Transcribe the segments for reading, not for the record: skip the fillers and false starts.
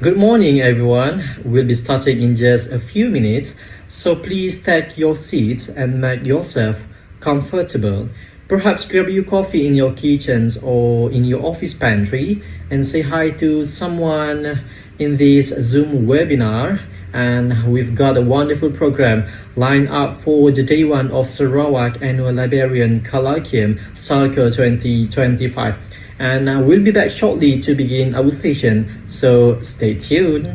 Good morning, everyone. We'll be starting in just a few minutes, so please take your seats and make yourself comfortable. Perhaps grab your coffee in your kitchens or in your office pantry and say hi to someone in this Zoom webinar. And we've got a wonderful program lined up for the day one of Sarawak Annual Librarian Colloquium Circle 2025. And we'll be back shortly to begin our session, so stay tuned.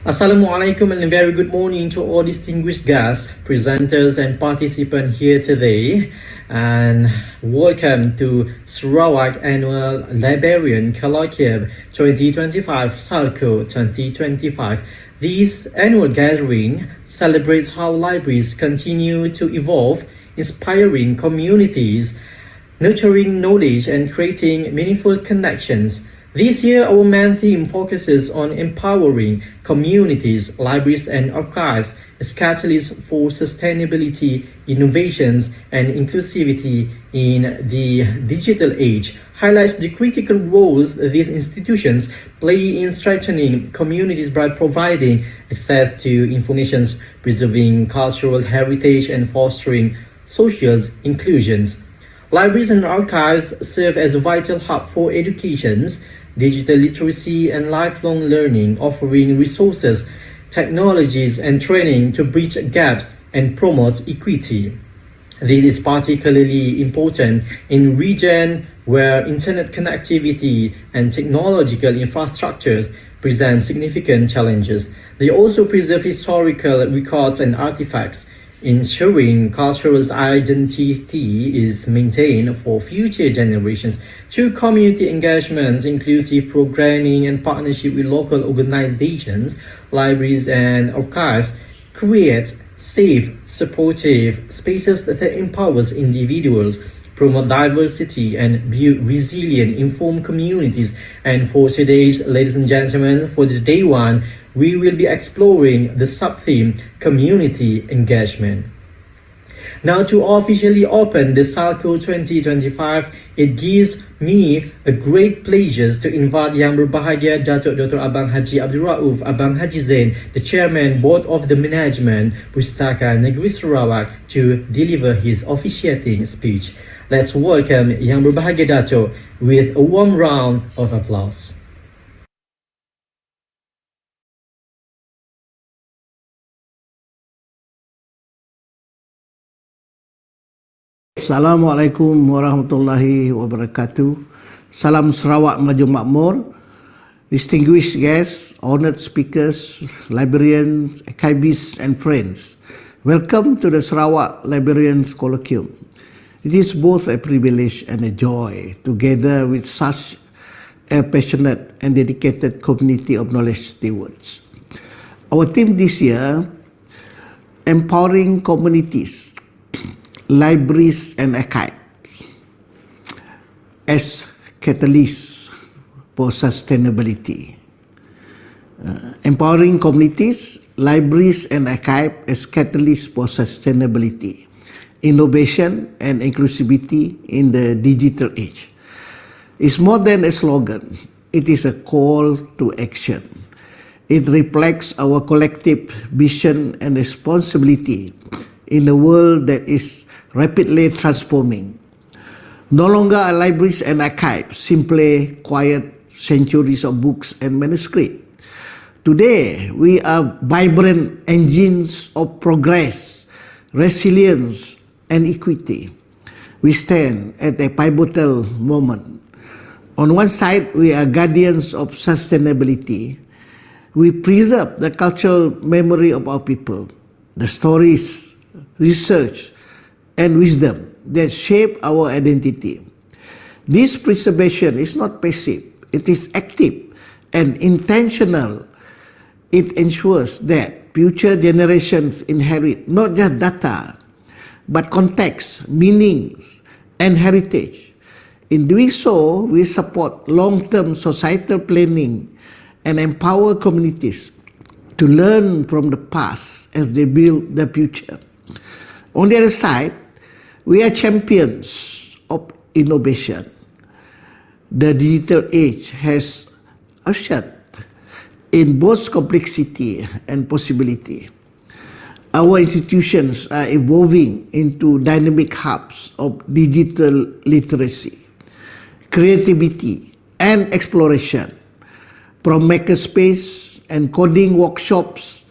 Assalamualaikum and a very good morning to all distinguished guests, presenters and participants here today, and welcome to Sarawak Annual Librarian Colloquium 2025 Salco 2025. This annual gathering celebrates how libraries continue to evolve, inspiring communities, nurturing knowledge and creating meaningful connections. This year, our main theme focuses on empowering communities, libraries, and archives as catalysts for sustainability, innovations, and inclusivity in the digital age. Highlights the critical roles these institutions play in strengthening communities by providing access to information, preserving cultural heritage, and fostering social inclusions. Libraries and archives serve as a vital hub for education, digital literacy, and lifelong learning, offering resources, technologies, and training to bridge gaps and promote equity. This is particularly important in regions where internet connectivity and technological infrastructures present significant challenges. They also preserve historical records and artifacts, ensuring cultural identity is maintained for future generations. Through community engagements, inclusive programming, and partnership with local organizations, libraries and archives create safe, supportive spaces that empowers individuals, promote diversity, and build resilient, informed communities. And for today's, ladies and gentlemen, for this day one, we will be exploring the sub-theme Community Engagement. Now, to officially open the Salco 2025, it gives me a great pleasure to invite Yang Berbahagia Datuk Dr. Abang Haji Abdul Rauf Abang Haji Zain, the Chairman Board of the Management Pustaka Negeri Sarawak, to deliver his officiating speech. Let's welcome Yang Berbahagia Datuk with a warm round of applause. Assalamualaikum warahmatullahi wabarakatuh. Salam Sarawak Maju Makmur. Distinguished guests, honored speakers, librarians, archivists and friends. Welcome to the Sarawak Librarians Colloquium. It is both a privilege and a joy to gather with such a passionate and dedicated community of knowledge stewards. Our theme this year, empowering communities, libraries and archives as catalysts for sustainability. Empowering communities, libraries and archives as catalysts for sustainability, innovation and inclusivity in the digital age. It's more than a slogan, it is a call to action. It reflects our collective vision and responsibility in a world that is rapidly transforming. No longer are libraries and archives simply quiet centuries of books and manuscripts. Today, we are vibrant engines of progress, resilience, and equity. We stand at a pivotal moment. On one side, we are guardians of sustainability. We preserve the cultural memory of our people, the stories, research, and wisdom that shape our identity. This preservation is not passive, it is active and intentional It ensures that future generations inherit not just data, but context, meanings, and heritage. In doing so, we support long-term societal planning and empower communities to learn from the past as they build the future. On the other side, we are champions of innovation. The digital age has ushered in both complexity and possibility. Our institutions are evolving into dynamic hubs of digital literacy, creativity, and exploration, from makerspace and coding workshops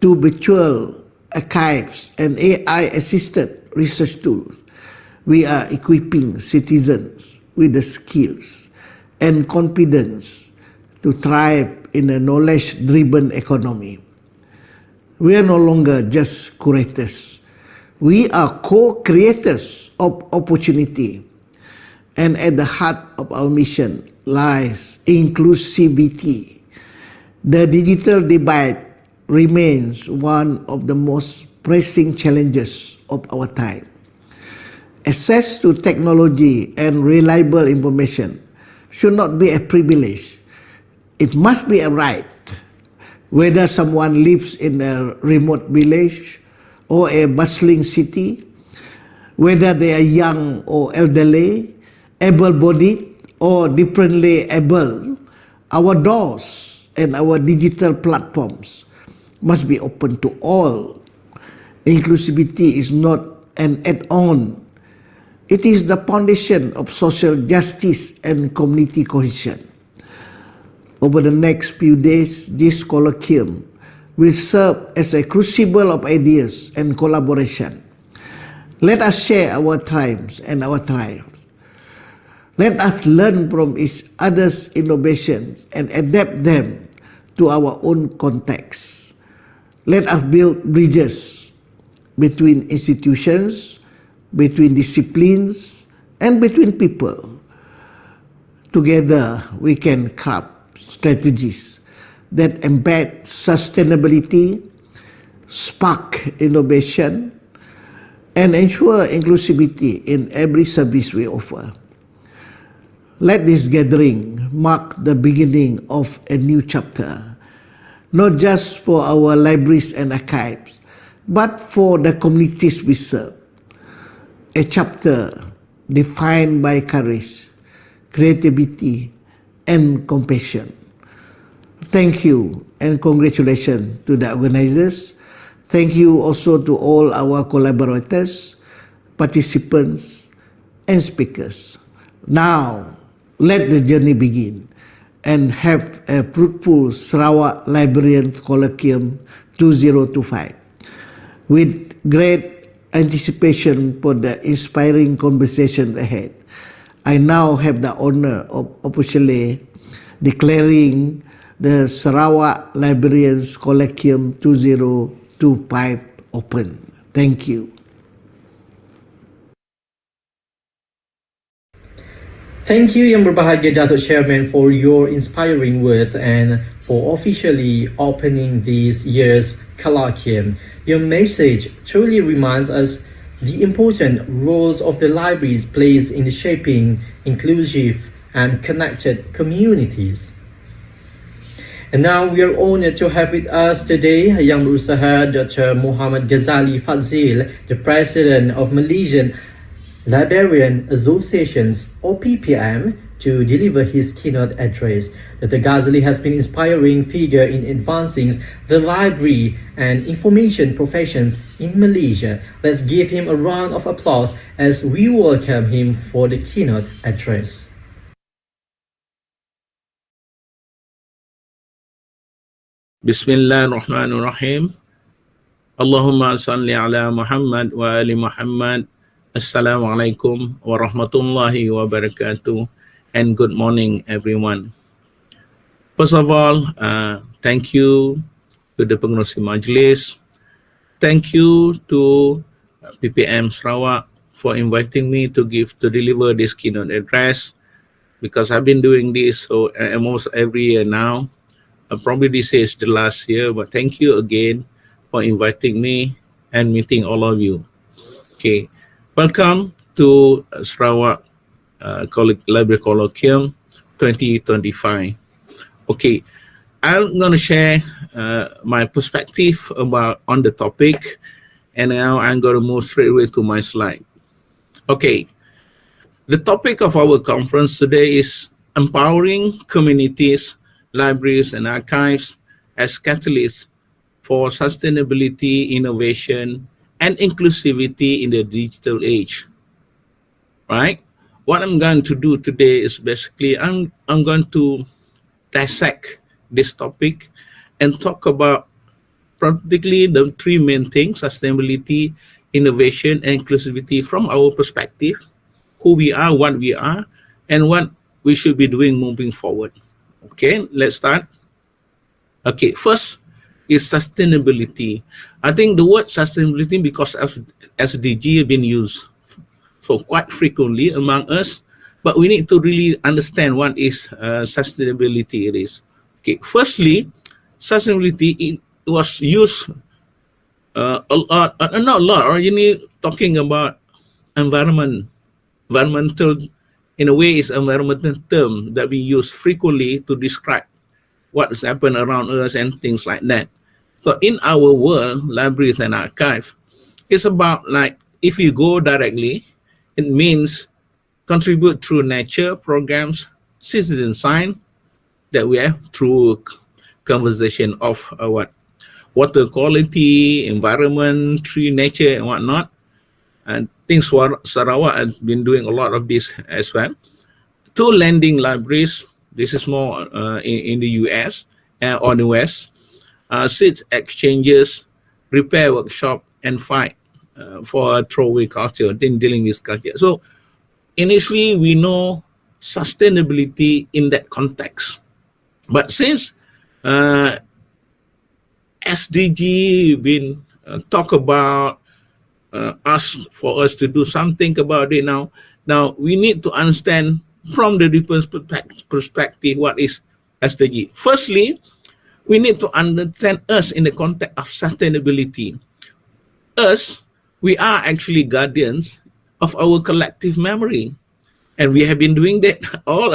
to virtual archives and AI-assisted research tools. We are equipping citizens with the skills and confidence to thrive in a knowledge-driven economy. We are no longer just curators. We are co-creators of opportunity. And at the heart of our mission lies inclusivity. The digital divide remains one of the most pressing challenges of our time. Access to technology and reliable information should not be a privilege. It must be a right. Whether someone lives in a remote village or a bustling city, whether they are young or elderly, able-bodied or differently able, our doors and our digital platforms must be open to all. Inclusivity is not an add-on. It is the foundation of social justice and community cohesion. Over the next few days, this colloquium will serve as a crucible of ideas and collaboration. Let us share our triumphs and our trials. Let us learn from each other's innovations and adapt them to our own context. Let us build bridges between institutions, between disciplines, and between people. Together, we can craft strategies that embed sustainability, spark innovation, and ensure inclusivity in every service we offer. Let this gathering mark the beginning of a new chapter, not just for our libraries and archives, but for the communities we serve. A chapter defined by courage, creativity, and compassion. Thank you and congratulations to the organizers. Thank you also to all our collaborators, participants, and speakers. Now, let the journey begin and have a fruitful Sarawak Librarian Colloquium 2025. With great anticipation for the inspiring conversation ahead, I now have the honor of officially declaring the Sarawak Librarians Colloquium 2025 open. Thank you. Thank you, Yang Berbahagia Datuk Chairman, for your inspiring words and for officially opening this year's Colloquium. Your message truly reminds us the important roles of the libraries plays in shaping inclusive and connected communities. And now we are honored to have with us today Yang Berusaha Dr. Muhammad Ghazali Fadzil, the President of Malaysian Librarian Associations, or PPM, to deliver his keynote address. Dr. Ghazali has been an inspiring figure in advancing the library and information professions in Malaysia. Let's give him a round of applause as we welcome him for the keynote address. Bismillahirrahmanirrahim. Allahumma salli ala Muhammad wa ali Muhammad. Assalamualaikum warahmatullahi wabarakatuh, and good morning everyone. First of all, thank you to the pengerusi majlis. Thank you to PPM Sarawak for inviting me to deliver this keynote address, because I've been doing this almost every year now. Probably this is the last year, but thank you again for inviting me and meeting all of you. Okay, welcome to Sarawak Library Colloquium 2025. Okay, I'm going to share my perspective about on the topic, and now I'm going to move straight away to my slide. Okay, the topic of our conference today is empowering communities, libraries, and archives as catalysts for sustainability, innovation, and inclusivity in the digital age. Right? What I'm going to do today is basically I'm going to dissect this topic and talk about practically the three main things: sustainability, innovation, and inclusivity from our perspective, who we are, what we are, and what we should be doing moving forward. Okay, let's start. Okay, first is sustainability. I think the word sustainability, because of SDG, have been used so quite frequently among us, but we need to really understand what is sustainability it is. Okay, firstly, sustainability it was used a lot, not a lot, originally talking about environmental, in a way, is environmental term that we use frequently to describe what has happened around us and things like that. So in our world, libraries and archive, it's about like, if you go directly, it means contribute through nature programs, citizen science that we have through conversation of water quality, environment, tree nature, and whatnot. And I think Sarawak has been doing a lot of this as well. To lending libraries, this is more in the US or the West. Seeds exchanges, repair workshop, and fight for throwaway culture, then dealing with culture. So initially, we know sustainability in that context. But since SDG been talk about for us to do something about it now. Now we need to understand from the different perspective what is SDG. Firstly, we need to understand us in the context of sustainability. Us, we are actually guardians of our collective memory, and we have been doing that all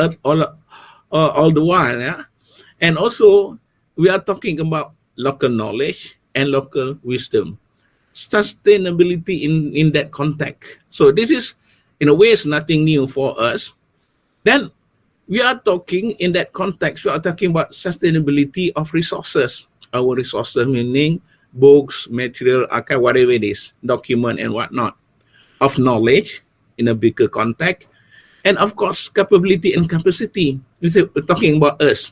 the while. Yeah? And also, we are talking about local knowledge and local wisdom. Sustainability in that context. So this is, in a way, is nothing new for us. Then we are talking in that context, we are talking about sustainability of resources. Our resources meaning books, material, archive, whatever it is, document and whatnot. Of knowledge in a bigger context. And of course, capability and capacity. We're talking about us.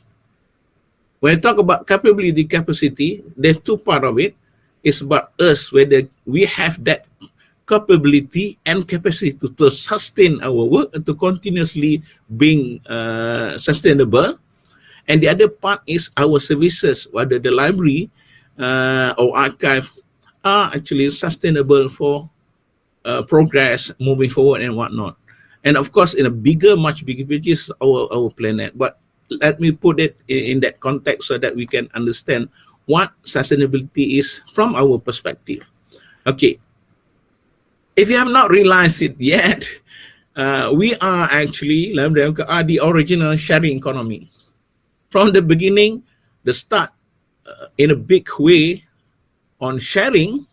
When I talk about capability, capacity, there's two parts of it. It's about us, whether we have that capability and capacity to sustain our work and to continuously being sustainable. And the other part is our services, whether the library or archive are actually sustainable for progress moving forward and whatnot. And of course, in a bigger, much bigger picture is our planet. But let me put it in that context so that we can understand what sustainability is from our perspective. Okay. If you have not realized it yet, we are actually the original sharing economy. From the beginning, the start in a big way on sharing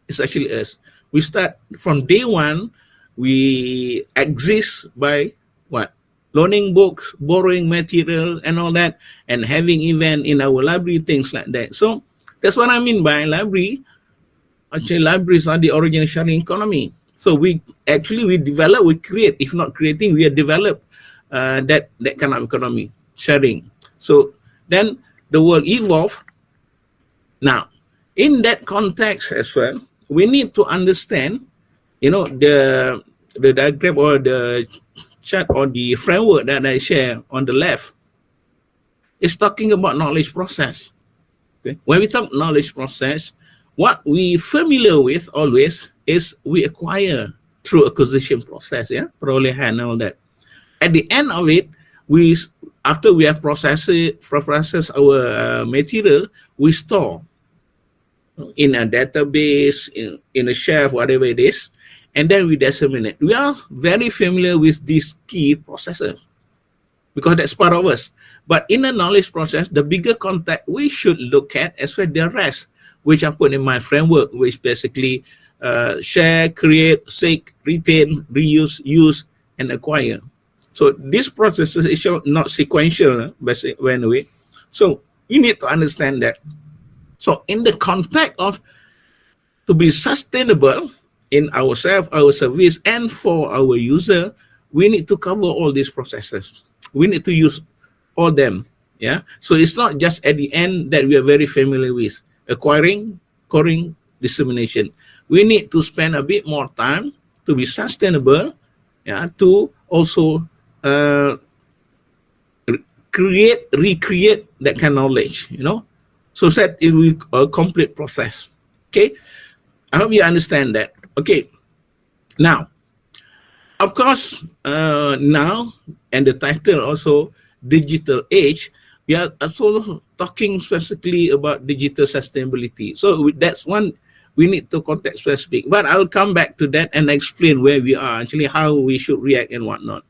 is actually us. We start from day one, we exist by what? Loaning books, borrowing material and all that, and having event in our library, things like that. So that's what I mean by library. Actually, libraries are the original sharing economy. So we develop, we create, if not creating, we develop that kind of economy, sharing. So then the world evolved. Now, in that context as well, we need to understand, the diagram or the chart or the framework that I share on the left is talking about knowledge process. Okay? When we talk knowledge process, what we familiar with always is we acquire through acquisition process, perolehan and all that. At the end of it, we after we have processed our material, we store in a database, in a shelf, whatever it is, and then we disseminate. We are very familiar with this key processor because that's part of us. But in a knowledge process, the bigger context we should look at as well the rest, which I put in my framework, which basically share, create, seek, retain, reuse, use, and acquire. So this process is not sequential, basically, anyway. So you need to understand that. So in the context of to be sustainable in ourselves, our service, and for our user, we need to cover all these processes. We need to use all them. Yeah. So it's not just at the end that we are very familiar with acquiring, coring, dissemination. We need to spend a bit more time to be sustainable. Yeah. To also recreate that kind of knowledge. So that it will be a complete process. Okay. I hope you understand that. Okay. Now, of course, now, and the title also, Digital Age, we are also talking specifically about digital sustainability. So that's one we need to context specific. But I'll come back to that and explain where we are, actually how we should react and whatnot.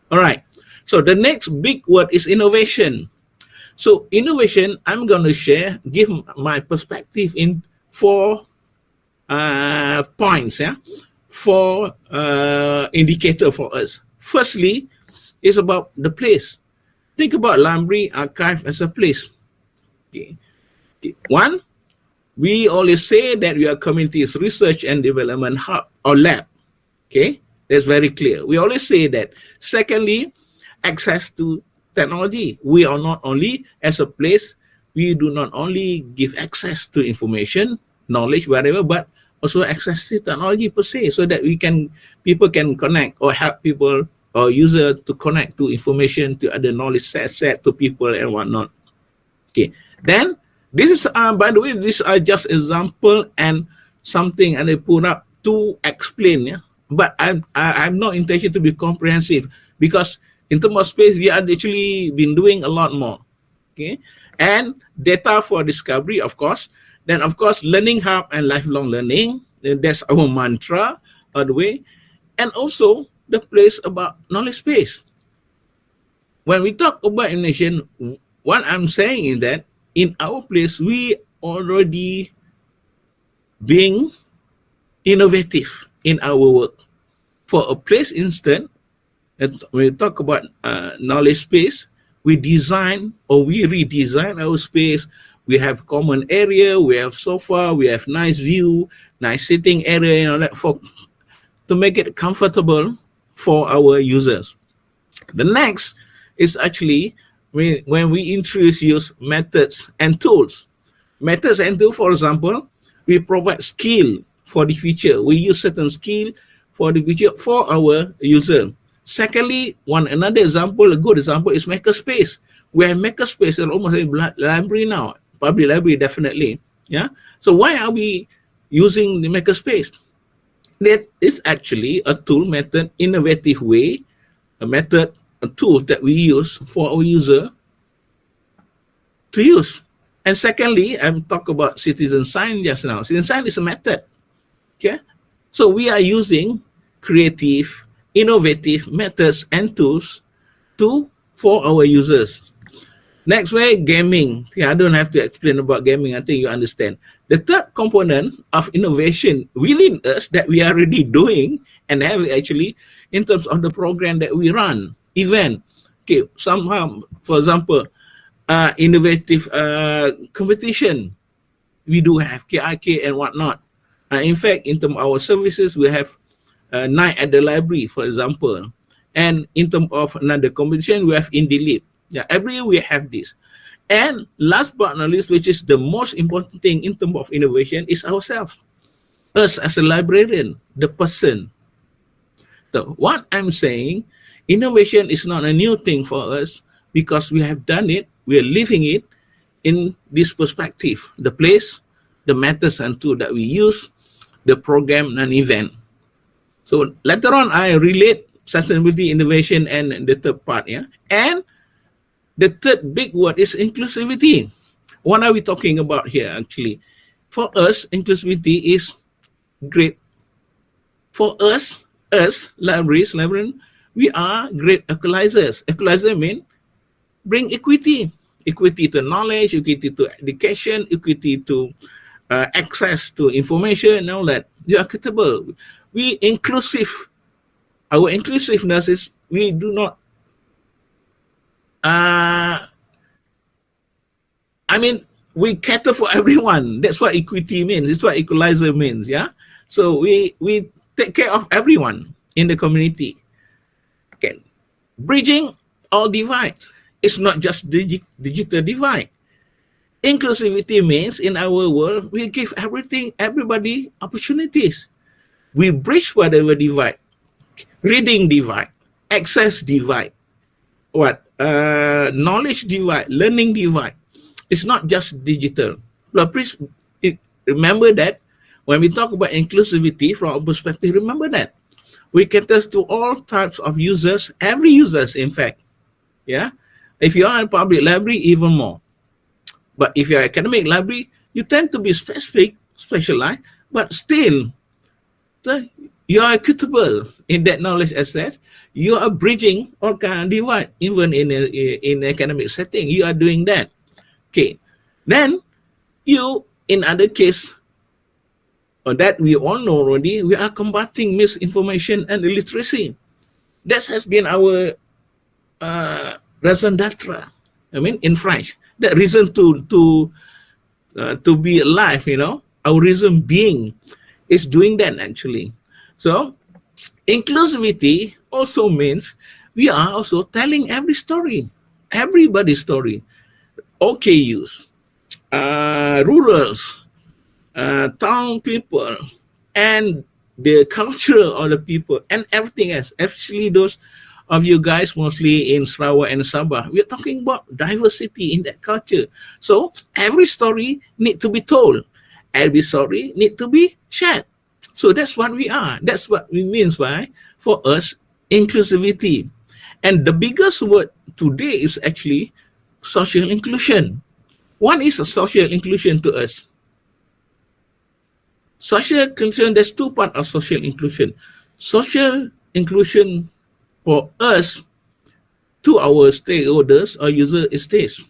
All right. So the next big word is innovation. So innovation, I'm going to give my perspective in 4 points, yeah, 4 indicator for us. Firstly, is about the place. Think about library archive as a place. Okay. One, we always say that we are community's research and development hub or lab. Okay, that's very clear. We always say that. Secondly, access to technology. We are not only as a place, we do not only give access to information, knowledge, whatever, but also access to technology per se, so that people can connect or help people or user to connect to information, to other knowledge set to people and whatnot. Okay, then this is by the way, these are just example and something and I put up to explain. Yeah, but I'm not intention to be comprehensive because in terms of space we are actually been doing a lot more. Okay, and data for discovery, of course. Then of course, learning hub and lifelong learning. That's our mantra, by the way, and also the place about knowledge space. When we talk about innovation, what I'm saying is that in our place, we already being innovative in our work. For a place instance, when we talk about knowledge space, we design or we redesign our space. We have common area, we have sofa, we have nice view, nice sitting area, that to make it comfortable for our users. The next is actually when we introduce methods and tools. Methods and tools, for example, we provide skill for the future. We use certain skill for the future for our user. Secondly, another example, a good example is makerspace. We have makerspace in almost a library now, public library definitely. Yeah. So why are we using the makerspace? That is actually a tool, method, innovative way, a method, a tool that we use for our user to use. And secondly, I'm talking about citizen science just now. Citizen science is a method. Okay. So we are using creative, innovative methods and tools for our users. Next way, gaming. I don't have to explain about gaming. I think you understand. The third component of innovation within us that we are already doing and have actually in terms of the program that we run, event. Okay, somehow, for example, innovative competition. We do have KIK and whatnot. In fact, in terms of our services, we have night at the library, for example. And in terms of another competition, we have Indie Lib. Yeah, every year we have this. And last but not least, which is the most important thing in terms of innovation, is ourselves. Us as a librarian, the person. So what I'm saying, innovation is not a new thing for us because we have done it, we are living it in this perspective. The place, the methods and tools that we use, the program and event. So later on, I relate sustainability, innovation, and the third part. Yeah, and The third big word is inclusivity. What are we talking about here actually? For us, inclusivity is great. For us librarian, we are great equalizers. Equalizer means bring equity. Equity to knowledge, equity to education, equity to access to information and all that. You are equitable. We inclusive. Our inclusiveness is we do not we cater for everyone. That's what equity means. It's what equalizer means. Yeah. So we take care of everyone in the community. Okay. Bridging all divides. It's not just digital divide. Inclusivity means in our world, we give everybody opportunities. We bridge whatever divide. Reading divide, access divide, knowledge divide, learning divide. It's not just digital. But please remember that when we talk about inclusivity from our perspective, remember that we cater to all types of users, every users in fact. Yeah. If you are a public library, even more. But if you're academic library, you tend to be specialized, but still, you are equitable in that knowledge asset. You are bridging all kind of divide, even in academic setting. You are doing that. Okay. Then you, in other case, or that we all know already, we are combating misinformation and illiteracy. That has been our raison d'être. I mean, in French, that reason to be alive. You know, our reason being is doing that actually. So, inclusivity also means we are also telling every story, everybody's story. OKUs, rurals, town people, and the culture of the people, and everything else. Actually, those of you guys mostly in Sarawak and Sabah, we're talking about diversity in that culture. So every story need to be told. Every story need to be shared. So that's what we are. That's what we means by, for us, inclusivity. And the biggest word today is actually social inclusion. What is a social inclusion to us? Social inclusion, there's two parts of social inclusion. Social inclusion for us, to our stakeholders or user is this.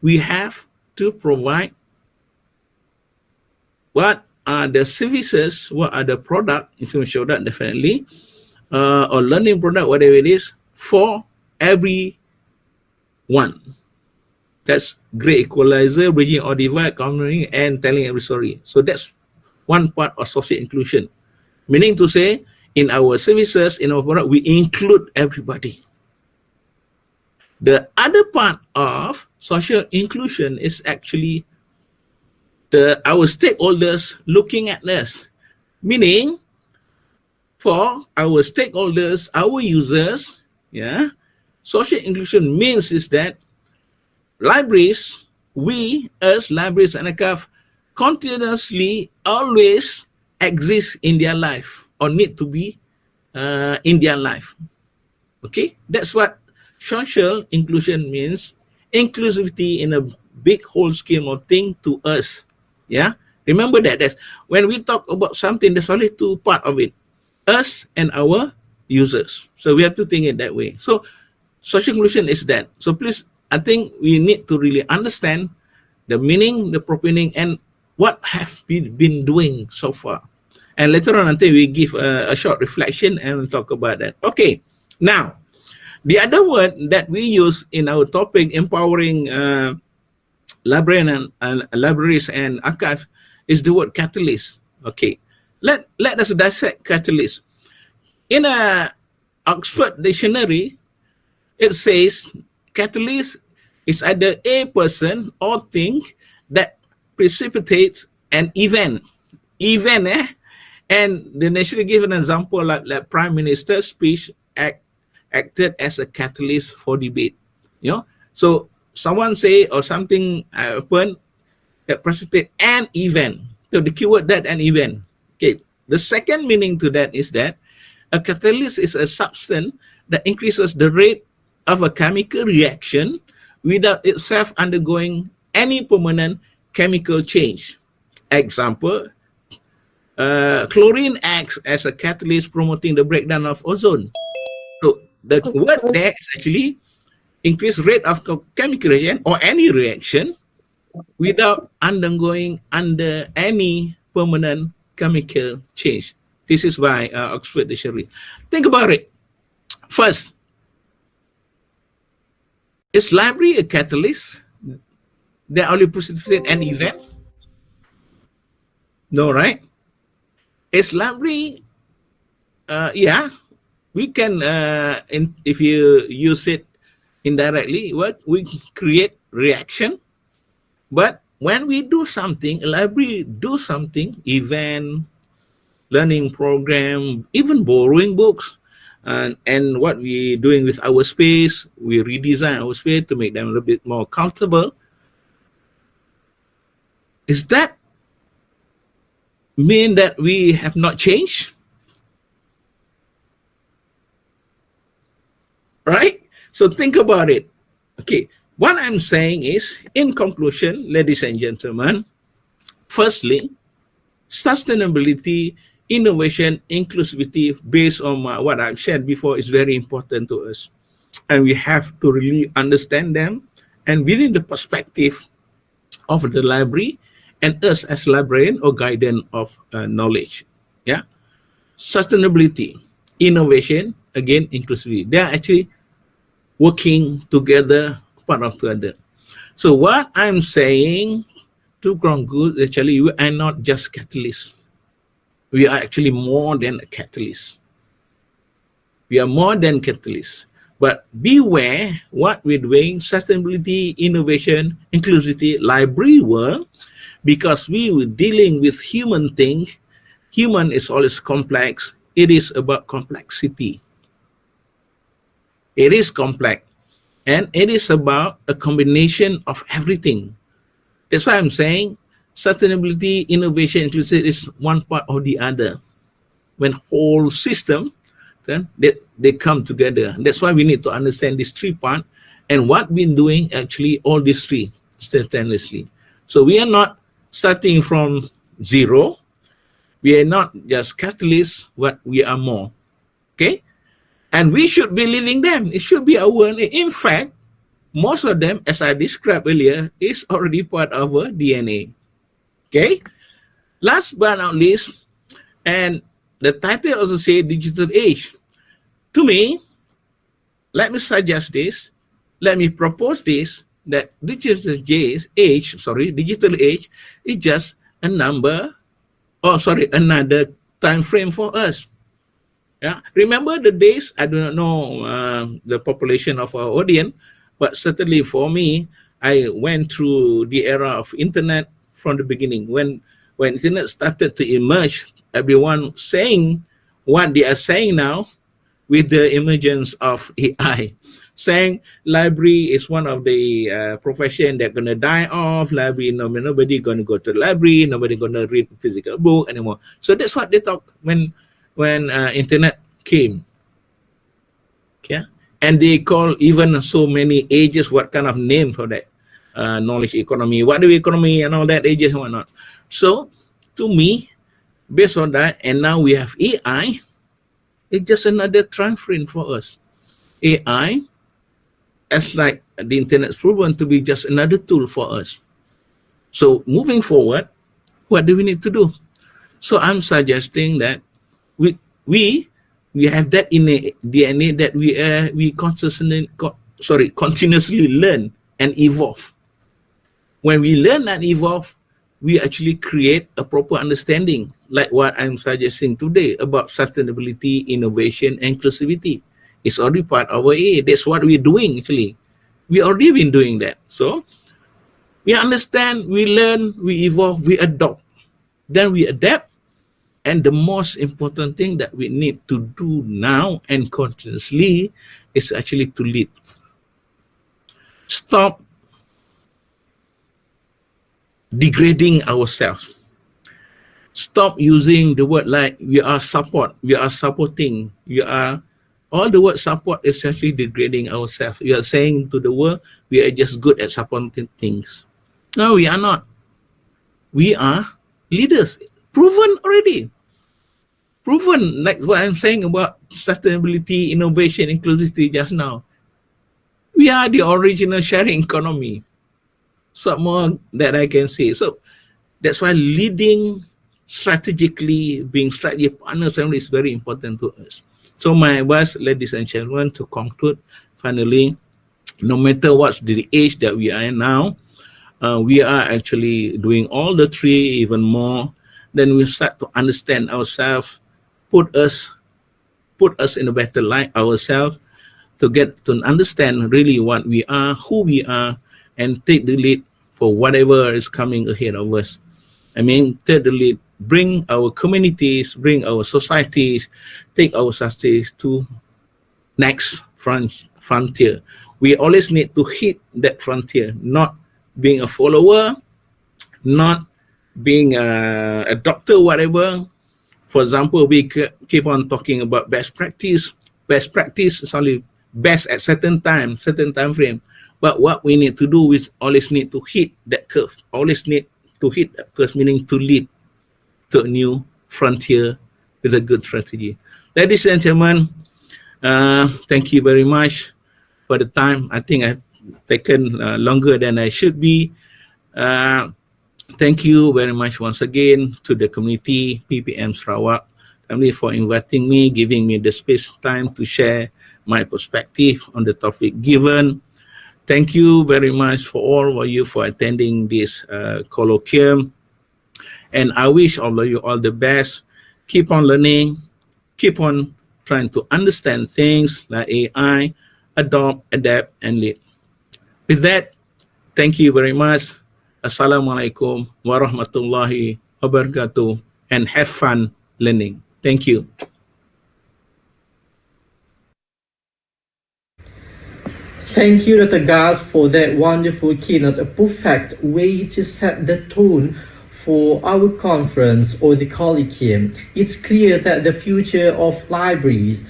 We have to provide what are the services, what are the product, information product definitely, or learning product, whatever it is, for everyone. That's great equalizer, bridging all divide, communicating, and telling every story. So that's one part of social inclusion. Meaning to say, in our services, in our product, we include everybody. The other part of social inclusion is actually our stakeholders looking at us. Meaning, for our stakeholders, our users, yeah, social inclusion means is that libraries, we as libraries and archive, continuously always exist in their life or need to be in their life. Okay, that's what social inclusion means. Inclusivity in a big whole scheme of thing to us. Yeah, remember that. That's when we talk about something, there's only two parts of it: us and our users. So we have to think it that way. So social inclusion is that. So please, I think we need to really understand the meaning, the proper meaning, and what have we been doing so far. And later on, until we give a short reflection and we'll talk about that. Okay, now, the other word that we use in our topic, empowering librarian and libraries and archive, is the word catalyst. Okay, let us dissect catalyst. In a Oxford dictionary, it says catalyst is either a person or thing that precipitates an event. And they naturally give an example like Prime Minister's speech acted as a catalyst for debate. You know, so someone say or something happened that precipitate an event. So the keyword that an event. Okay. The second meaning to that is that a catalyst is a substance that increases the rate of a chemical reaction without itself undergoing any permanent chemical change. Example, chlorine acts as a catalyst promoting the breakdown of ozone. So the word there is actually increased rate of chemical reaction or any reaction without undergoing under any permanent chemical change. This is by Oxford Dictionary. Think about it. First, is library a catalyst that only precipitate an event? No, right? Is library, yeah, we can, if you use it indirectly, we create reaction. But when we do something, a library do something, event, learning program, even borrowing books, and what we doing with our space, we redesign our space to make them a little bit more comfortable. Is that mean that we have not changed? Right? So think about it. Okay, what I'm saying is, in conclusion, ladies and gentlemen, firstly, sustainability, innovation, inclusivity, based on what I've shared before, is very important to us. And we have to really understand them. And within the perspective of the library and us as librarian or guardian of knowledge. Yeah. Sustainability, innovation, again, inclusivity. They are actually working together, part of together. So what I'm saying to ground good, actually, we are not just catalysts. We are actually more than a catalyst. We are more than catalysts. But beware what we're doing, sustainability, innovation, inclusivity, library world, because we were dealing with human things. Human is always complex. It is about complexity. It is complex. And it is about a combination of everything. That's why I'm saying sustainability, innovation, inclusivity is one part or the other. When whole system, then they come together. That's why we need to understand these three parts and what we're doing actually all these three simultaneously. So we are not starting from zero. We are not just catalysts, but we are more. Okay? And we should be living them. It should be our, in fact, most of them, as I described earlier, is already part of our DNA. Okay? Last but not least, and the title also say digital age. To me, let me suggest this, let me propose this, that digital age is just a number, another time frame for us. Yeah, remember the days, I do not know the population of our audience, but certainly for me, I went through the era of internet from the beginning. When internet started to emerge, everyone saying what they are saying now with the emergence of AI, saying library is one of the profession that going to die off. Library, nobody going to go to the library, nobody going to read physical book anymore. So that's what they talk when internet came. Yeah, and they call even so many ages, what kind of name for that? Knowledge economy, what do economy and all that, ages and whatnot. So to me, based on that, and now we have AI, it's just another time frame for us. AI, as like the internet's proven to be just another tool for us. So moving forward, what do we need to do? So I'm suggesting that we have that in a DNA that we continuously learn and evolve. When we learn and evolve, we actually create a proper understanding, like what I'm suggesting today about sustainability, innovation, and inclusivity. It's already part of our A. That's what we're doing actually. We already been doing that. So we understand, we learn, we evolve, we adopt. Then we adapt. And the most important thing that we need to do now and continuously is actually to lead. Stop degrading ourselves. Stop using the word like we are supporting, we are All the word support is actually degrading ourselves. We are saying to the world, we are just good at supporting things. No, we are not. We are leaders, proven already. Proven, like what I'm saying about sustainability, innovation, inclusivity just now. We are the original sharing economy. So more that I can say. So that's why leading strategically, being strategy partners is very important to us. So my advice, ladies and gentlemen, to conclude, finally, no matter what's the age that we are in now, we are actually doing all the three, even more. Then we start to understand ourselves, put us in a better light ourselves, to get to understand really what we are, who we are, and take the lead for whatever is coming ahead of us. I mean, take the lead, bring our communities, bring our societies, take our societies to next frontier. We always need to hit that frontier, not being a follower, not being a doctor, whatever. For example, we keep on talking about best practice. Best practice is only best at certain time frame. But what we need to do is always need to hit that curve. Always need to hit that curve, meaning to lead to a new frontier with a good strategy. Ladies and gentlemen, thank you very much for the time. I think I've taken longer than I should be. Thank you very much once again to the community, PPM Sarawak, family, for inviting me, giving me the space time to share my perspective on the topic given. Thank you very much for all of you for attending this colloquium. And I wish all of you all the best. Keep on learning, keep on trying to understand things like AI, adopt, adapt, and lead. With that, thank you very much. Assalamualaikum warahmatullahi wabarakatuh, and have fun learning. Thank you. Thank you, Dr. Gas, for that wonderful keynote, a perfect way to set the tone for our conference or the Colloquium. It's clear that the future of libraries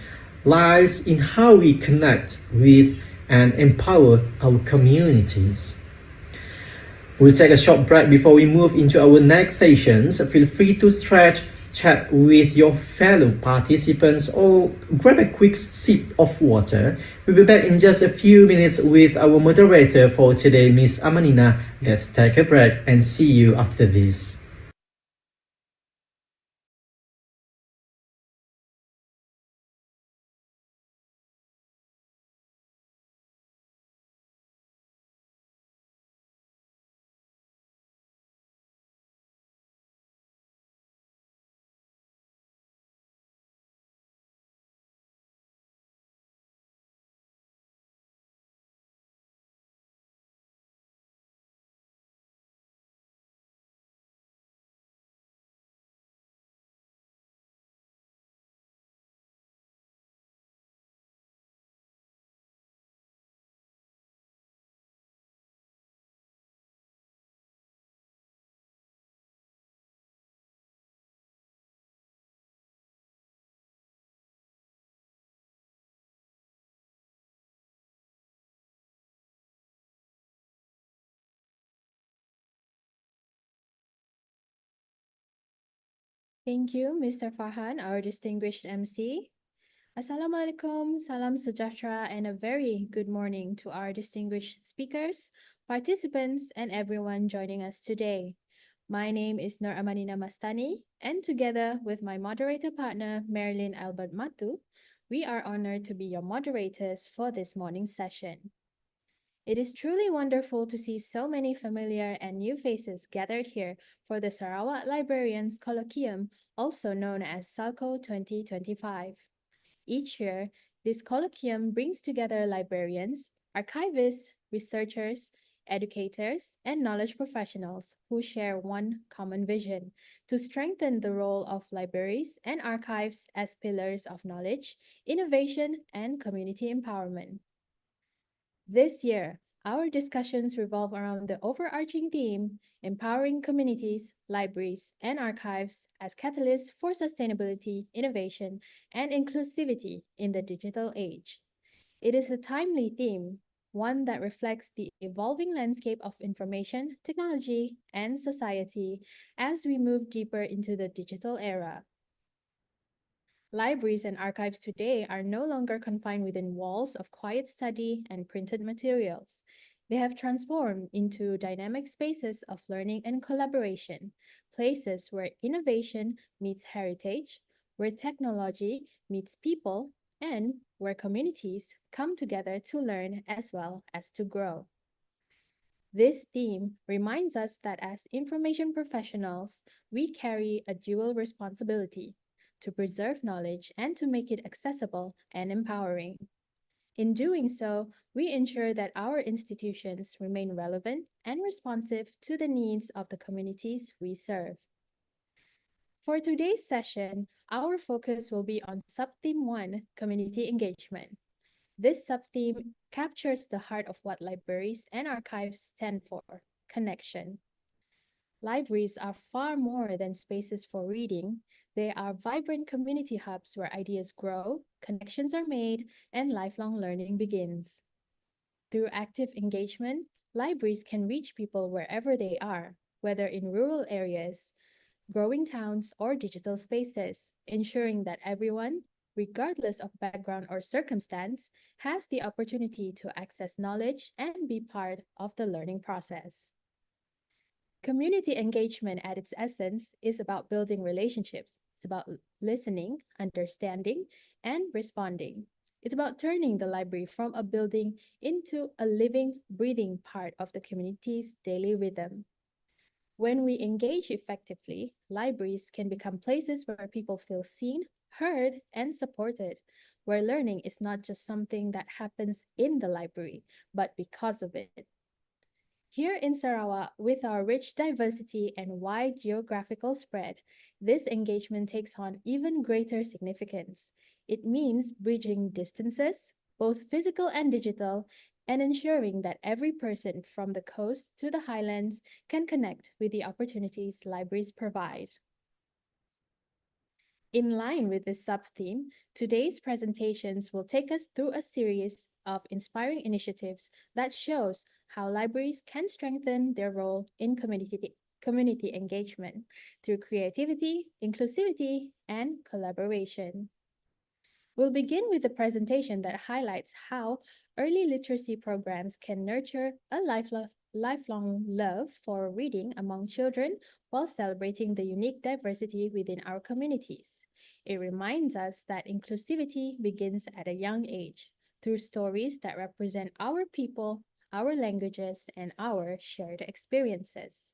lies in how we connect with and empower our communities. We'll take a short break before we move into our next sessions. Feel free to stretch, chat with your fellow participants, or grab a quick sip of water. We'll be back in just a few minutes with our moderator for today, Miss Amanina. Let's take a break and see you after this. Thank you, Mr. Farhan, our distinguished MC. Assalamualaikum, salam sejahtera, and a very good morning to our distinguished speakers, participants, and everyone joining us today. My name is Nur Amanina Mastani, and together with my moderator partner, Marilyn Albert Matu, we are honored to be your moderators for this morning's session. It is truly wonderful to see so many familiar and new faces gathered here for the Sarawak Librarians Colloquium, also known as SALCO 2025. Each year, this colloquium brings together librarians, archivists, researchers, educators, and knowledge professionals who share one common vision to strengthen the role of libraries and archives as pillars of knowledge, innovation, and community empowerment. This year, Our discussions revolve around the overarching theme, empowering communities, libraries, and archives as catalysts for sustainability, innovation, and inclusivity in the digital age. It is a timely theme, one that reflects the evolving landscape of information, technology, and society as we move deeper into the digital era. Libraries and archives today are no longer confined within walls of quiet study and printed materials. They have transformed into dynamic spaces of learning and collaboration, places where innovation meets heritage, where technology meets people, and where communities come together to learn as well as to grow. This theme reminds us that as information professionals, we carry a dual responsibility to preserve knowledge and to make it accessible and empowering. In doing so, we ensure that our institutions remain relevant and responsive to the needs of the communities we serve. For today's session, our focus will be on Subtheme 1, Community Engagement. This subtheme captures the heart of what libraries and archives stand for: connection. Libraries are far more than spaces for reading. They are vibrant community hubs where ideas grow, connections are made, and lifelong learning begins. Through active engagement, libraries can reach people wherever they are, whether in rural areas, growing towns, or digital spaces, ensuring that everyone, regardless of background or circumstance, has the opportunity to access knowledge and be part of the learning process. Community engagement at its essence is about building relationships. It's about listening, understanding, and responding. It's about turning the library from a building into a living, breathing part of the community's daily rhythm. When we engage effectively, libraries can become places where people feel seen, heard, and supported, where learning is not just something that happens in the library, but because of it. Here in Sarawak, with our rich diversity and wide geographical spread, this engagement takes on even greater significance. It means bridging distances, both physical and digital, and ensuring that every person from the coast to the highlands can connect with the opportunities libraries provide. In line with this sub-theme, today's presentations will take us through a series of inspiring initiatives that shows how libraries can strengthen their role in community engagement through creativity, inclusivity, and collaboration. We'll begin with a presentation that highlights how early literacy programs can nurture a lifelong love for reading among children while celebrating the unique diversity within our communities. It reminds us that inclusivity begins at a young age through stories that represent our people, our languages, and our shared experiences.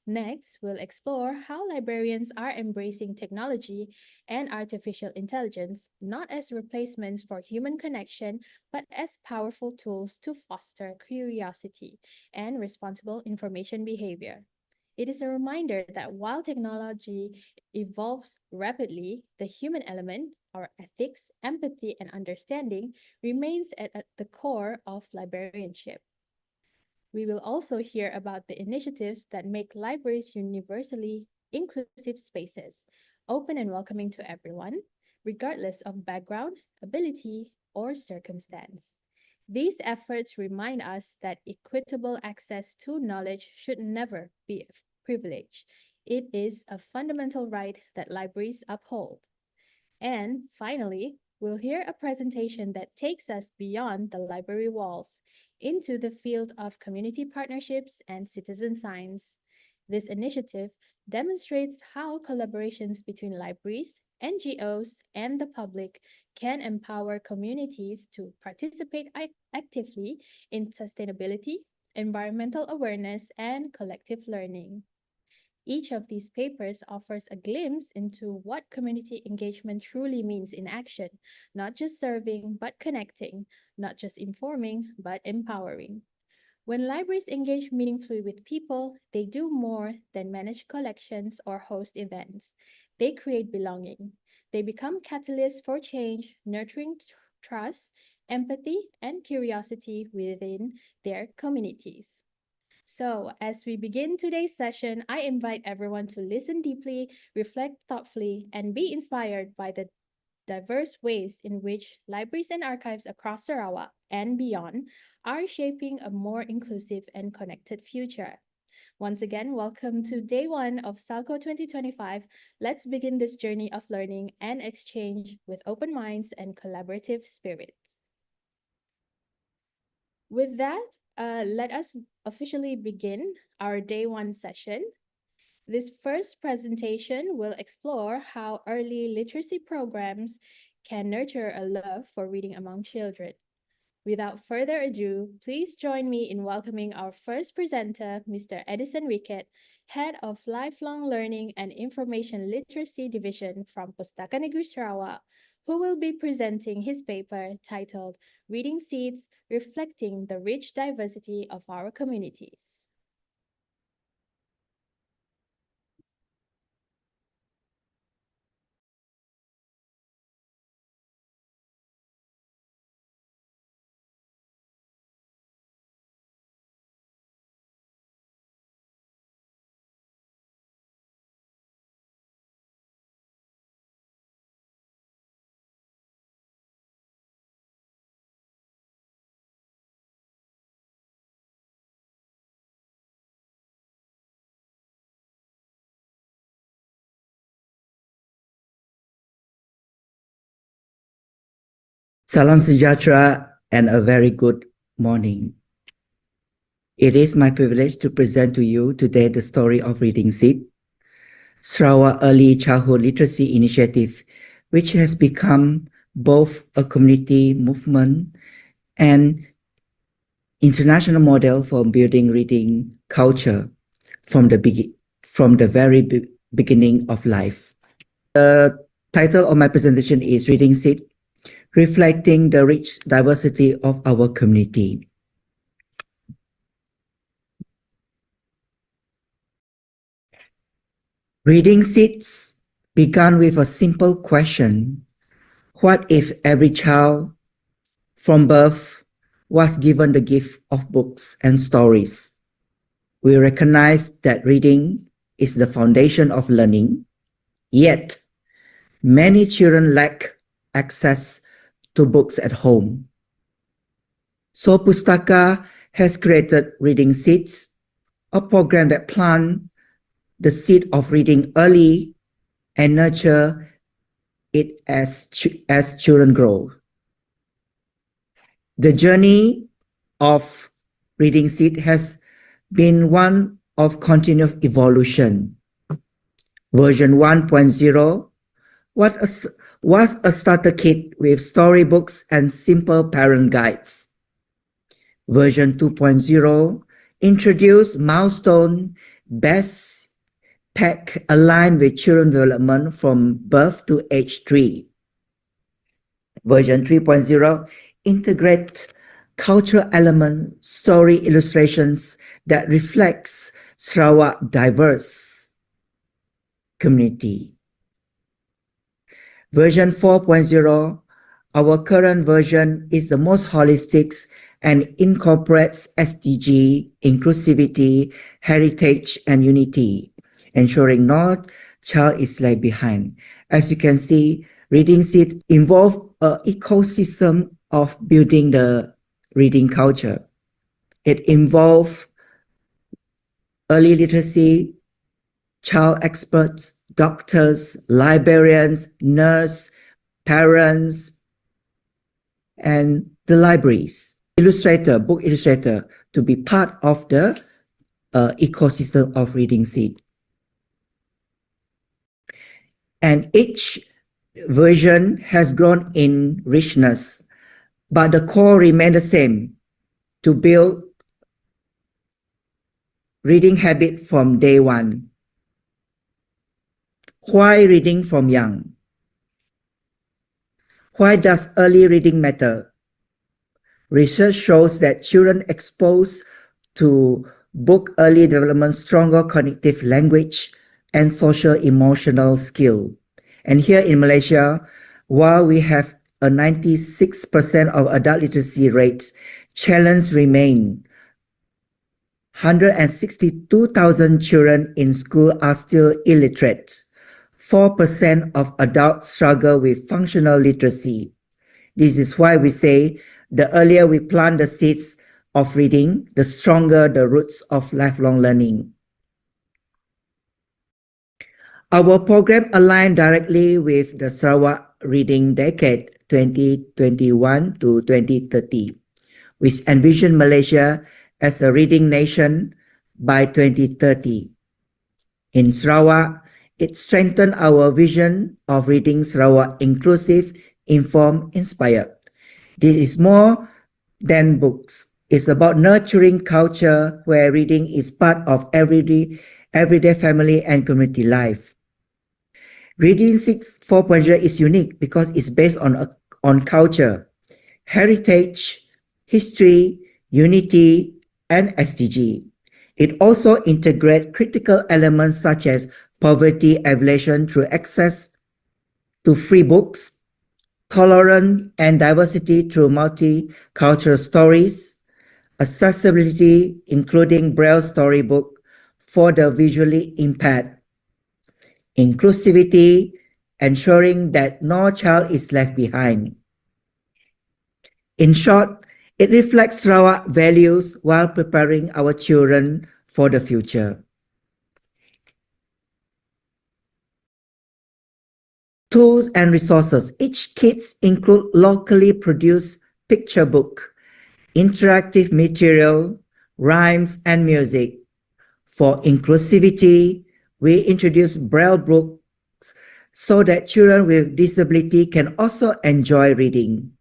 Next, we'll explore how librarians are embracing technology and artificial intelligence not as replacements for human connection, but as powerful tools to foster curiosity and responsible information behavior. It is a reminder that while technology evolves rapidly, the human element, our ethics, empathy, and understanding, remains at the core of librarianship. We will also hear about the initiatives that make libraries universally inclusive spaces, open and welcoming to everyone, regardless of background, ability, or circumstance. These efforts remind us that equitable access to knowledge should never be a privilege. It is a fundamental right that libraries uphold. And finally, we'll hear a presentation that takes us beyond the library walls into the field of community partnerships and citizen science. This initiative demonstrates how collaborations between libraries, NGOs, and the public can empower communities to participate actively in sustainability, environmental awareness, and collective learning. Each of these papers offers a glimpse into what community engagement truly means in action, not just serving, but connecting, not just informing, but empowering. When libraries engage meaningfully with people, they do more than manage collections or host events. They create belonging. They become catalysts for change, nurturing trust, empathy, and curiosity within their communities. So, as we begin today's session, I invite everyone to listen deeply, reflect thoughtfully, and be inspired by the diverse ways in which libraries and archives across Sarawak and beyond are shaping a more inclusive and connected future. Once again, welcome to day one of Salco 2025. Let's begin this journey of learning and exchange with open minds and collaborative spirits. With that, let us officially begin our day one session. This first presentation will explore how early literacy programs can nurture a love for reading among children. Without further ado, please join me in welcoming our first presenter, Mr. Edison Rickett, Head of Lifelong Learning and Information Literacy Division from Pustaka Negeri Sarawak, who will be presenting his paper titled Reading Seeds, Reflecting the Rich Diversity of Our Communities. Salam sejahtera and a very good morning. It is my privilege to present to you today the story of Reading Seed, Sarawak Early Childhood Literacy Initiative, which has become both a community movement and international model for building reading culture from the very beginning of life. The title of my presentation is Reading Seed, Reflecting the Rich Diversity of Our Community. Reading Seeds began with a simple question: what if every child from birth was given the gift of books and stories? We recognize that reading is the foundation of learning, yet many children lack access to books at home. So Pustaka has created Reading Seeds, a program that plants the seed of reading early and nurture it as children grow. The journey of Reading Seed has been one of continuous evolution. Version 1.0 was a starter kit with storybooks and simple parent guides. Version 2.0 introduced milestone best pack aligned with children development from birth to age 3. Version 3.0 integrate cultural element story illustrations that reflects Sarawak diverse community. Version 4.0, our current version, is the most holistic and incorporates SDG, inclusivity, heritage, and unity, ensuring no child is left behind. As you can see, Reading Seed involves an ecosystem of building the reading culture. It involves early literacy, child experts, doctors, librarians, nurses, parents, and the libraries, book illustrator, to be part of the ecosystem of Reading Seed. And each version has grown in richness, but the core remains the same: to build reading habit from day one. Why reading from young? Why does early reading matter? Research shows that children exposed to book early development stronger cognitive language and social emotional skill. And here in Malaysia, while we have a 96% of adult literacy rates, challenges remain. 162,000 children in school are still illiterate. 4% of adults struggle with functional literacy. This is why we say the earlier we plant the seeds of reading, the stronger the roots of lifelong learning. Our program aligned directly with the Sarawak Reading Decade 2021 to 2030, which envisioned Malaysia as a reading nation by 2030. In Sarawak, it strengthened our vision of reading Sarawak inclusive, informed, inspired. This is more than books. It's about nurturing culture where reading is part of everyday family and community life. Reading 4.0 is unique because it's based on culture, heritage, history, unity, and SDG. It also integrates critical elements such as poverty alleviation through access to free books, tolerance and diversity through multicultural stories, accessibility including Braille storybook for the visually impaired, inclusivity, ensuring that no child is left behind. In short, it reflects Sarawak values while preparing our children for the future. Tools and resources. Each kit include locally produced picture book, interactive material, rhymes, and music. For inclusivity, we introduce Braille books so that children with disability can also enjoy reading.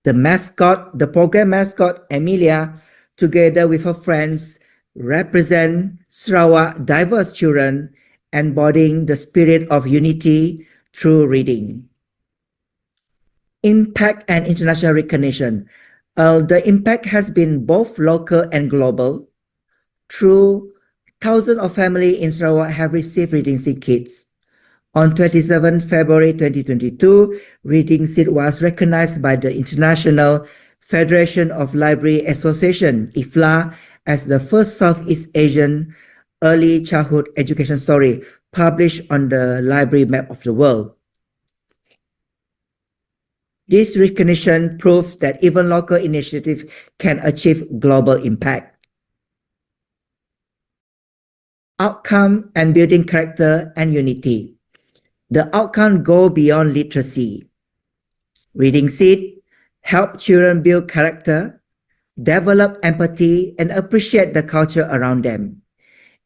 The program mascot, Amelia, together with her friends, represent Sarawak diverse children, embodying the spirit of unity through reading. Impact and international recognition. The impact has been both local and global. Through thousands of families in Sarawak have received Reading Seed kits. On 27 February 2022, Reading Seed was recognized by the International Federation of Library Association, IFLA, as the first Southeast Asian early childhood education story published on the library map of the world. This recognition proves that even local initiatives can achieve global impact. Outcome and building character and unity. The outcome go beyond literacy. Reading Seed help children build character, develop empathy, and appreciate the culture around them.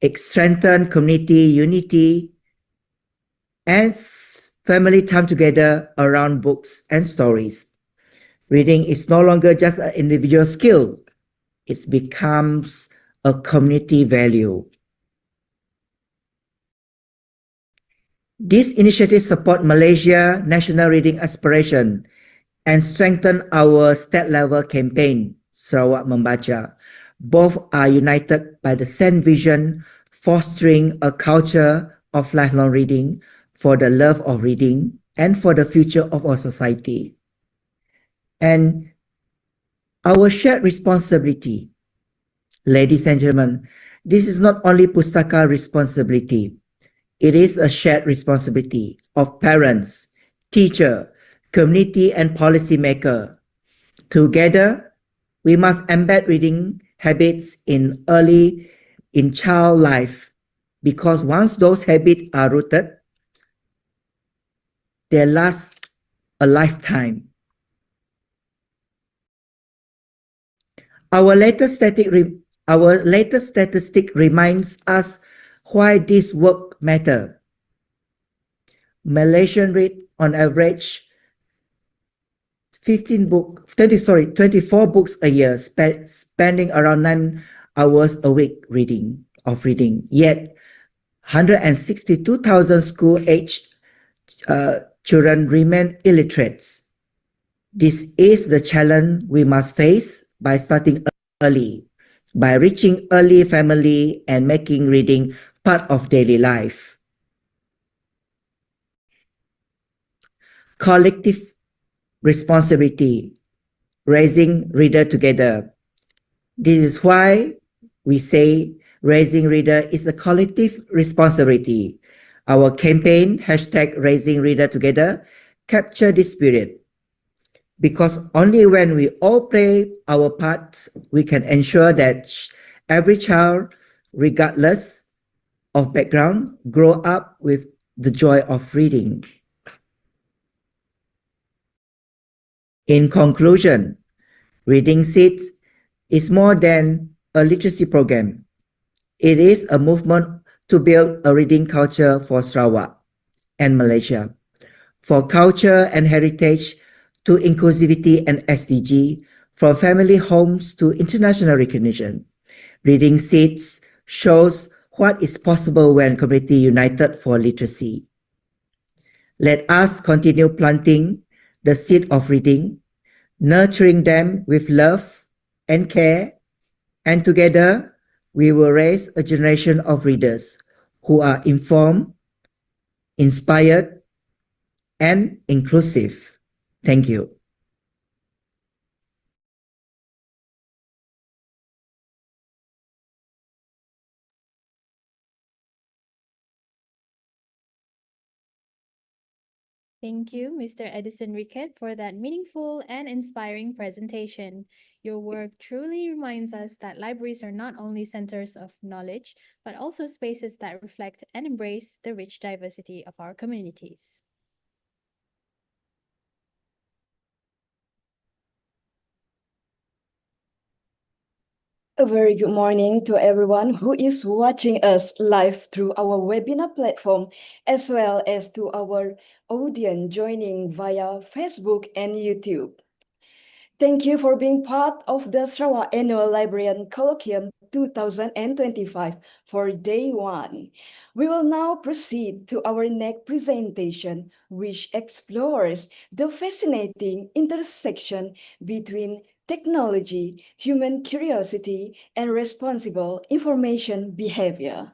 It strengthens community unity and family time together around books and stories. Reading is no longer just an individual skill. It becomes a community value. These initiatives support Malaysia National Reading Aspiration and strengthen our state-level campaign, Sarawak Membaca. Both are united by the same vision, fostering a culture of lifelong reading for the love of reading and for the future of our society. And our shared responsibility, ladies and gentlemen, this is not only Pustaka responsibility. It is a shared responsibility of parents, teacher, community, and policymaker. Together, we must embed reading habits in child life, because once those habits are rooted, they last a lifetime. Our latest statistic reminds us why this work matter. Malaysian read on average 24 books a year, spending around 9 hours a week reading. Yet, 162,000 school-aged children remain illiterate. This is the challenge we must face by starting early, by reaching early family and making reading part of daily life. responsibility, raising reader together. This is why we say raising reader is a collective responsibility. Our campaign, hashtag raising reader together, capture this spirit. Because only when we all play our parts, we can ensure that every child, regardless of background, grow up with the joy of reading. In conclusion, Reading Seeds is more than a literacy program. It is a movement to build a reading culture for Sarawak and Malaysia, for culture and heritage to inclusivity and SDG, from family homes to international recognition. Reading Seeds shows what is possible when community united for literacy. Let us continue planting the seed of reading, nurturing them with love and care, and together we will raise a generation of readers who are informed, inspired, and inclusive. Thank you. Thank you, Mr. Edison Rickett, for that meaningful and inspiring presentation. Your work truly reminds us that libraries are not only centers of knowledge, but also spaces that reflect and embrace the rich diversity of our communities. A very good morning to everyone who is watching us live through our webinar platform, as well as to our audience joining via Facebook and YouTube. Thank you for being part of the Sarawak Annual Librarian Colloquium 2025 for day one. We will now proceed to our next presentation, which explores the fascinating intersection between technology, human curiosity, and responsible information behavior.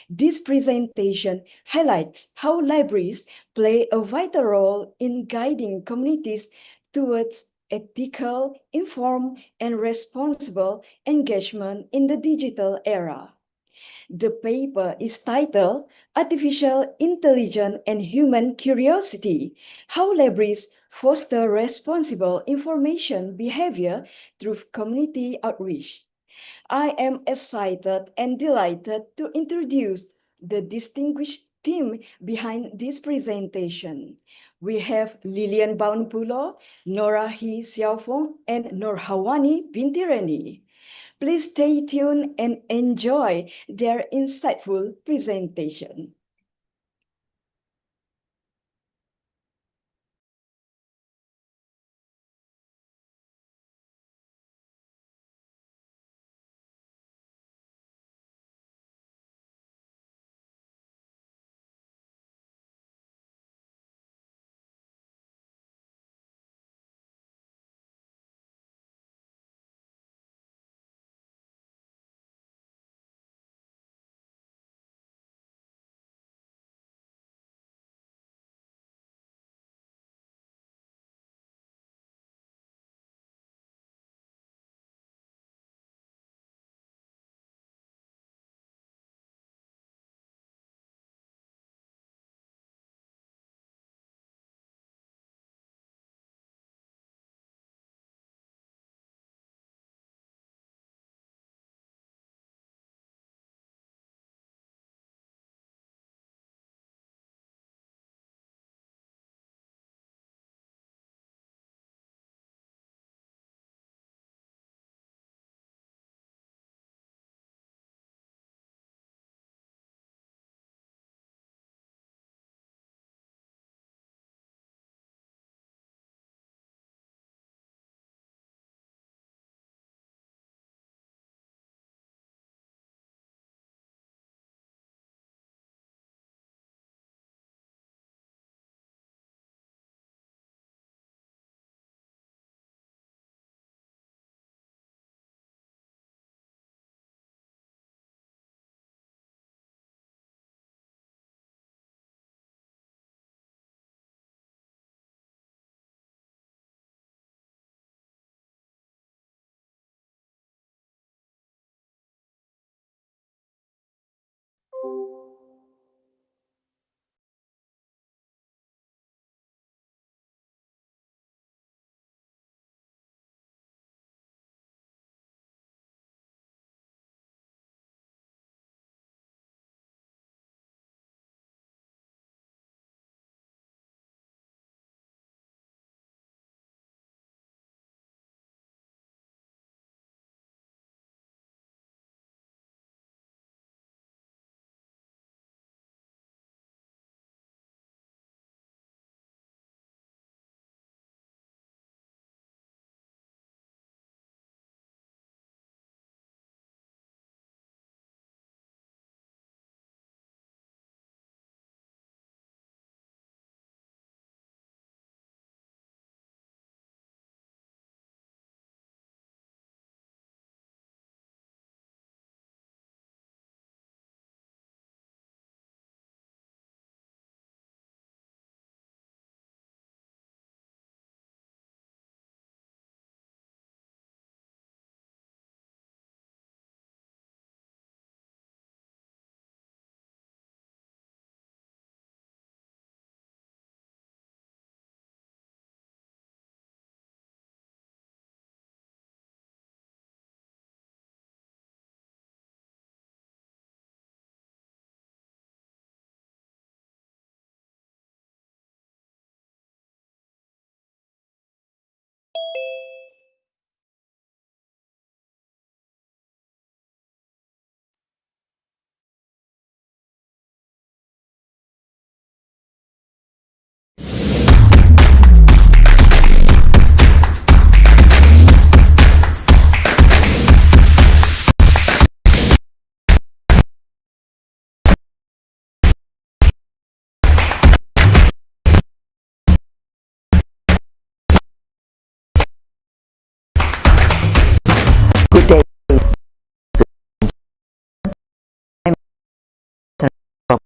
This presentation highlights how libraries play a vital role in guiding communities towards ethical, informed, and responsible engagement in the digital era. The paper is titled Artificial Intelligence and Human Curiosity: How Libraries Foster Responsible Information Behavior Through Community Outreach. I am excited and delighted to introduce the distinguished team behind this presentation. We have Lilian Baunpulo, Nora Hi Xiaofong, and Norhawani Bintirani. Please stay tuned and enjoy their insightful presentation. Good day from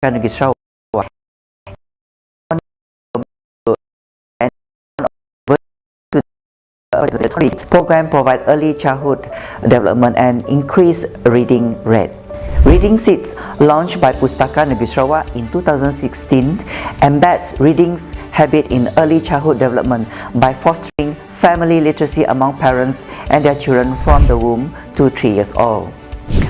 Carnegie Sarawak. And this program provides early childhood development and increase reading rate. Reading Seeds, launched by Pustaka Negeri Sarawak in 2016, embeds reading habit in early childhood development by fostering family literacy among parents and their children from the womb to 3 years old.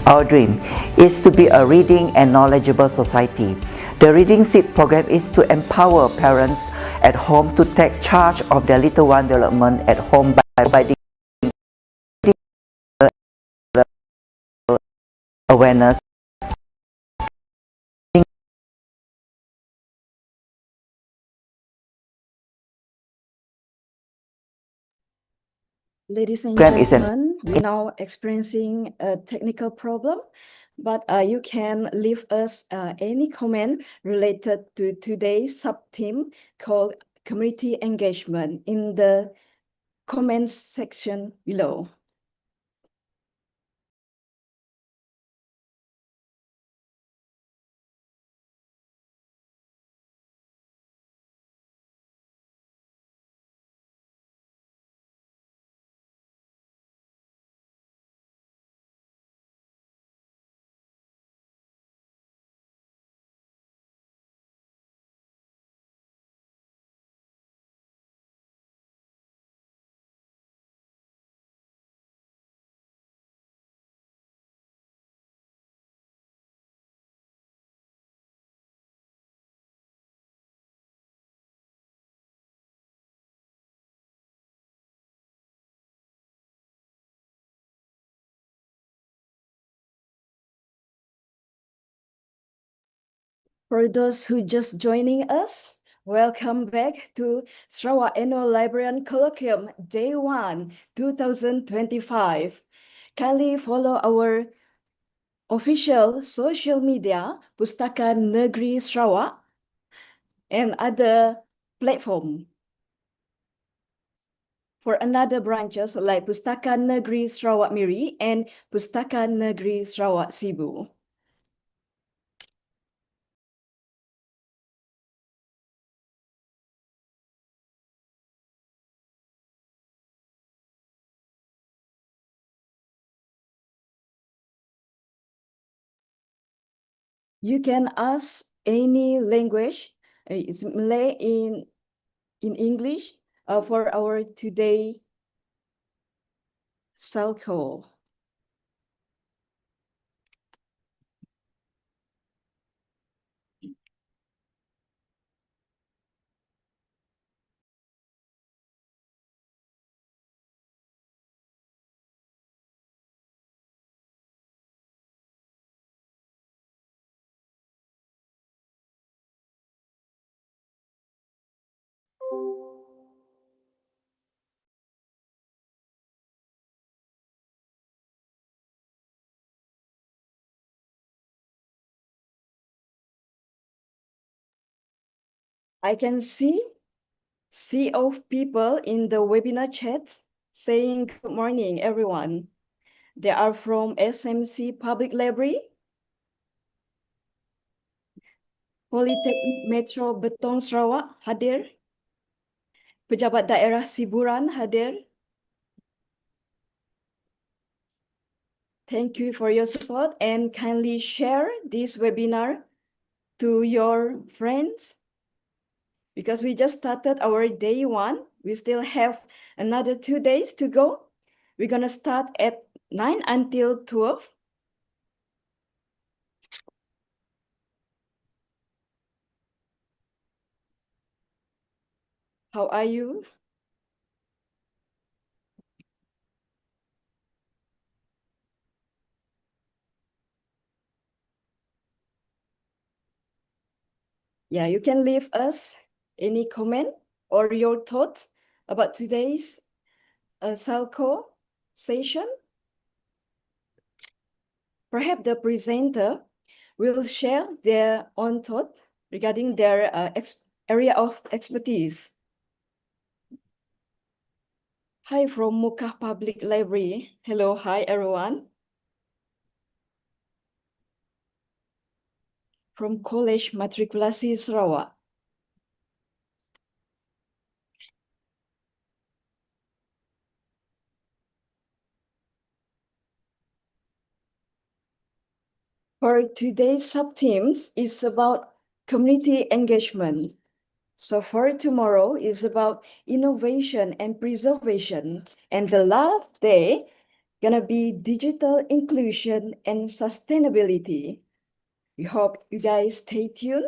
Our dream is to be a reading and knowledgeable society. The Reading Seed program is to empower parents at home to take charge of their little one development at home by providing awareness. Ladies and Program is an gentlemen, we're now experiencing a technical problem, but you can leave us any comment related to today's sub-theme called community engagement in the comments section below. For those who just joining us, welcome back to Sarawak Annual Librarian Colloquium Day 1, 2025. Kindly follow our official social media, Pustaka Negeri Sarawak, and other platform. For another branches like Pustaka Negeri Sarawak Miri and Pustaka Negeri Sarawak Sibu. You can ask any language. It's Malay in English for our today Salco. I can see sea of people in the webinar chat saying good morning, everyone. They are from SMC Public Library, Politeknik Metro Betong Sarawak hadir, Pejabat Daerah Siburan hadir. Thank you for your support and kindly share this webinar to your friends because we just started our day one. We still have another 2 days to go. We're gonna start at 9 until 12. How are you? Yeah, you can leave us any comment or your thoughts about today's Salco session. Perhaps the presenter will share their own thought regarding their area of expertise. Hi from Mukah Public Library. Hello, hi everyone. From College Matrikulasi Sarawak. For today's sub-themes is about community engagement. So for tomorrow is about innovation and preservation. And the last day gonna be digital inclusion and sustainability. We hope you guys stay tuned.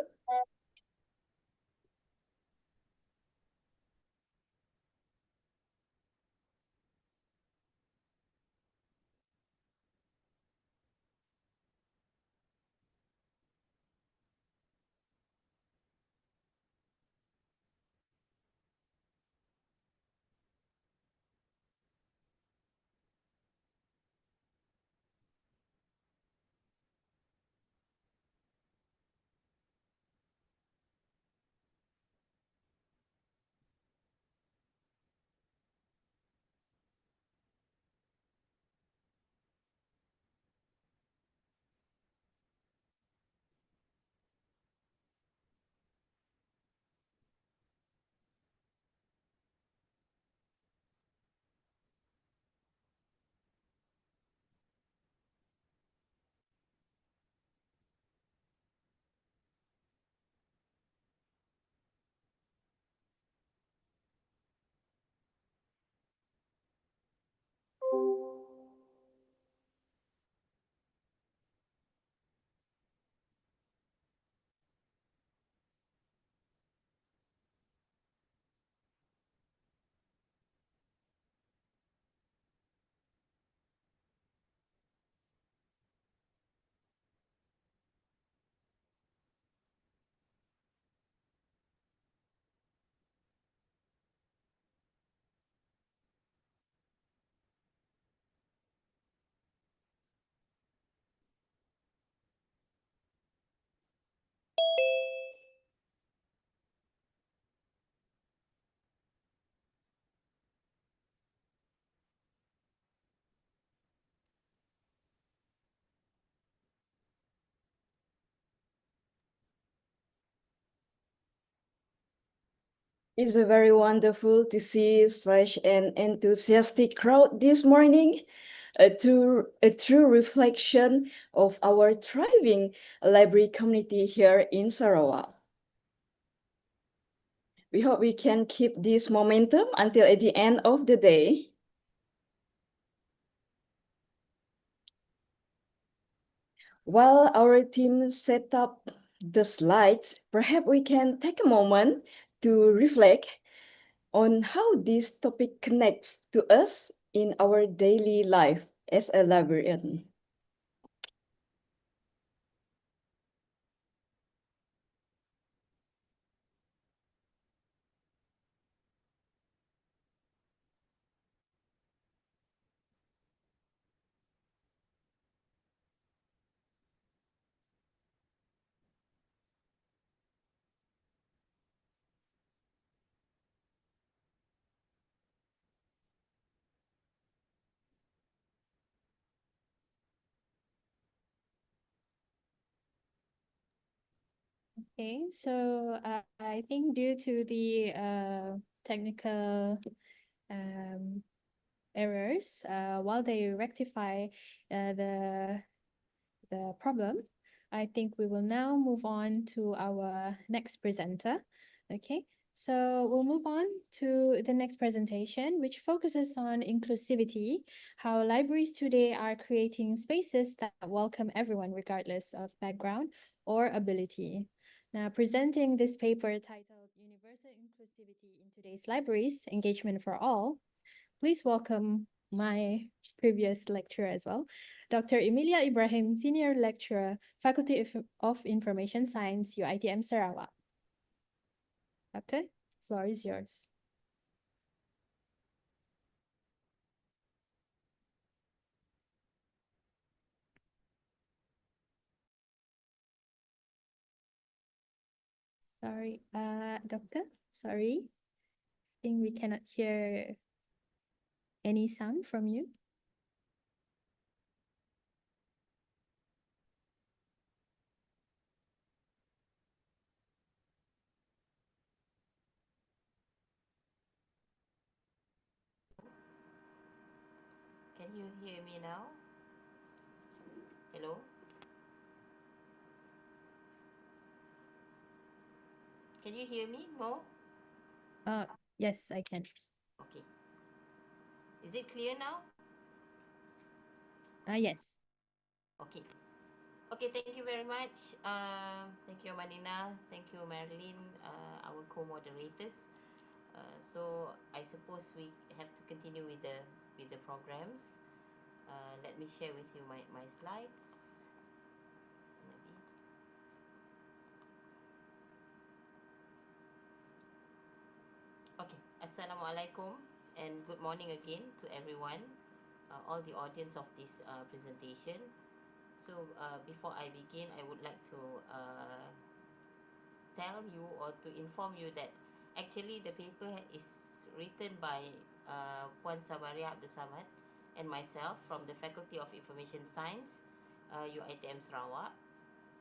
It's very wonderful to see such an enthusiastic crowd this morning. a true reflection of our thriving library community here in Sarawak. We hope we can keep this momentum until at the end of the day. While our team set up the slides, perhaps we can take a moment to reflect on how this topic connects to us in our daily life as a librarian. Okay, so I think due to the technical errors, while they rectify the problem, I think we will now move on to our next presenter. Okay, so we'll move on to the next presentation, which focuses on inclusivity, how libraries today are creating spaces that welcome everyone regardless of background or ability. Now, presenting this paper titled Universal Inclusivity in Today's Libraries, Engagement for All, please welcome my previous lecturer as well, Dr. Emilia Ibrahim, Senior Lecturer, Faculty of Information Science, UITM Sarawak. Doctor, the floor is yours. Sorry, Doctor, sorry. I think we cannot hear any sound from you. Can you hear me now? Hello? Can you hear me? No? Yes, I can. Okay. Is it clear now? Yes. Okay. Okay, thank you very much. Thank you, Manina. Thank you, Marilyn, our co-moderators. So I suppose we have to continue with the programs. Let me share with you my slides. Okay, Assalamualaikum and good morning again to everyone, all the audience of this presentation. So before I begin, I would like to tell you or to inform you that actually the paper is written by Puan Samaria Abdul Samad and myself from the Faculty of Information Science, UITM Sarawak.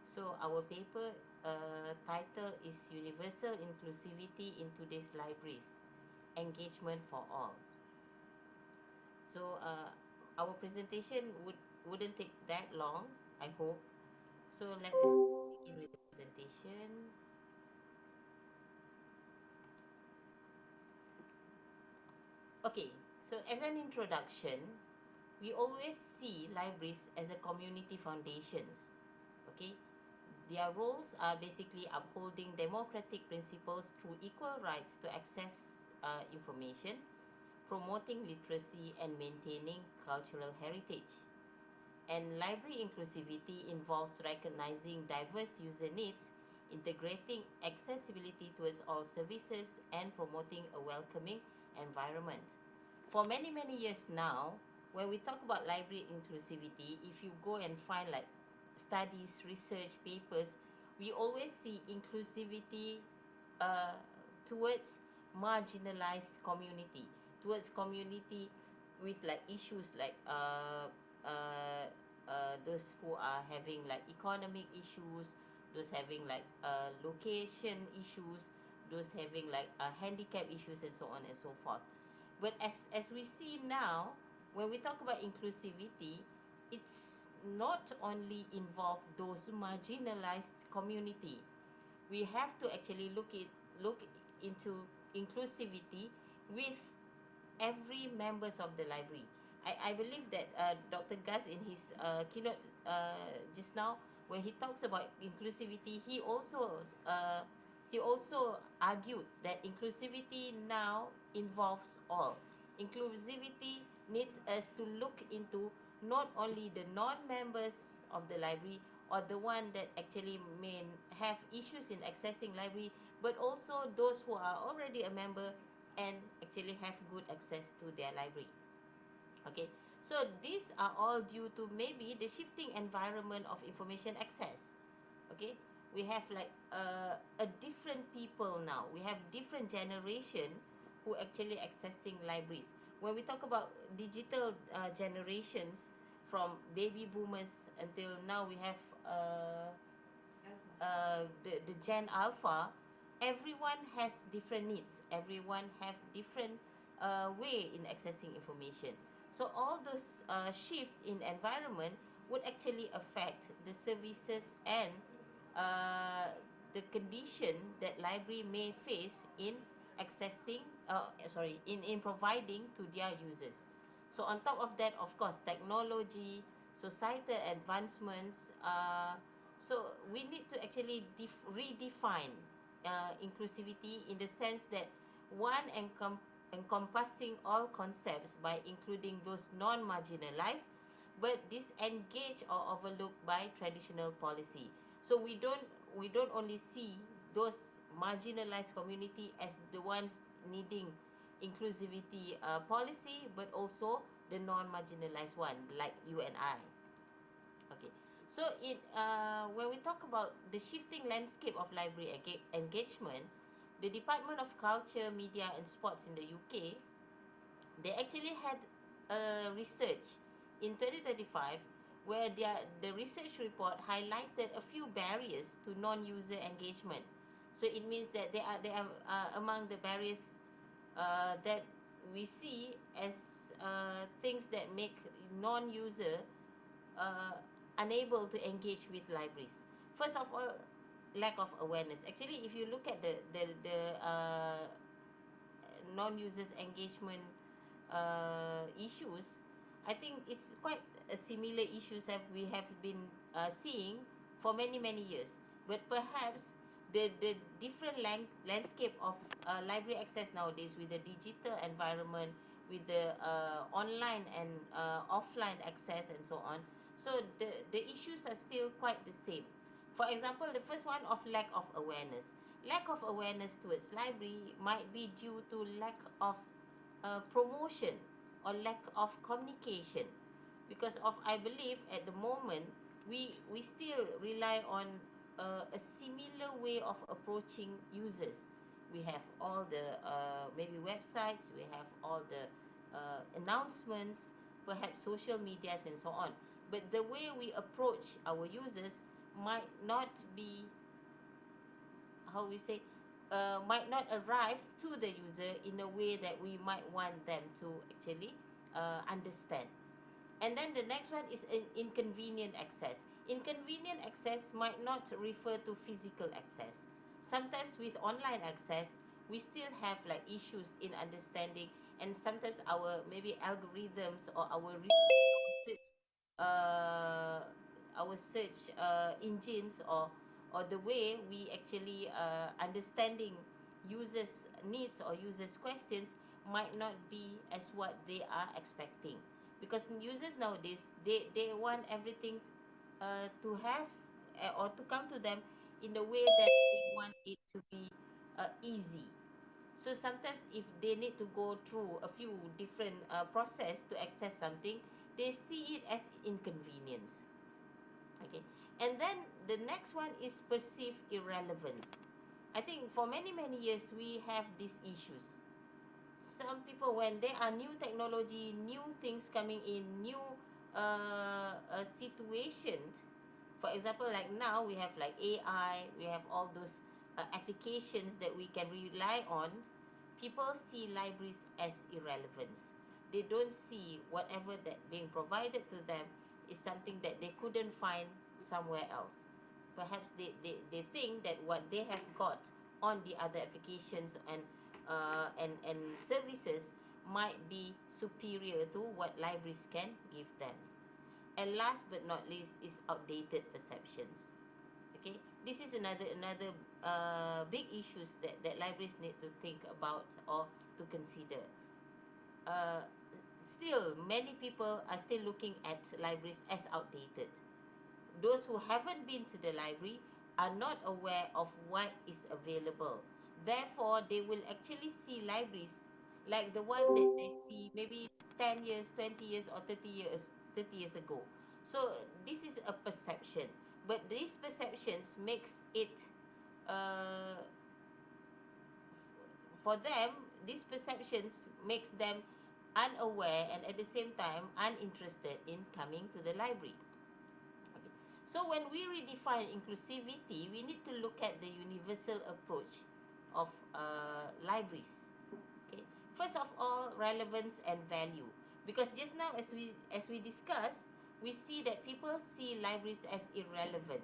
So our paper title is Universal Inclusivity in Today's Libraries, Engagement for All. So our presentation wouldn't take that long, I hope. So let us begin with the presentation. Okay, so as an introduction, we always see libraries as a community foundations. Okay, their roles are basically upholding democratic principles through equal rights to access information, promoting literacy and maintaining cultural heritage. And library inclusivity involves recognizing diverse user needs, integrating accessibility towards all services, and promoting a welcoming environment. For many, many years now, when we talk about library inclusivity, if you go and find like studies, research papers, we always see inclusivity uh, towards marginalized community, towards community with like issues like uh, those who are having like economic issues, those having like location issues, those having like handicap issues and so on and so forth. But as we see now, when we talk about inclusivity, it's not only involve those marginalized community. We have to actually look into inclusivity with every members of the library. I believe that Dr. Gus in his keynote just now, when he talks about inclusivity, he also argued that inclusivity now involves all. Inclusivity needs us to look into not only the non-members of the library or the one that actually may have issues in accessing library, but also those who are already a member and actually have good access to their library. Okay, so these are all due to maybe the shifting environment of information access. Okay, we have like a different people now, we have different generation who actually accessing libraries. When we talk about digital generations, from baby boomers until now, we have the Gen Alpha. Everyone has different needs, everyone have different way in accessing information. So all those shift in environment would actually affect the services and uh, the condition that library may face in accessing in providing to their users. So on top of that, of course, technology, societal advancements, so we need to actually redefine inclusivity in the sense that one encompassing all concepts by including those non-marginalized but disengaged or overlooked by traditional policy. So we don't only see those marginalized community as the ones needing inclusivity policy, but also the non-marginalized one like you and I. Okay, so when we talk about the shifting landscape of library engagement, the Department of Culture, Media and Sports in the UK, they actually had a research in 2035 where the research report highlighted a few barriers to non-user engagement. So it means that they are among the barriers that we see as things that make non-user uh, unable to engage with libraries. First of all, lack of awareness. Actually, if you look at the non-users engagement issues, I think it's quite a similar issues have we have been seeing for many years. But perhaps the different landscape of library access nowadays, with the digital environment, with the online and offline access and so on, so the issues are still quite the same. For example, the first one of lack of awareness. Lack of awareness towards library might be due to lack of promotion or lack of communication, because of, I believe at the moment, we still rely on a similar way of approaching users. We have all the maybe websites, we have all the announcements, perhaps social medias and so on, but the way we approach our users might not be, how we say, might not arrive to the user in a way that we might want them to actually understand. And then the next one is an inconvenient access. Inconvenient access might not refer to physical access. Sometimes with online access, we still have like issues in understanding, and sometimes our maybe algorithms or uh, our search engines, or the way we actually understanding users needs or users questions might not be as what they are expecting, because users nowadays, they want everything to have or to come to them in the way that they want it to be easy. So sometimes if they need to go through a few different process to access something, they see it as inconvenience. Okay, and then the next one is perceived irrelevance. I think for many years we have these issues. Some people, when there are new technology, new things coming in, new situations, for example, like now we have like AI, we have all those applications that we can rely on. People see libraries as irrelevance. they don't see whatever that being provided to them is something that they couldn't find somewhere else. Perhaps they think that what they have got on the other applications and services might be superior to what libraries can give them. And last but not least is outdated perceptions. Okay, this is another big issues that libraries need to think about or to consider. uh, Still many people are still looking at libraries as outdated. Those who haven't been to the library are not aware of what is available. Therefore, they will actually see libraries like the one that they see maybe 10 years, 20 years, or 30 years ago. So this is a perception. But these perceptions makes it, uh, for them, these perceptions makes them unaware and at the same time uninterested in coming to the library. Okay. So when we redefine inclusivity, we need to look at the universal approach of libraries. Okay. First of all, relevance and value. Because just now, as we discussed, we see that people see libraries as irrelevant.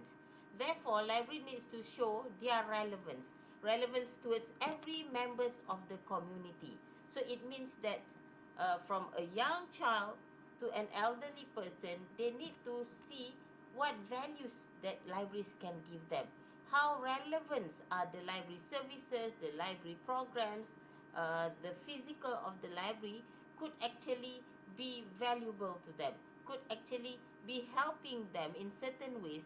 Therefore, library needs to show their relevance towards every members of the community. So it means that from a young child to an elderly person, they need to see what values that libraries can give them. How relevant are the library services, the library programs, the physical of the library could actually be valuable to them, could actually be helping them in certain ways,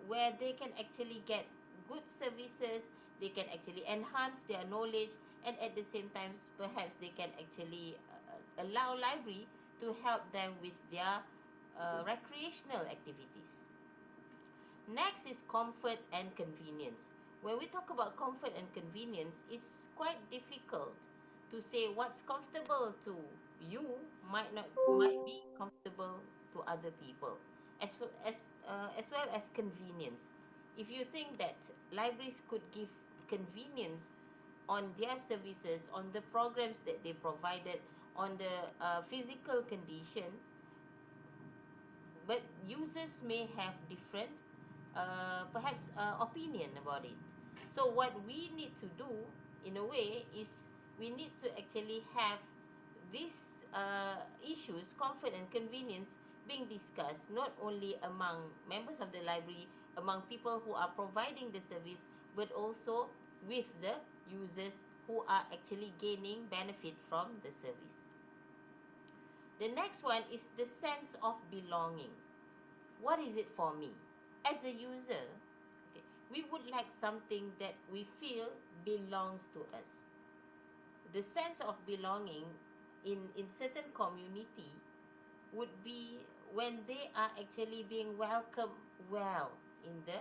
where they can actually get good services, they can actually enhance their knowledge, and at the same time, perhaps they can actually allow library to help them with their recreational activities. Next is comfort and convenience. When we talk about comfort and convenience, it's quite difficult to say what's comfortable to you might be comfortable to other people, as well as convenience. If you think that libraries could give convenience on their services, on the programs that they provided, on the physical condition, but users may have different perhaps opinion about it. So what we need to do in a way is we need to actually have these issues, comfort and convenience, being discussed not only among members of the library, among people who are providing the service, but also with the users who are actually gaining benefit from the service. The next one is the sense of belonging. What is it for me? As a user, okay, we would like something that we feel belongs to us. The sense of belonging in certain community would be when they are actually being welcomed well in the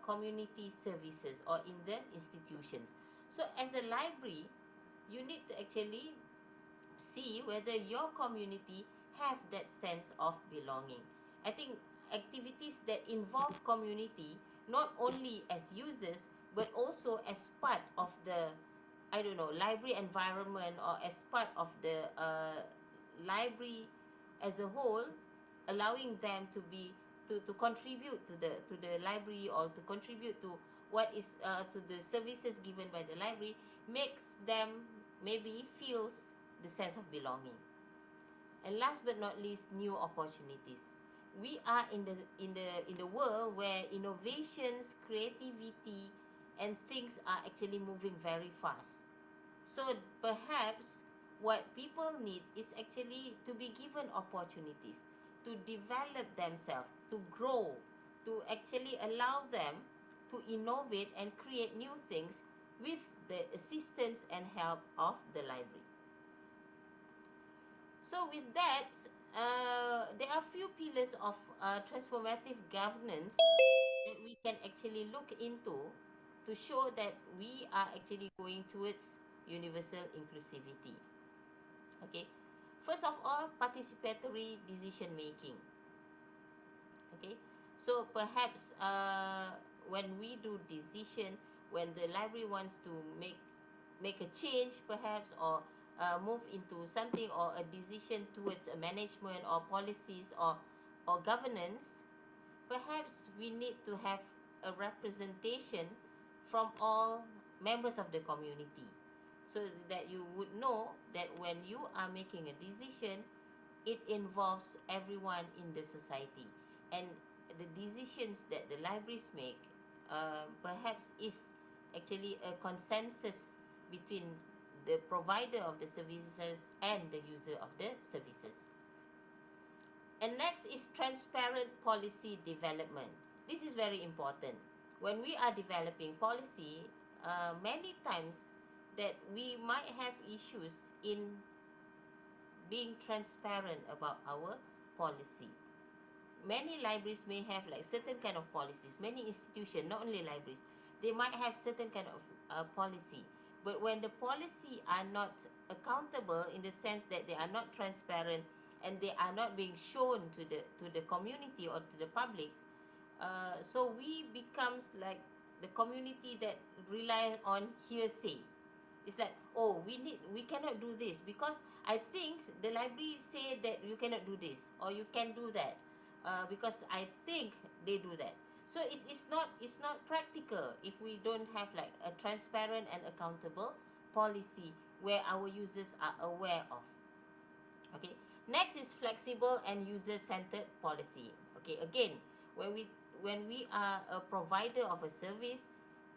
community services or in the institutions. So as a library, you need to actually see whether your community have that sense of belonging. I think activities that involve community not only as users but also as part of the, I don't know, library environment, or as part of the library as a whole, allowing them to be to contribute to the library, or to contribute to what is to the services given by the library, makes them maybe feels the sense of belonging. And last but not least, new opportunities. We are in the world where innovations, creativity, and things are actually moving very fast. So perhaps what people need is actually to be given opportunities to develop themselves, to grow, to actually allow them to innovate and create new things with the assistance and help of the library. So with that, there are few pillars of transformative governance that we can actually look into to show that we are actually going towards universal inclusivity. Okay, first of all, participatory decision making. Okay, so perhaps when we do decision, when the library wants to make a change perhaps, or move into something or a decision towards a management or policies or governance, perhaps we need to have a representation from all members of the community, so that you would know that when you are making a decision, it involves everyone in the society, and the decisions that the libraries make perhaps is actually a consensus between the provider of the services and the user of the services. And next is transparent policy development. This is very important. When we are developing policy, many times that we might have issues in being transparent about our policy. Many libraries may have like certain kind of policies. Many institutions, not only libraries, they might have certain kind of policy. But when the policy are not accountable, in the sense that they are not transparent and they are not being shown to the community or to the public, so we becomes like the community that rely on hearsay. It's like, oh, we cannot do this because I think the library say that you cannot do this or you can do that, because I think they do that. So it's not practical if we don't have like a transparent and accountable policy where our users are aware of. Okay, next is flexible and user-centered policy. Okay, again, when we are a provider of a service,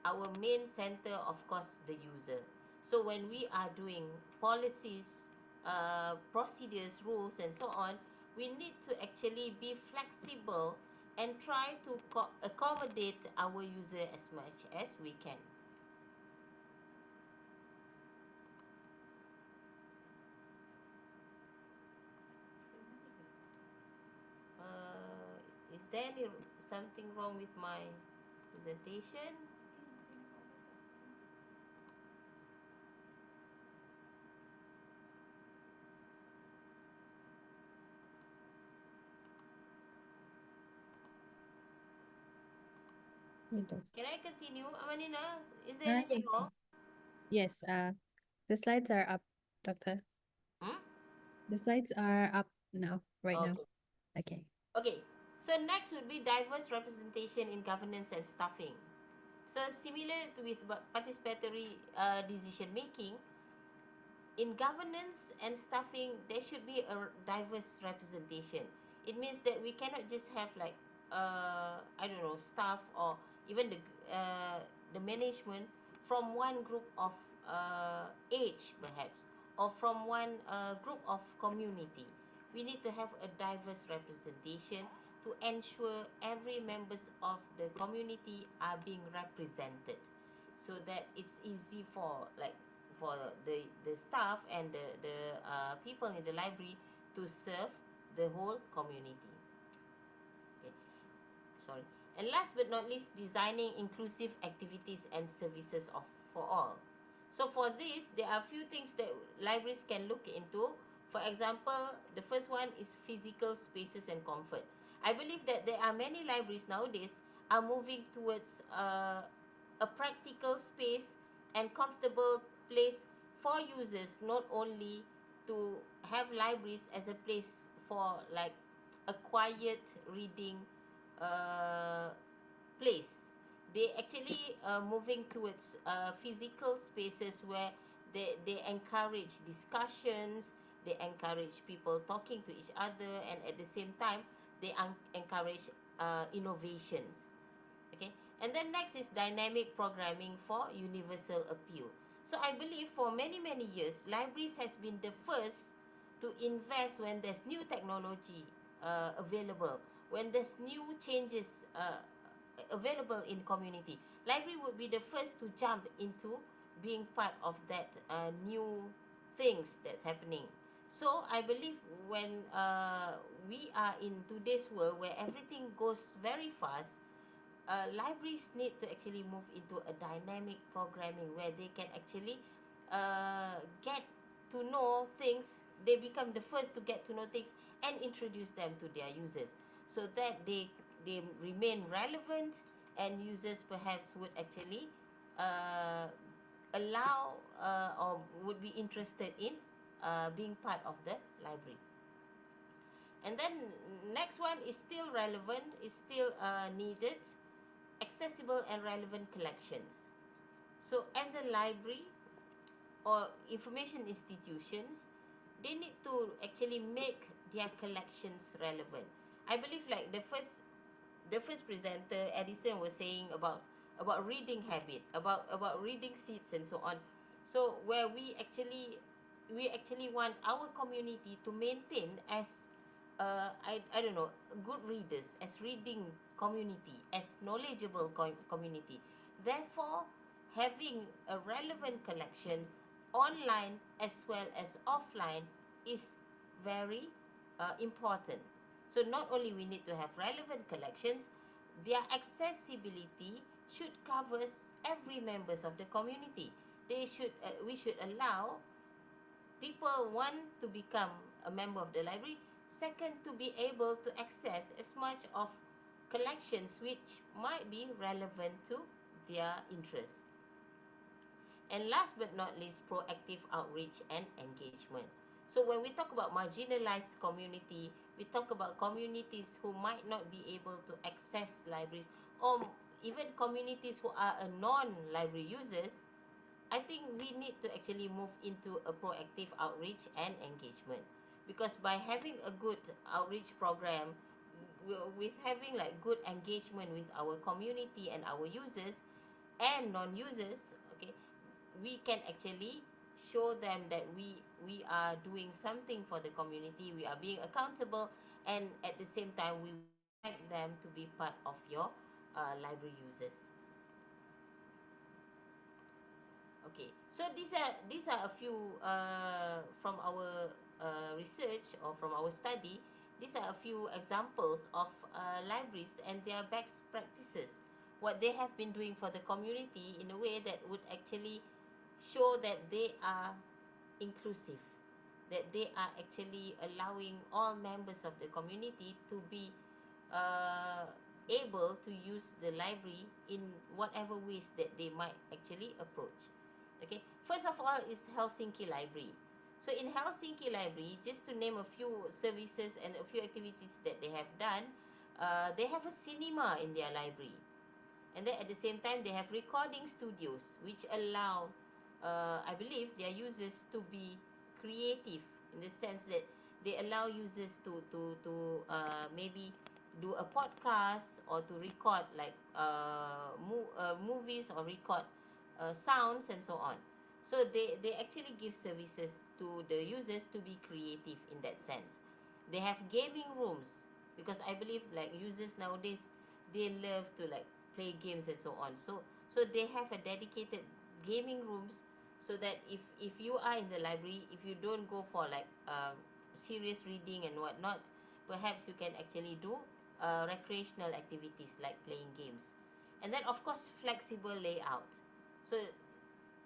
our main center, of course, the user. So when we are doing policies, procedures, rules, and so on, we need to actually be flexible and try to accommodate our user as much as we can. Is there something wrong with my presentation? Can I continue, Amanina? Is there anything Yes. wrong? Yes, the slides are up, Doctor. Hmm? The slides are up now, right now. Okay. Okay. Okay. So next would be diverse representation in governance and staffing. So similar to with participatory decision making, in governance and staffing, there should be a diverse representation. It means that we cannot just have like I don't know, staff or even the management from one group of age perhaps, or from one group of community. We need to have a diverse representation to ensure every members of the community are being represented, so that it's easy for like for the staff and the people in the library to serve the whole community. Okay, sorry. And last but not least, designing inclusive activities and services for all. So for this, there are a few things that libraries can look into. For example, the first one is physical spaces and comfort. I believe that there are many libraries nowadays are moving towards a practical space and comfortable place for users, not only to have libraries as a place for like a quiet reading uh, place. They actually moving towards physical spaces where they encourage discussions, they encourage people talking to each other, and at the same time, they encourage innovations. Okay, and then next is dynamic programming for universal appeal. So I believe for many years, libraries has been the first to invest when there's new technology available, when there's new changes available in community. Library would be the first to jump into being part of that new things that's happening. So I believe when we are in today's world where everything goes very fast, libraries need to actually move into a dynamic programming where they can actually get to know things. They become the first to get to know things and introduce them to their users, so that they remain relevant, and users perhaps would actually uh, allow or would be interested in being part of the library. And then next one is still relevant, is still needed, accessible and relevant collections. So as a library or information institutions, they need to actually make their collections relevant. I believe like the first presenter Edison was saying about reading habit, about reading seats and so on. So where we actually want our community to maintain as I don't know, good readers, as reading community, as knowledgeable community. Therefore, having a relevant collection online as well as offline is very important. So not only we need to have relevant collections, their accessibility should covers every members of the community. We should allow people want to become a member of the library. Second, to be able to access as much of collections which might be relevant to their interest. And last but not least, proactive outreach and engagement. So when we talk about marginalized community, we talk about communities who might not be able to access libraries, or even communities who are a non-library users. I think we need to actually move into a proactive outreach and engagement, because by having a good outreach program, with having like good engagement with our community and our users and non-users, okay, we can actually show them that we are doing something for the community, we are being accountable, and at the same time we would like them to be part of your library users. Okay, so these are a few from our research or from our study. These are a few examples of libraries and their best practices, what they have been doing for the community in a way that would actually show that they are inclusive, that they are actually allowing all members of the community to be uh, able to use the library in whatever ways that they might actually approach. Okay, first of all is Helsinki Library. So in Helsinki Library, just to name a few services and a few activities that they have done, they have a cinema in their library. And then at the same time, they have recording studios, which allow, I believe, their users to be creative, in the sense that they allow users to maybe do a podcast, or to record like movies, or record sounds and so on. So they actually give services to the users to be creative in that sense. They have gaming rooms, because I believe like users nowadays, they love to like play games and so on. So they have a dedicated gaming rooms, so that if you are in the library, if you don't go for like serious reading and whatnot, perhaps you can actually do recreational activities like playing games. And then of course flexible layout. So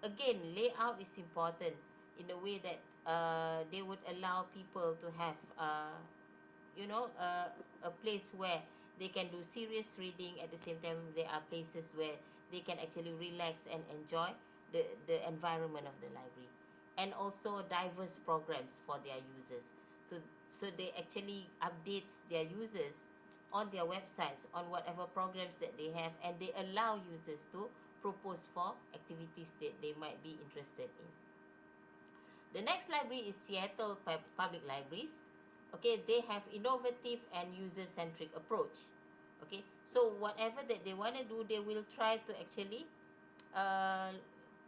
again, layout is important in a way that they would allow people to have a place where they can do serious reading. At the same time, there are places where they can actually relax and enjoy the environment of the library. And also diverse programs for their users. So they actually updates their users on their websites on whatever programs that they have, and they allow users to propose for activities that they might be interested in. The next library is Seattle Public Libraries. Okay, they have innovative and user-centric approach. Okay, so whatever that they want to do, they will try to actually uh,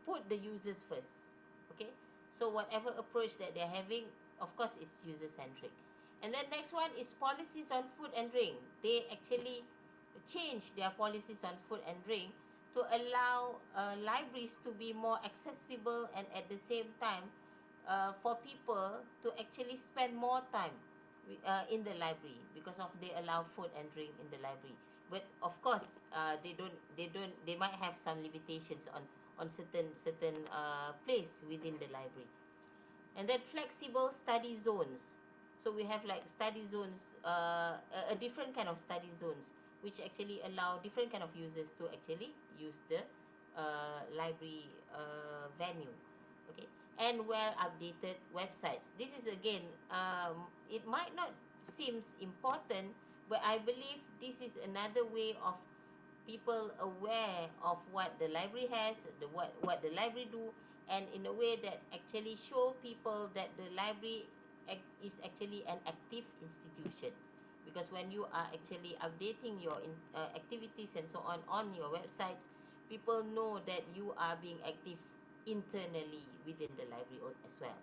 put the users first. Okay, so whatever approach that they're having, of course, is user-centric. And then next one is policies on food and drink. They actually change their policies on food and drink to allow libraries to be more accessible, and at the same time for people to actually spend more time in the library, because of they allow food and drink in the library. But of course they might have some limitations on certain place within the library. And then flexible study zones. So we have like study zones, a different kind of study zones, which actually allow different kind of users to actually use library venue, okay, and well updated websites. This is again, it might not seems important, but I believe this is another way of people aware of what the library has, what the library do, and in a way that actually show people that the library is actually an active institution. Because when you are actually updating your activities and so on your websites, people know that you are being active internally within the library as well.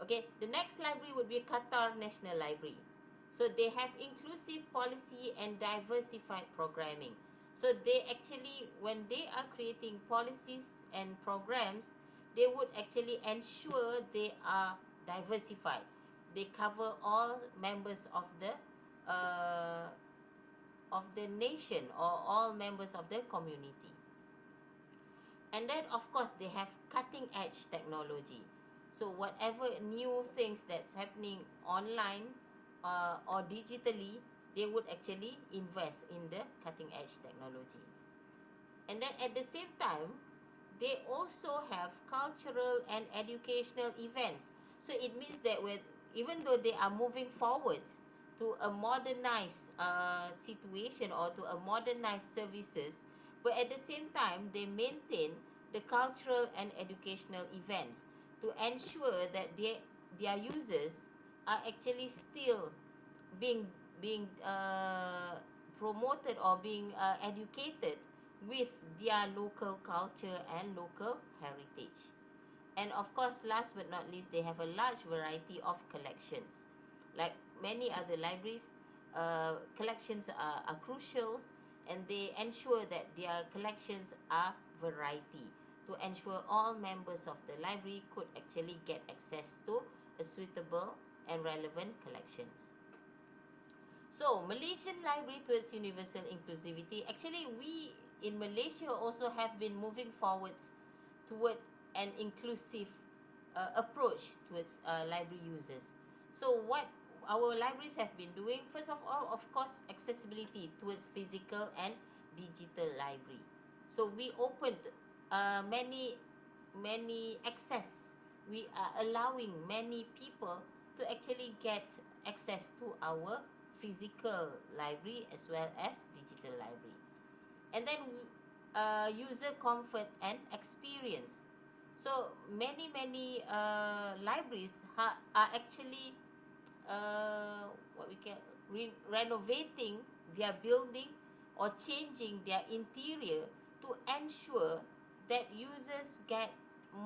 Okay, the next library would be Qatar National Library. So they have inclusive policy and diversified programming. So they actually, when they are creating policies and programs, they would actually ensure they are diversified. They cover all members uh, of the nation, or all members of the community. And then of course they have cutting edge technology. So whatever new things that's happening online or digitally, they would actually invest in the cutting edge technology. And then at the same time, they also have cultural and educational events. So it means that with, even though they are moving forward to a modernized situation, or to a modernized services, but at the same time they maintain the cultural and educational events to ensure that their users are actually still being being promoted, or being educated with their local culture and local heritage. And of course, last but not least, they have a large variety of collections. Like many other libraries, collections are crucial, and they ensure that their collections are variety, to ensure all members of the library could actually get access to a suitable and relevant collections. So, Malaysian Library towards universal inclusivity. Actually, we in Malaysia also have been moving forwards toward an inclusive approach towards library users. So, what our libraries have been doing, first of all, of course, accessibility towards physical and digital library. So, we opened many access. We are allowing many people to actually get access to our physical library as well as digital library. And then user comfort and experience. So many libraries are actually what we can renovating their building, or changing their interior, to ensure that users get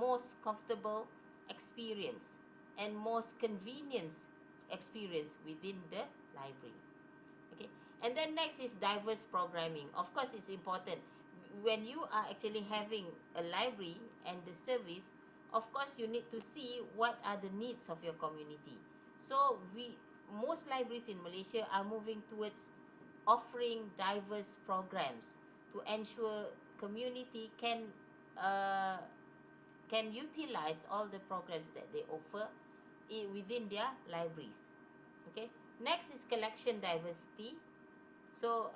most comfortable experience and most convenience experience within the library. Okay, and then next is diverse programming. Of course, it's important when you are actually having a library and the service. Of course, you need to see what are the needs of your community. So most libraries in Malaysia are moving towards offering diverse programs to ensure community uh, can utilize all the programs that they offer within their libraries. Okay, next is collection diversity. So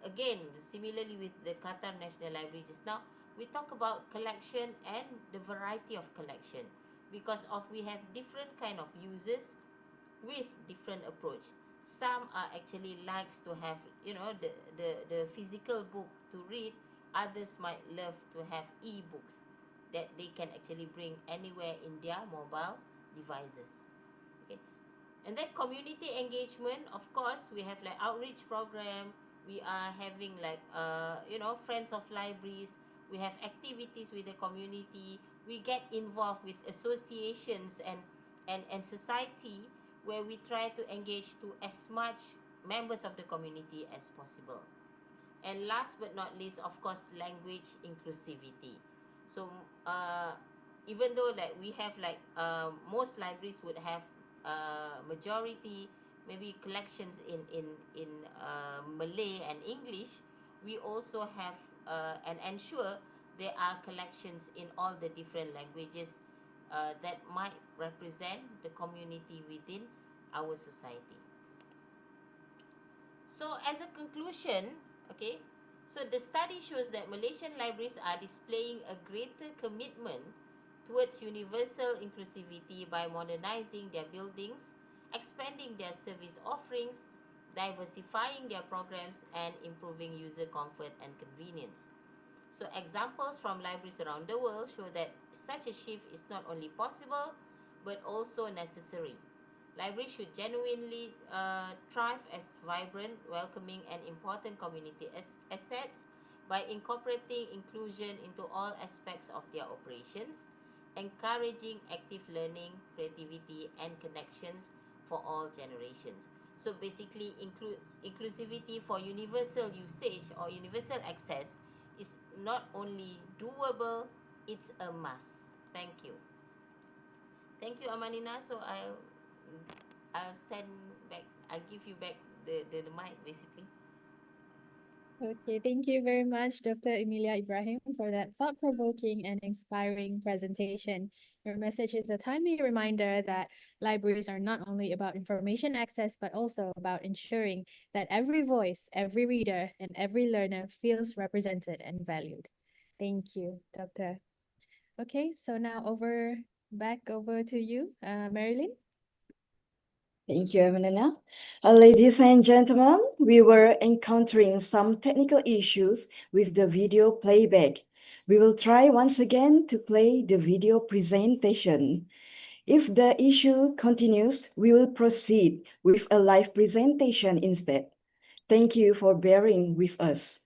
again, similarly with the Qatar National Library just now, we talk about collection and the variety of collection, because of we have different kind of users with different approach. Some are actually likes to have, the physical book to read. Others might love to have e-books that they can actually bring anywhere in their mobile devices. Okay, and then community engagement. Of course, we have like outreach program. We are having like friends of libraries. We have activities with the community. We get involved with associations and society, where we try to engage to as much members of the community as possible. And last but not least, of course, language inclusivity. So even though that we have like most libraries would have majority maybe collections in Malay and English, we also have and ensure there are collections in all the different languages that might represent the community within our society. So as a conclusion, okay, So the study shows that Malaysian libraries are displaying a greater commitment towards universal inclusivity by modernizing their buildings, expanding their service offerings, diversifying their programs, and improving user comfort and convenience. So examples from libraries around the world show that such a shift is not only possible but also necessary. Libraries should genuinely thrive as vibrant, welcoming, and important community assets by incorporating inclusion into all aspects of their operations, encouraging active learning, creativity, and connections for all generations. So basically, inclusivity for universal usage or universal access is not only doable, it's a must. Thank you. Thank you, Amanina. So I'll send back. I'll give you back the mic, basically. Okay, thank you very much, Dr. Emilia Ibrahim, for that thought-provoking and inspiring presentation. Your message is a timely reminder that libraries are not only about information access, but also about ensuring that every voice, every reader, and every learner feels represented and valued. Thank you, Doctor. Okay, so now back over to you, Marilyn. Thank you, Evelina. Ladies and gentlemen, we were encountering some technical issues with the video playback. We will try once again to play the video presentation. If the issue continues, we will proceed with a live presentation instead. Thank you for bearing with us.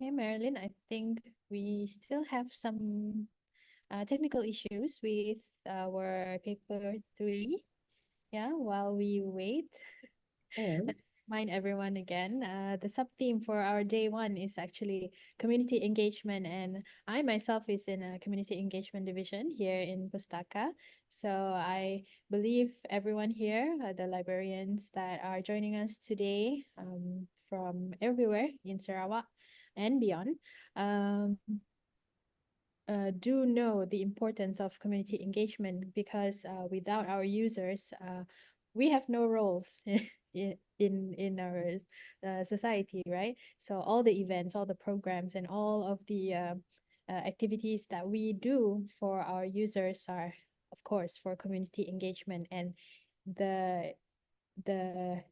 Okay, Marilyn, I think we still have some technical issues with our paper 3. Yeah, while we wait, let me remind everyone again, the sub-theme for our day 1 is actually community engagement, and I myself is in a community engagement division here in Pustaka. So I believe everyone here, the librarians that are joining us today from everywhere in Sarawak, and beyond, do know the importance of community engagement, because without our users, we have no roles in our society, right? So all the events, all the programs, and all of the activities that we do for our users are, of course, for community engagement. And the the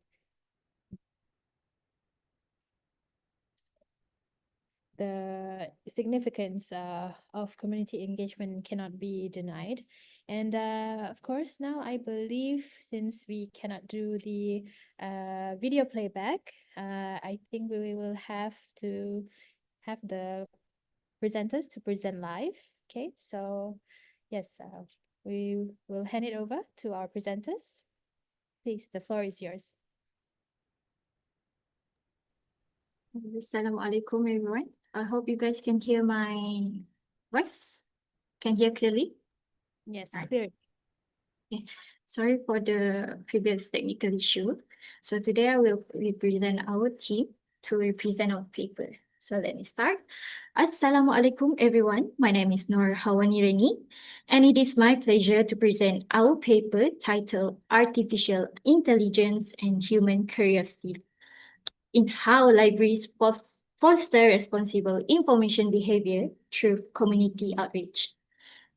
the significance of community engagement cannot be denied. And of course, now I believe, since we cannot do the video playback, I think we will have to have the presenters to present live. Okay, so yes, we will hand it over to our presenters. Please, the floor is yours. Assalamualaikum everyone. I hope you guys can hear my voice. Can hear clearly? Yes, Right. clear. Okay. Sorry for the previous technical issue. So today I will represent our team to represent our paper. So let me start. Assalamualaikum everyone. My name is Nur Hawani Reni, and it is my pleasure to present our paper titled Artificial Intelligence and Human Curiosity in how libraries foster responsible information behavior through community outreach.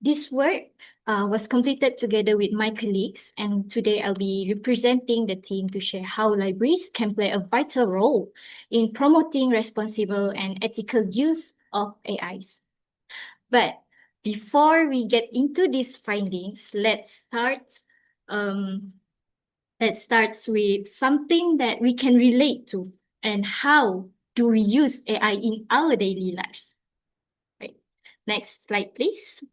This work was completed together with my colleagues, and today I'll be representing the team to share how libraries can play a vital role in promoting responsible and ethical use of AIs. But before we get into these findings, let's start with something that we can relate to, and how do we use AI in our daily life. Right. Next slide, please.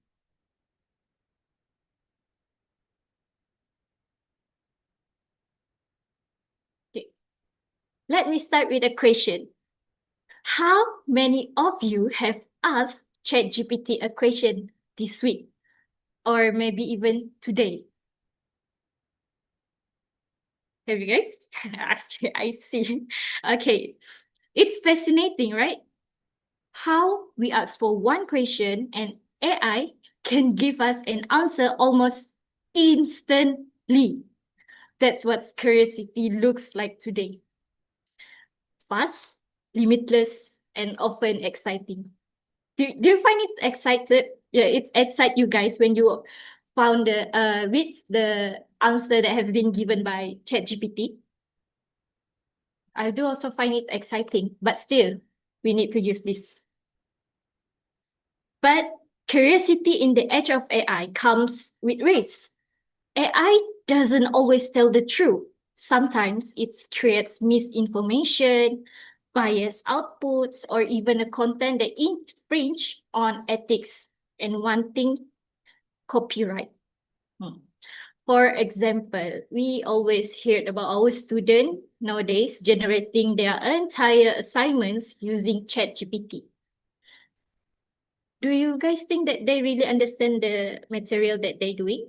Okay. Let me start with a question. How many of you have asked ChatGPT a question this week, or maybe even today? Have you guys? Okay, I see. Okay, it's fascinating, right? How we ask for one question and AI can give us an answer almost instantly. That's what curiosity looks like today. Fast, limitless, and often exciting. Do you find it excited? Yeah, it excites you guys when you found read the answer that have been given by ChatGPT? I do also find it exciting, but still, we need to use this. But curiosity in the age of AI comes with risk. AI doesn't always tell the truth. Sometimes it creates misinformation, biased outputs, or even a content that infringe on ethics and wanting copyright. For example, we always hear about our students nowadays generating their entire assignments using ChatGPT. Do you guys think that they really understand the material that they're doing?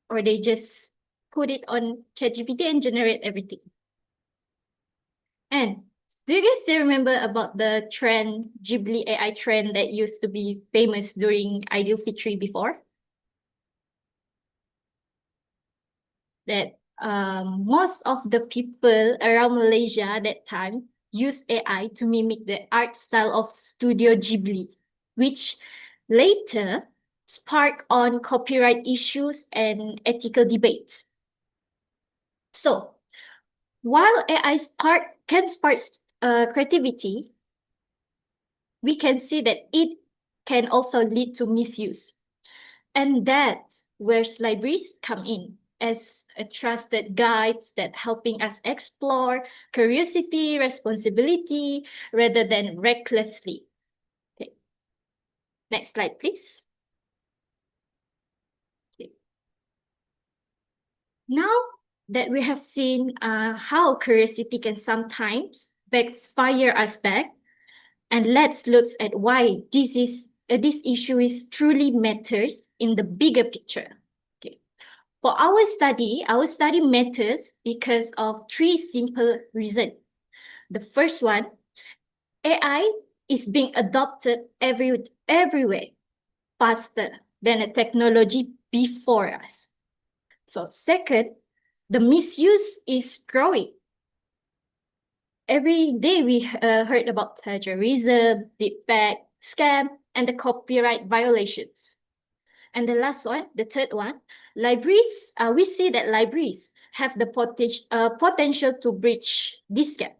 Or they just put it on ChatGPT and generate everything? And do you guys still remember about the trend, Ghibli AI trend that used to be famous during Idul Fitri before? That most of the people around Malaysia at that time used AI to mimic the art style of Studio Ghibli, which later sparked on copyright issues and ethical debates. So, while AI can spark creativity, we can see that it can also lead to misuse. And that's where libraries come in as a trusted guides that helping us explore curiosity, responsibility, rather than recklessly. Okay. Next slide, please. Okay. Now that we have seen how curiosity can sometimes backfire us back, and let's look at why this issue is truly matters in the bigger picture. Okay. For our study matters because of three simple reasons. The first one, AI is being adopted everywhere faster than the technology before us. So second, the misuse is growing. Every day we heard about plagiarism, deepfake, scam, and the copyright violations. And the last one, the third one, libraries, we see that libraries have the potential to bridge this gap,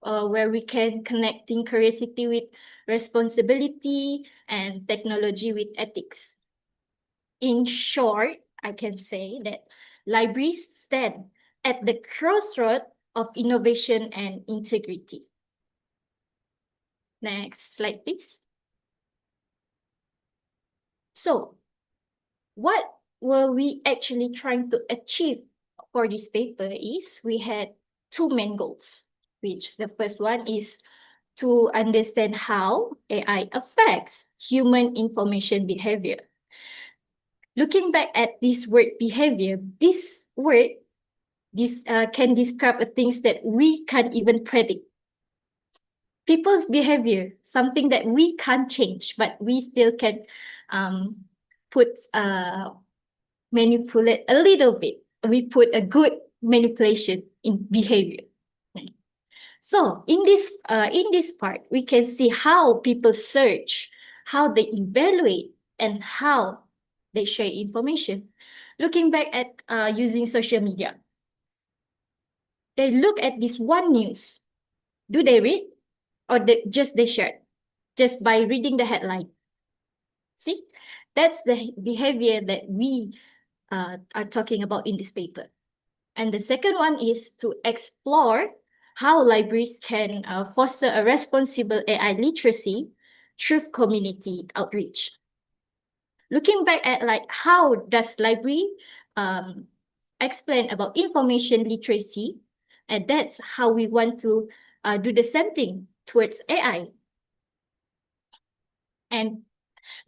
where we can connecting curiosity with responsibility and technology with ethics. In short, I can say that libraries stand at the crossroad of innovation and integrity. Next slide, please. So, what were we actually trying to achieve for this paper is we had two main goals, which the first one is to understand how AI affects human information behavior. Looking back at this word behavior, this word can describe the things that we can't even predict. People's behavior, something that we can't change, but we still can manipulate a little bit. We put a good manipulation in behavior. So in this part, we can see how people search, how they evaluate, and how they share information. Looking back at using social media, they look at this one news. Do they read, or they share just by reading the headline? See, that's the behavior that we are talking about in this paper. And the second one is to explore how libraries can foster a responsible AI literacy through community outreach. Looking back at how does library explain about information literacy, and that's how we want to do the same thing towards AI. And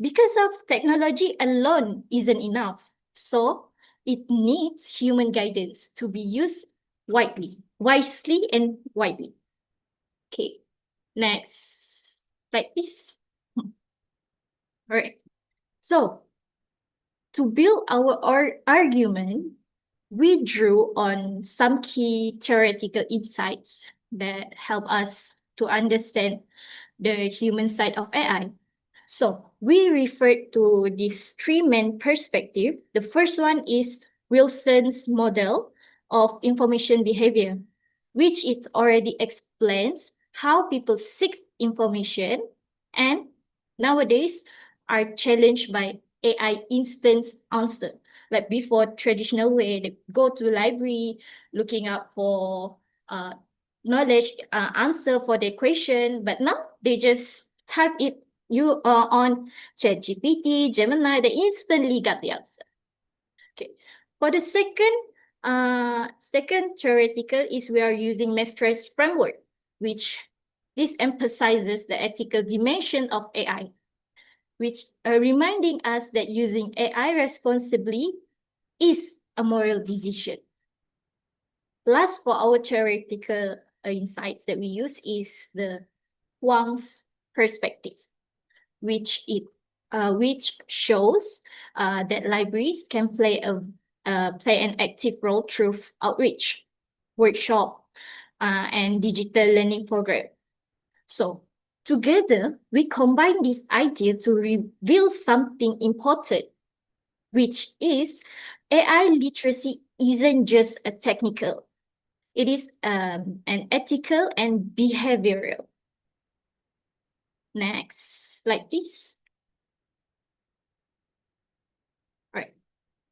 because of technology alone isn't enough, so it needs human guidance to be used wisely and widely. Okay, next slide, please. All right. So to build our argument, we drew on some key theoretical insights that help us to understand the human side of AI. So we referred to these three main perspectives. The first one is Wilson's model of information behavior, which it already explains how people seek information and nowadays are challenged by AI instant answer. Like before, traditional way, they go to the library looking up for knowledge answer for the question, but now they just type it on ChatGPT, Gemini, they instantly got the answer. Okay. For the second theoretical is we are using Maastricht framework, which this emphasizes the ethical dimension of AI, which are reminding us that using AI responsibly is a moral decision. Last, for our theoretical insights that we use is the Huang's perspective, which shows that libraries can play an active role through outreach, workshop, and digital learning program. So together, we combine this idea to reveal something important, which is AI literacy isn't just a technical. It is an ethical and behavioral. Next slide, please. All right.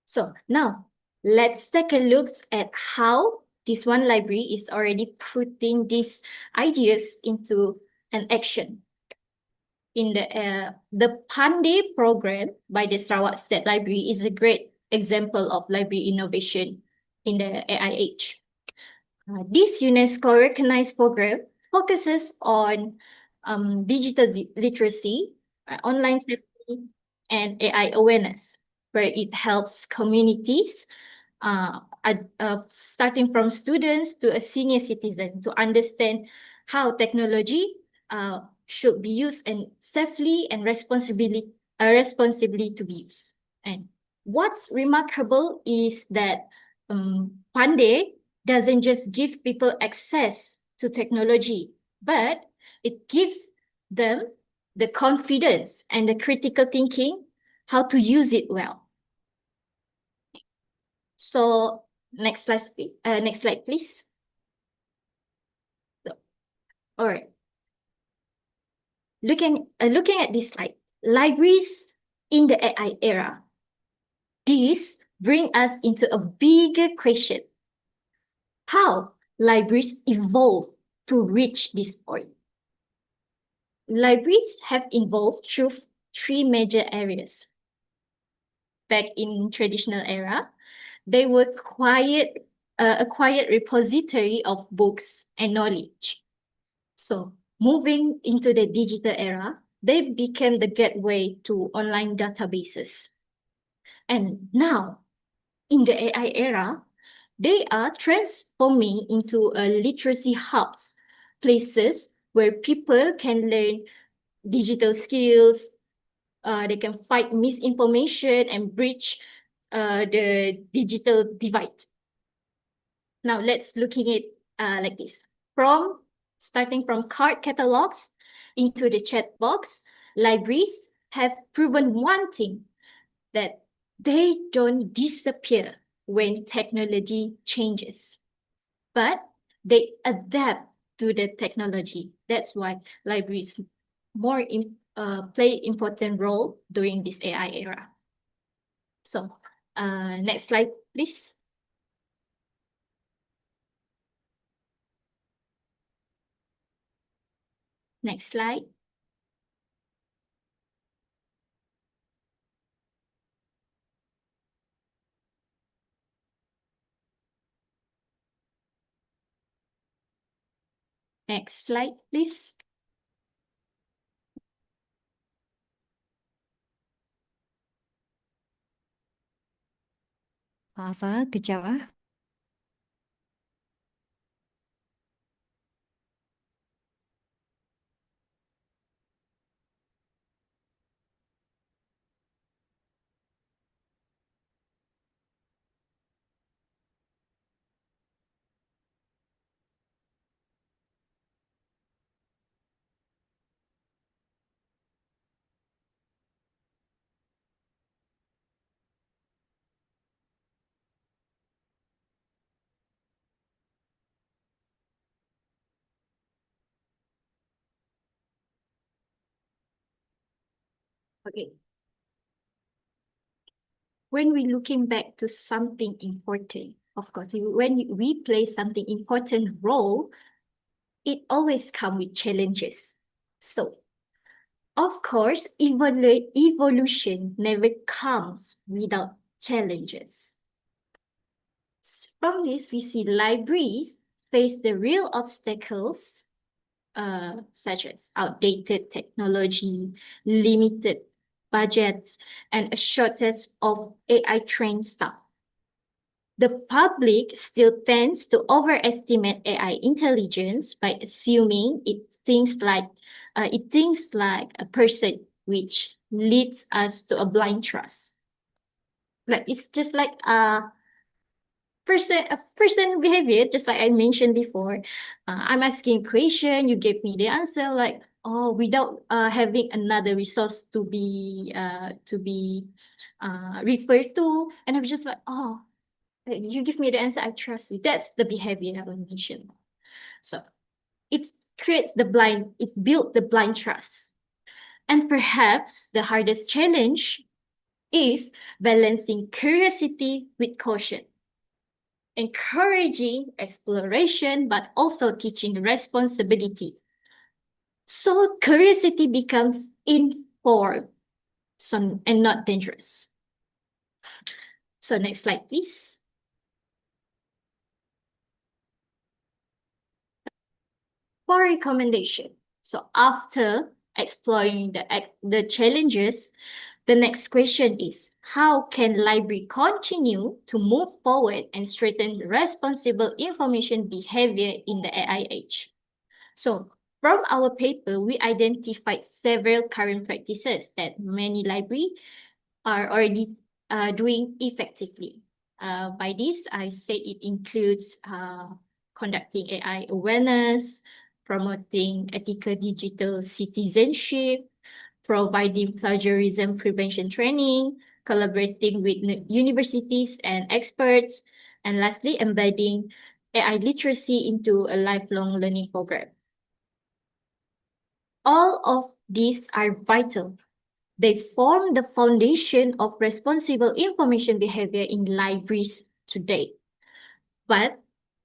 So now let's take a look at how this one library is already putting these ideas into an action. In the Pandey program by the Sarawak State Library is a great example of library innovation in the AI age. This UNESCO recognized program focuses on digital literacy, online safety, and AI awareness, where it helps communities, starting from students to a senior citizen, to understand how technology should be used and safely and responsibly to be used. And what's remarkable is that Pandey doesn't just give people access to technology, but it gives them the confidence and the critical thinking how to use it well. So next slide, please. So, all right. Looking at this slide, libraries in the AI era. This brings us into a bigger question. How libraries evolved to reach this point? Libraries have evolved through three major areas. Back in traditional era, they were a quiet repository of books and knowledge. So moving into the digital era, they became the gateway to online databases. And now, in the AI era, they are transforming into literacy hubs, places where people can learn digital skills, they can fight misinformation and bridge the digital divide. Now let's looking at like this. Starting from card catalogs into the chat box, libraries have proven one thing, that they don't disappear when technology changes, but they adapt to the technology. That's why libraries play important role during this AI era. So next slide, please. Next slide. Next slide, please. Apa, kejap ah. Okay. When we're looking back to something important, of course, when we play something important role, it always comes with challenges. So, of course, evolution never comes without challenges. From this, we see libraries face the real obstacles, such as outdated technology, limited budgets, and a shortage of AI-trained staff. The public still tends to overestimate AI intelligence by assuming it thinks like a person, which leads us to a blind trust. Like it's just like a person behavior, just like I mentioned before. I'm asking a question, you give me the answer, like without having another resource to be referred to, and I'm just like you give me the answer, I trust you. That's the behavior I mentioned. So it built the blind trust. And perhaps the hardest challenge is balancing curiosity with caution, encouraging exploration, but also teaching responsibility. So curiosity becomes informed and not dangerous. So next slide, please. For recommendation, so after exploring the challenges, the next question is, how can library continue to move forward and strengthen responsible information behavior in the AI age? So From our paper, we identified several current practices that many libraries are already doing effectively. By this, I said it includes conducting AI awareness, promoting ethical digital citizenship, providing plagiarism prevention training, collaborating with universities and experts, and lastly, embedding AI literacy into a lifelong learning program. All of these are vital. They form the foundation of responsible information behavior in libraries today. But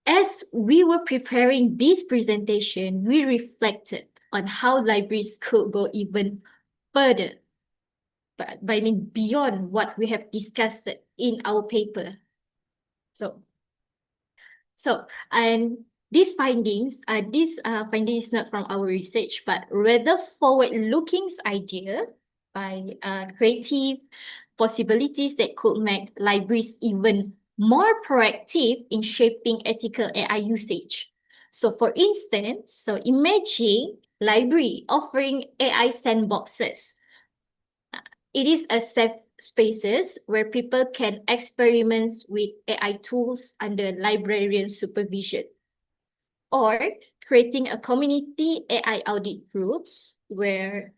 as we were preparing this presentation, we reflected on how libraries could go even further, but I mean beyond what we have discussed in our paper. And these findings is not from our research, but rather forward-looking idea by creative possibilities that could make libraries even more proactive in shaping ethical AI usage. So for instance, imagine library offering AI sandboxes. It is a safe spaces where people can experiment with AI tools under librarian supervision. Or creating a community AI audit groups where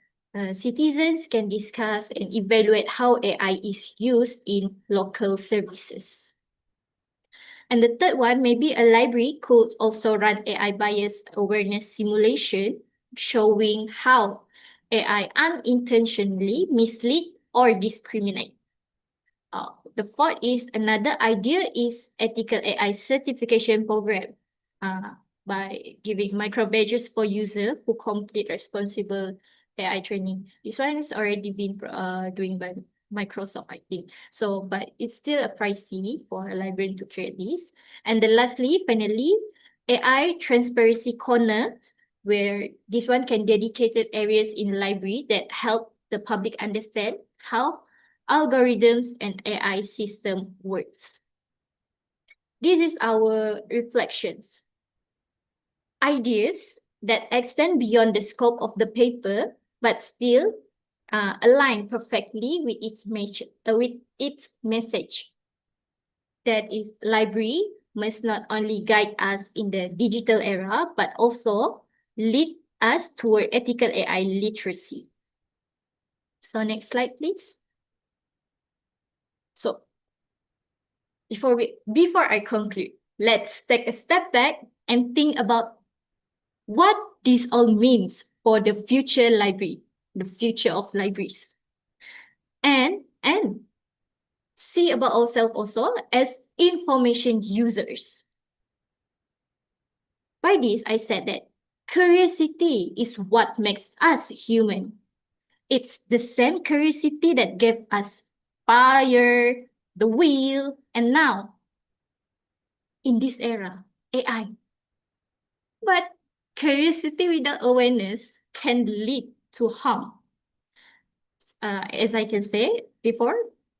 citizens can discuss and evaluate how AI is used in local services. And the third one, maybe a library could also run AI bias awareness simulation, showing how AI unintentionally mislead or discriminate. The fourth is another idea is ethical AI certification program by giving micro badges for users who complete responsible AI training. This one has already been doing by Microsoft, I think. So, but it's still a pricey for a librarian to create this. And then lastly, finally, AI transparency corner, where this one can dedicated areas in library that help the public understand how algorithms and AI system works. This is our reflections. Ideas that extend beyond the scope of the paper, but still align perfectly with its message. That is, library must not only guide us in the digital era, but also lead us toward ethical AI literacy. So next slide, please. So before I conclude, let's take a step back and think about what this all means for the future library, the future of libraries. And see about ourselves also as information users. By this, I said that curiosity is what makes us human. It's the same curiosity that gave us fire, the wheel, and now, in this era, AI. But curiosity without awareness can lead to harm. As I can say before,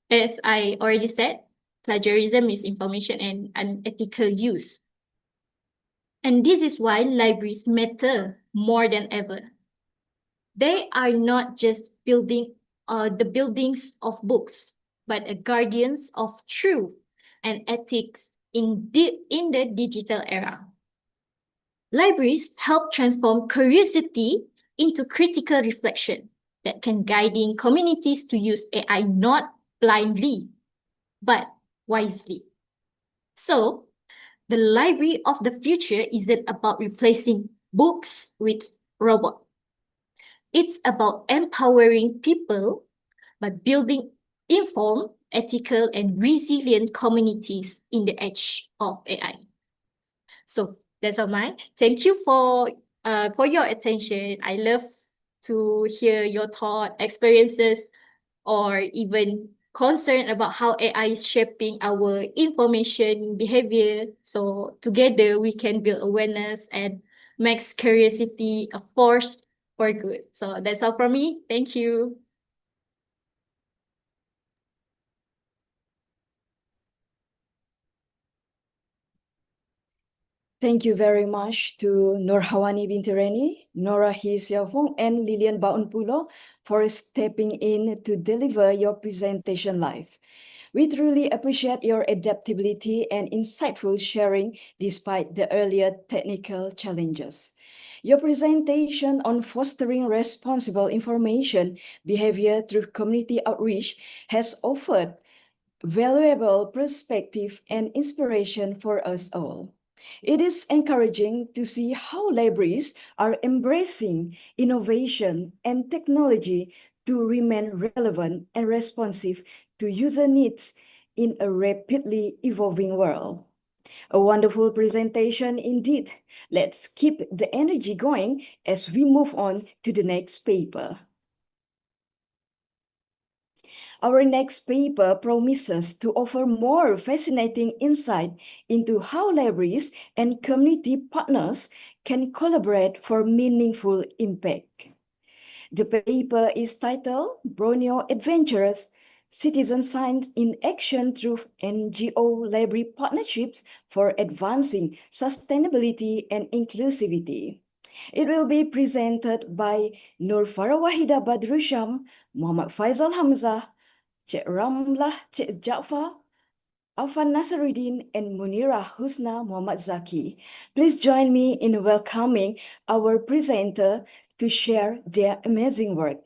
as I already said, plagiarism, misinformation, and unethical use. And this is why libraries matter more than ever. They are not just the buildings of books, but guardians of truth and ethics in the digital era. Libraries help transform curiosity into critical reflection that can guide communities to use AI not blindly, but wisely. So, the library of the future isn't about replacing books with robots. It's about empowering people by building informed, ethical, and resilient communities in the age of AI. So that's all mine. Thank you for your attention. I love to hear your thought, experiences, or even concern about how AI is shaping our information behavior. So together we can build awareness and makes curiosity a force for good. So that's all from me. Thank you. Thank you very much to Nurhawani binti Reni, Nora Hisiafong, and Lilian Baunpulo for stepping in to deliver your presentation live. We truly appreciate your adaptability and insightful sharing despite the earlier technical challenges. Your presentation on fostering responsible information behavior through community outreach has offered valuable perspective and inspiration for us all. It is encouraging to see how libraries are embracing innovation and technology to remain relevant and responsive to user needs in a rapidly evolving world. A wonderful presentation indeed. Let's keep the energy going as we move on to the next paper. Our next paper promises to offer more fascinating insight into how libraries and community partners can collaborate for meaningful impact. The paper is titled Borneo Adventures, Citizen Science in Action Through NGO Library Partnerships for Advancing Sustainability and Inclusivity. It will be presented by Nur Farawahida Badrusham, Muhammad Faisal Hamzah, Cik Ramlah, Cik Jaafar, Afan Nasaruddin, and Munira Husna Muhammad Zaki. Please join me in welcoming our presenter to share their amazing work.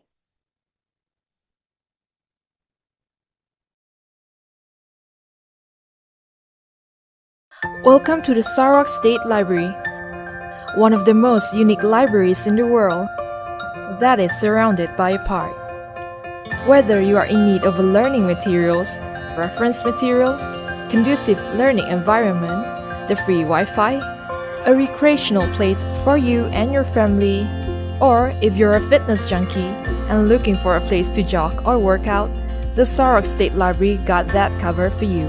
Welcome to the Sarawak State Library, one of the most unique libraries in the world that is surrounded by a park. Whether you are in need of learning materials, reference material, conducive learning environment, the free Wi-Fi, a recreational place for you and your family, or if you're a fitness junkie and looking for a place to jog or work out, the Sarawak State Library got that covered for you.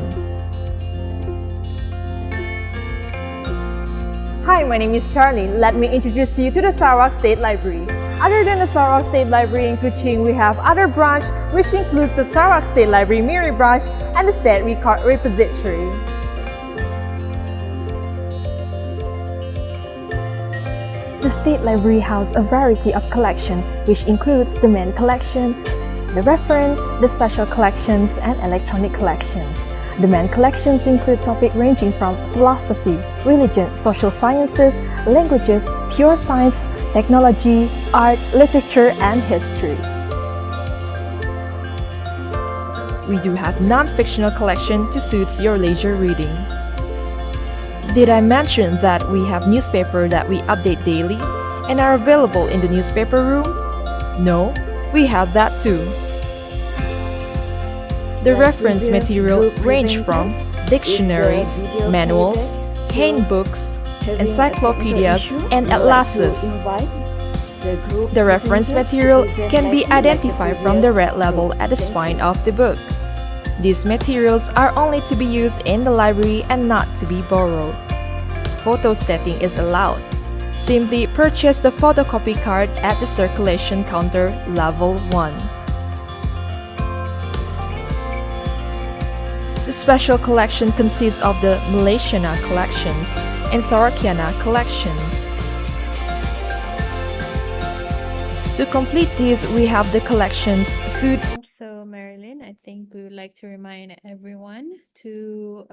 Hi, my name is Charlie. Let me introduce you to the Sarawak State Library. Other than the Sarawak State Library in Kuching, we have other branch which includes the Sarawak State Library Miri branch and the State Record Repository. The State Library houses a variety of collection which includes the main collection, the reference, the special collections and electronic collections. The main collections include topics ranging from philosophy, religion, social sciences, languages, pure science, technology, art, literature, and history. We do have non-fictional collection to suit your leisure reading. Did I mention that we have newspaper that we update daily and are available in the newspaper room? No, we have that too. The reference material range from dictionaries, manuals, handbooks, encyclopedias, and atlases. The reference material can be identified from the red label at the spine of the book. These materials are only to be used in the library and not to be borrowed. Photostating is allowed. Simply purchase the photocopy card at the circulation counter level 1. The special collection consists of the Malaysiana collections and Sarakiana collections. To complete these, we have the collections suits. So, Marilyn, I think we would like to remind everyone to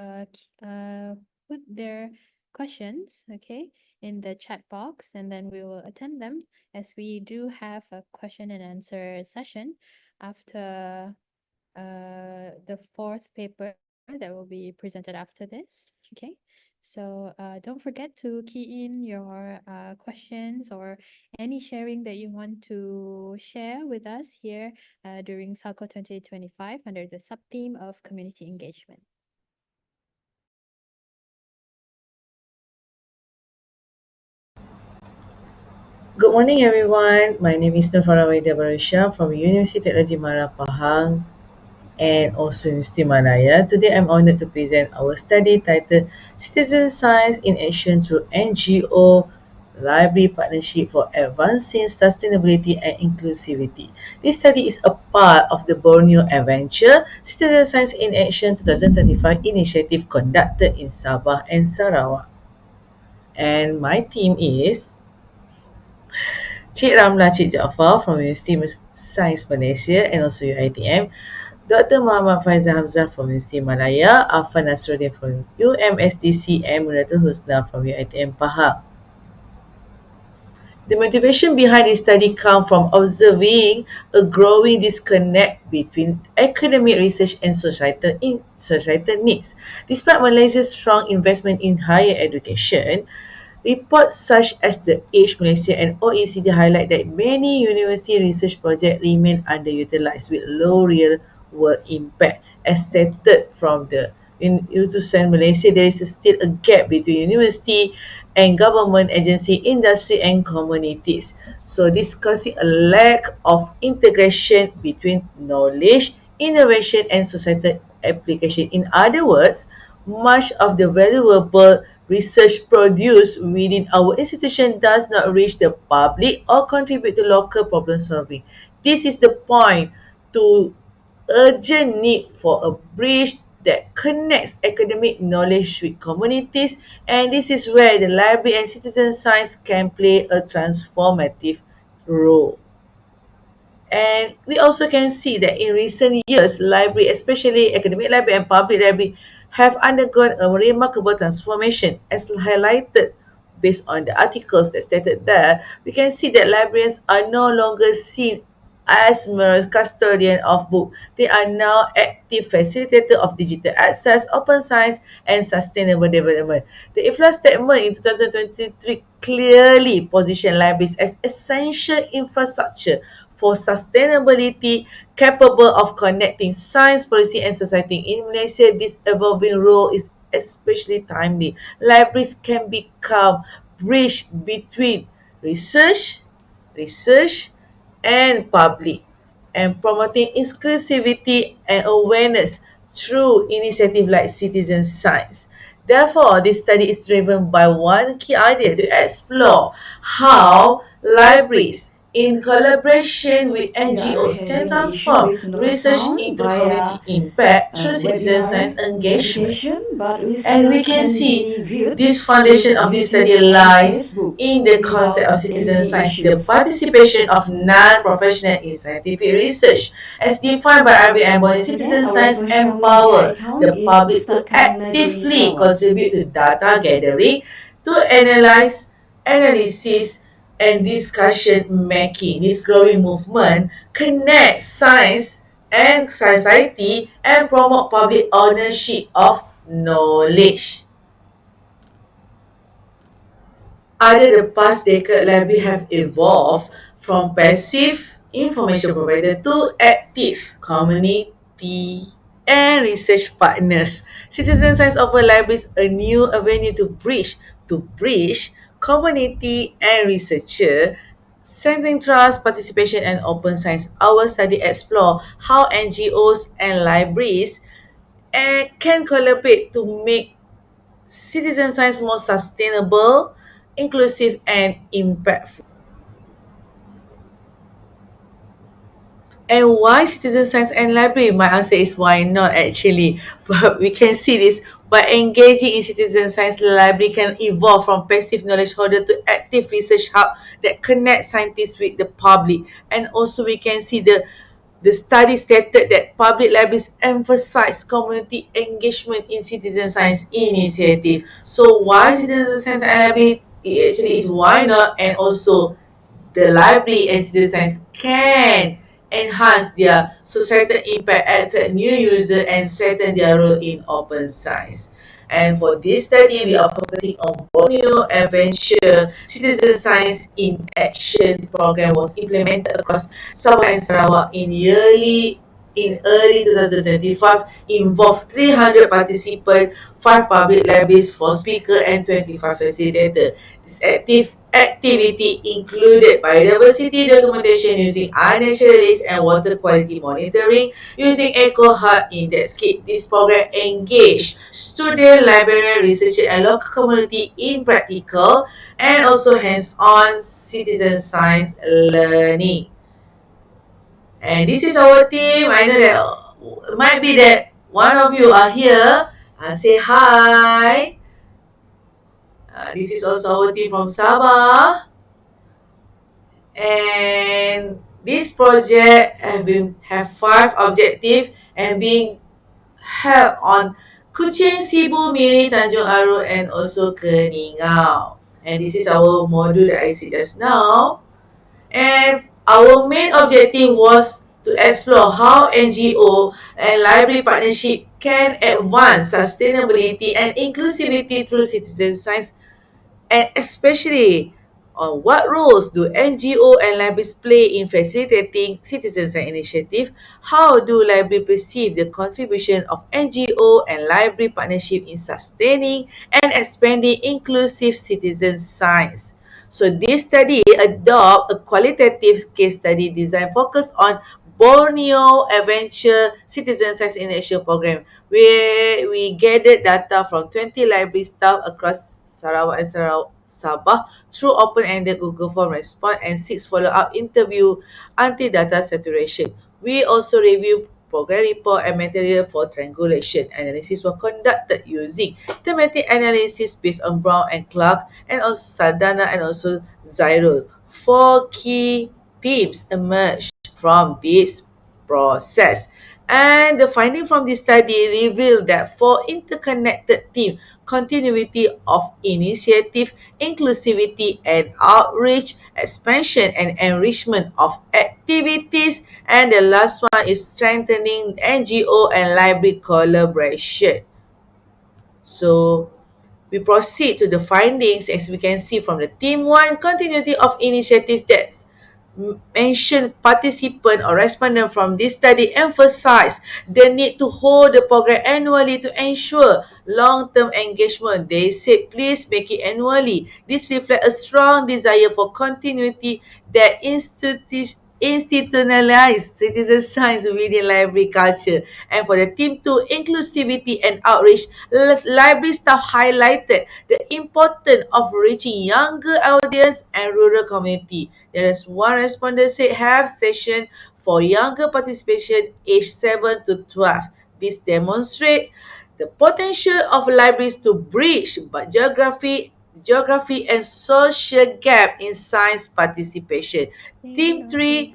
put their questions, okay, in the chat box, and then we will attend them as we do have a question and answer session after the fourth paper that will be presented after this. Okay, so don't forget to key in your questions or any sharing that you want to share with us here during SALCO 2025 under the sub-theme of community engagement. Good morning, everyone. My name is Nur Farawahida Badrusham from University Technology Mara Pahang and also University Malaya. Today, I'm honored to present our study titled Citizen Science in Action Through NGO Library Partnership for Advancing Sustainability and Inclusivity. This study is a part of the Borneo Adventure Citizen Science in Action 2025 initiative conducted in Sabah and Sarawak. And my team is Cik Ramla Cik Jaafar from University Science Malaysia and also UiTM, Dr. Muhammad Faizal Hamzah from University Malaya, Afan Nasruddin from UMSDC, and Munatul Husna from UiTM Pahang. The motivation behind this study comes from observing a growing disconnect between academic research and societal needs. Despite Malaysia's strong investment in higher education, reports such as the Age Malaysia and OECD highlight that many university research projects remain underutilized with low real-world impact. As stated from the Utusan Malaysia, there is still a gap between university and government agency, industry and communities. So discussing a lack of integration between knowledge, innovation and societal application. In other words, much of the valuable research produced within our institution does not reach the public or contribute to local problem solving. This is the point to urgent need for a bridge that connects academic knowledge with communities, and this is where the library and citizen science can play a transformative role. And we also can see that in recent years, library, especially academic library and public library, have undergone a remarkable transformation. As highlighted based on the articles that stated there, we can see that librarians are no longer seen as mere custodian of book. They are now active facilitator of digital access, open science, and sustainable development. The IFLA statement in 2023 clearly positioned libraries as essential infrastructure for sustainability, capable of connecting science, policy, and society. In Malaysia, this evolving role is especially timely. Libraries can become bridge between research, and public, and promoting inclusivity and awareness through initiatives like citizen science. Therefore, this study is driven by one key idea to explore how libraries, in collaboration with NGOs, can transform research into community impact through citizen science engagement. And we can see this foundation of this study lies in the concept of citizen science, the participation of non-professional in scientific research. As defined by RBM, citizen science empower the public to actively contribute to data gathering, to analysis, and discussion making. This growing movement connects science and society and promote public ownership of knowledge. Over the past decade, libraries have evolved from passive information provider to active community and research partners. Citizen science offer libraries a new avenue to bridge community and researcher, strengthening trust, participation, and open science. Our study explore how NGOs and libraries can collaborate to make citizen science more sustainable, inclusive, and impactful. And why citizen science and library? My answer is why not actually. But we can see this by engaging in citizen science, library can evolve from passive knowledge holder to active research hub that connects scientists with the public. And also we can see the study stated that public libraries emphasize community engagement in citizen science initiative. So why citizen science and library? It actually is why not, and also the library and citizen science can enhance their societal impact, attract new users, and strengthen their role in open science. And for this study, we are focusing on Borneo Adventure Citizen Science in Action program was implemented across Sabah and Sarawak in early 2025, involved 300 participants, 5 public libraries, 4 speakers, and 25 facilitators. This activity included biodiversity documentation using iNaturalist and water quality monitoring using EcoHeart Index Kit. This program engaged student, librarian, researcher, and local community in practical and also hands-on citizen science learning. And this is our team. I know that might be that one of you are here. Say hi. This is also our team from Sabah. And this project have 5 objectives and being held on Kuching, Sibu, Miri, Tanjung Aru and also Keningau. And this is our module that I see just now. And our main objective was to explore how NGO and library partnership can advance sustainability and inclusivity through citizen science, and especially on what roles do NGO and libraries play in facilitating citizen science initiative? How do libraries perceive the contribution of NGO and library partnership in sustaining and expanding inclusive citizen science? So this study adopt a qualitative case study design focused on Borneo Adventure Citizen Science in Asia program, where we gathered data from 20 library staff across Sarawak and Sabah through open-ended Google Form response and 6 follow-up interview until data saturation. We also review program report and material for triangulation. Analysis was conducted using thematic analysis based on Brown and Clark and also Saldana and also Zyrol. 4 key themes emerged from this process. And the finding from this study revealed that for interconnected team, continuity of initiative, inclusivity and outreach, expansion and enrichment of activities, and the last one is strengthening NGO and library collaboration. So we proceed to the findings. As we can see from the team 1, continuity of initiative that's mentioned participant or respondent from this study emphasize the need to hold the program annually to ensure long-term engagement. They said, please make it annually. This reflects a strong desire for continuity that institutionalized citizen science within library culture. And for the team 2, inclusivity and outreach, library staff highlighted the importance of reaching younger audience and rural community. There is one respondent said have session for younger participation age 7 to 12. This demonstrates the potential of libraries to bridge but geography and social gap in science participation. Team 3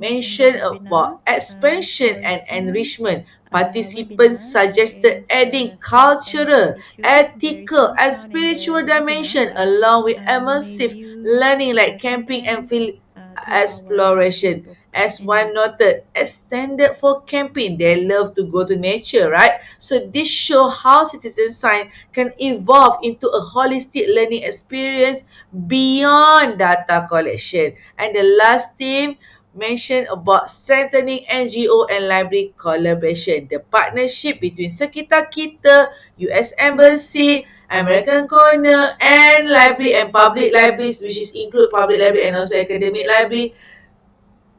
mentioned about expansion and enrichment. Participants suggested adding cultural, ethical, and spiritual dimension along with immersive learning like camping and field exploration. As one noted, extended for camping. They love to go to nature, right? So this shows how citizen science can evolve into a holistic learning experience beyond data collection. And the last theme mentioned about strengthening NGO and library collaboration. The partnership between Sekitar Kita, US Embassy, American Corner, and library and public libraries, which is include public library and also academic library,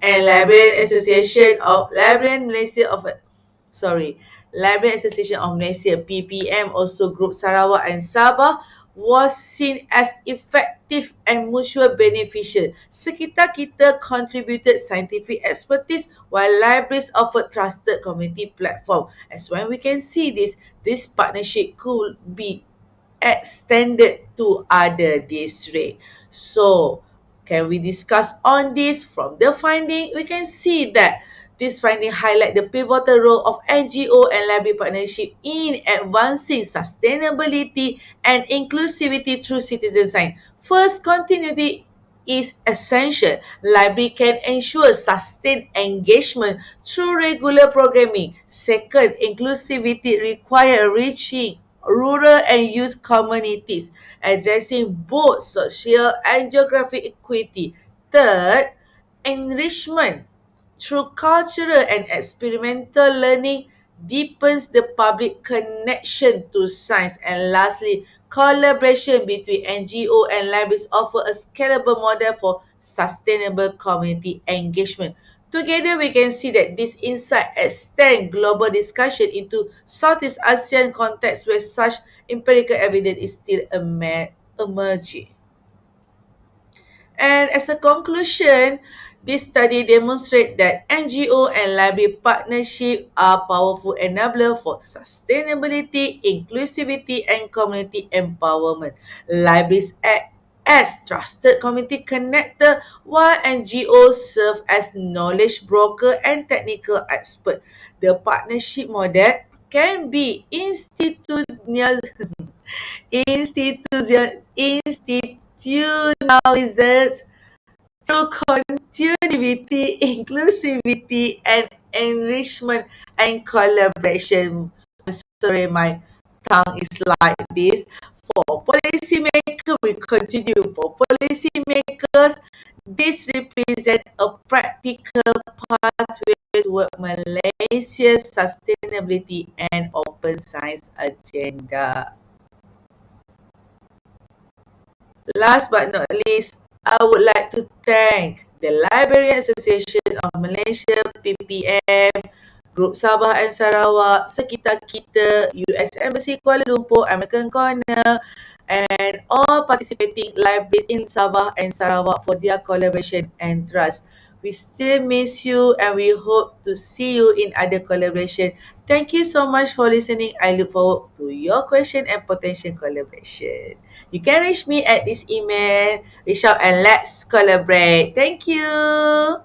and Librarian Association of Librarian Malaysia of Librarian Association of Malaysia (PPM), also Group Sarawak and Sabah, was seen as effective and mutual beneficial. Sekitar Kita contributed scientific expertise while libraries offered trusted community platform. As when we can see this partnership could be extended to other districts. So, can we discuss on this? From the finding, we can see that this finding highlight the pivotal role of NGO and library partnership in advancing sustainability and inclusivity through citizen science. First, continuity is essential. Library can ensure sustained engagement through regular programming. Second, inclusivity requires reaching rural and youth communities, addressing both social and geographic equity. Third, enrichment through cultural and experimental learning deepens the public connection to science. And lastly, collaboration between NGO and libraries offer a scalable model for sustainable community engagement. Together, we can see that this insight extends global discussion into Southeast Asian context where such empirical evidence is still emerging. And as a conclusion, This study demonstrates that NGO and library partnership are powerful enabler for sustainability, inclusivity, and community empowerment. Libraries act as trusted community connector, while NGOs serve as knowledge broker and technical expert. The partnership model can be institutionalized through continuity, inclusivity, and enrichment and collaboration. I'm sorry, my tongue is like this. For policymakers, we continue. For policymakers, this represents a practical pathway toward Malaysia's sustainability and open science agenda. Last but not least, I would like to thank the Librarian Association of Malaysia, PPM, Group Sabah and Sarawak, Sekitar Kita, US Embassy Kuala Lumpur, American Corner, and all participating libraries in Sabah and Sarawak for their collaboration and trust. We still miss you and we hope to see you in other collaboration. Thank you so much for listening. I look forward to your question and potential collaboration. You can reach me at this email. Reach out and let's collaborate. Thank you.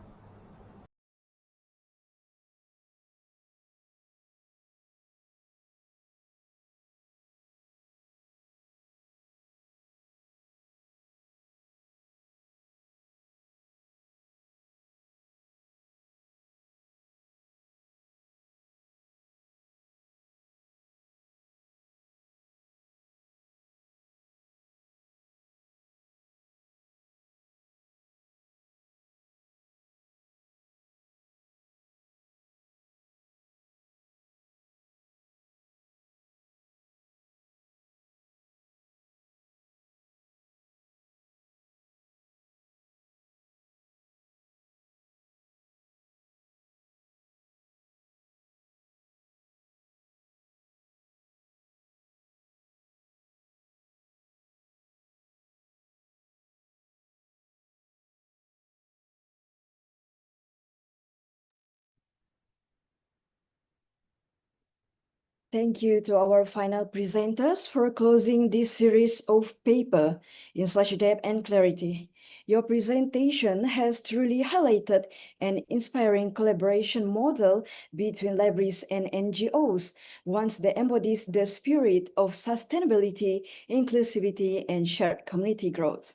Thank you to our final presenters for closing this series of paper in such depth and clarity. Your presentation has truly highlighted an inspiring collaboration model between libraries and NGOs, one that embodies the spirit of sustainability, inclusivity, and shared community growth.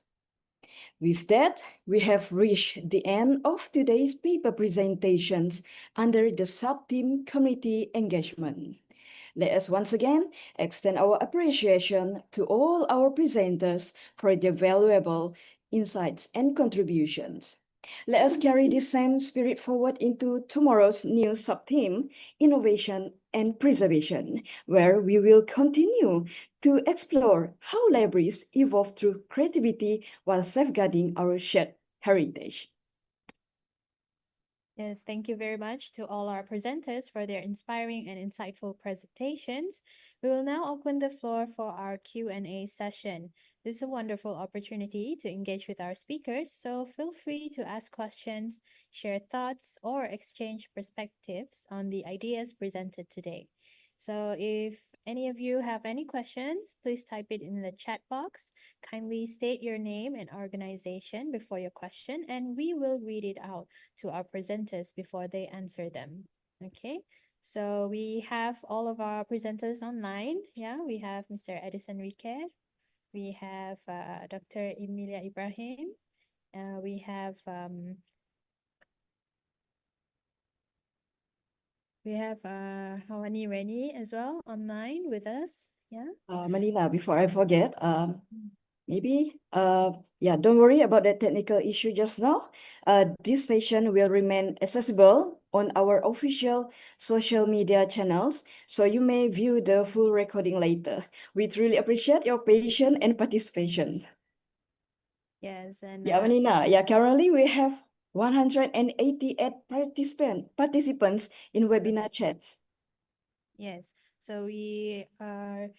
With that, we have reached the end of today's paper presentations under the sub-theme Community Engagement. Let us once again extend our appreciation to all our presenters for their valuable insights and contributions. Let us carry this same spirit forward into tomorrow's new sub-theme, Innovation and Preservation, where we will continue to explore how libraries evolve through creativity while safeguarding our shared heritage. Yes, thank you very much to all our presenters for their inspiring and insightful presentations. We will now open the floor for our Q&A session. This is a wonderful opportunity to engage with our speakers, so feel free to ask questions, share thoughts, or exchange perspectives on the ideas presented today. So if any of you have any questions, please type it in the chat box. Kindly state your name and organization before your question, and we will read it out to our presenters before they answer them. Okay, so we have all of our presenters online. Yeah, we have Mr. Edison Riquet. We have Dr. Emilia Ibrahim. We have Hawani Reni as well online with us. Yeah. Manila, before I forget, maybe, yeah, don't worry about the technical issue just now. This session will remain accessible on our official social media channels, so you may view the full recording later. We truly appreciate your patience and participation. Yes, and Yeah, Manila, yeah, currently we have 188 participants in webinar chats. yes, so we are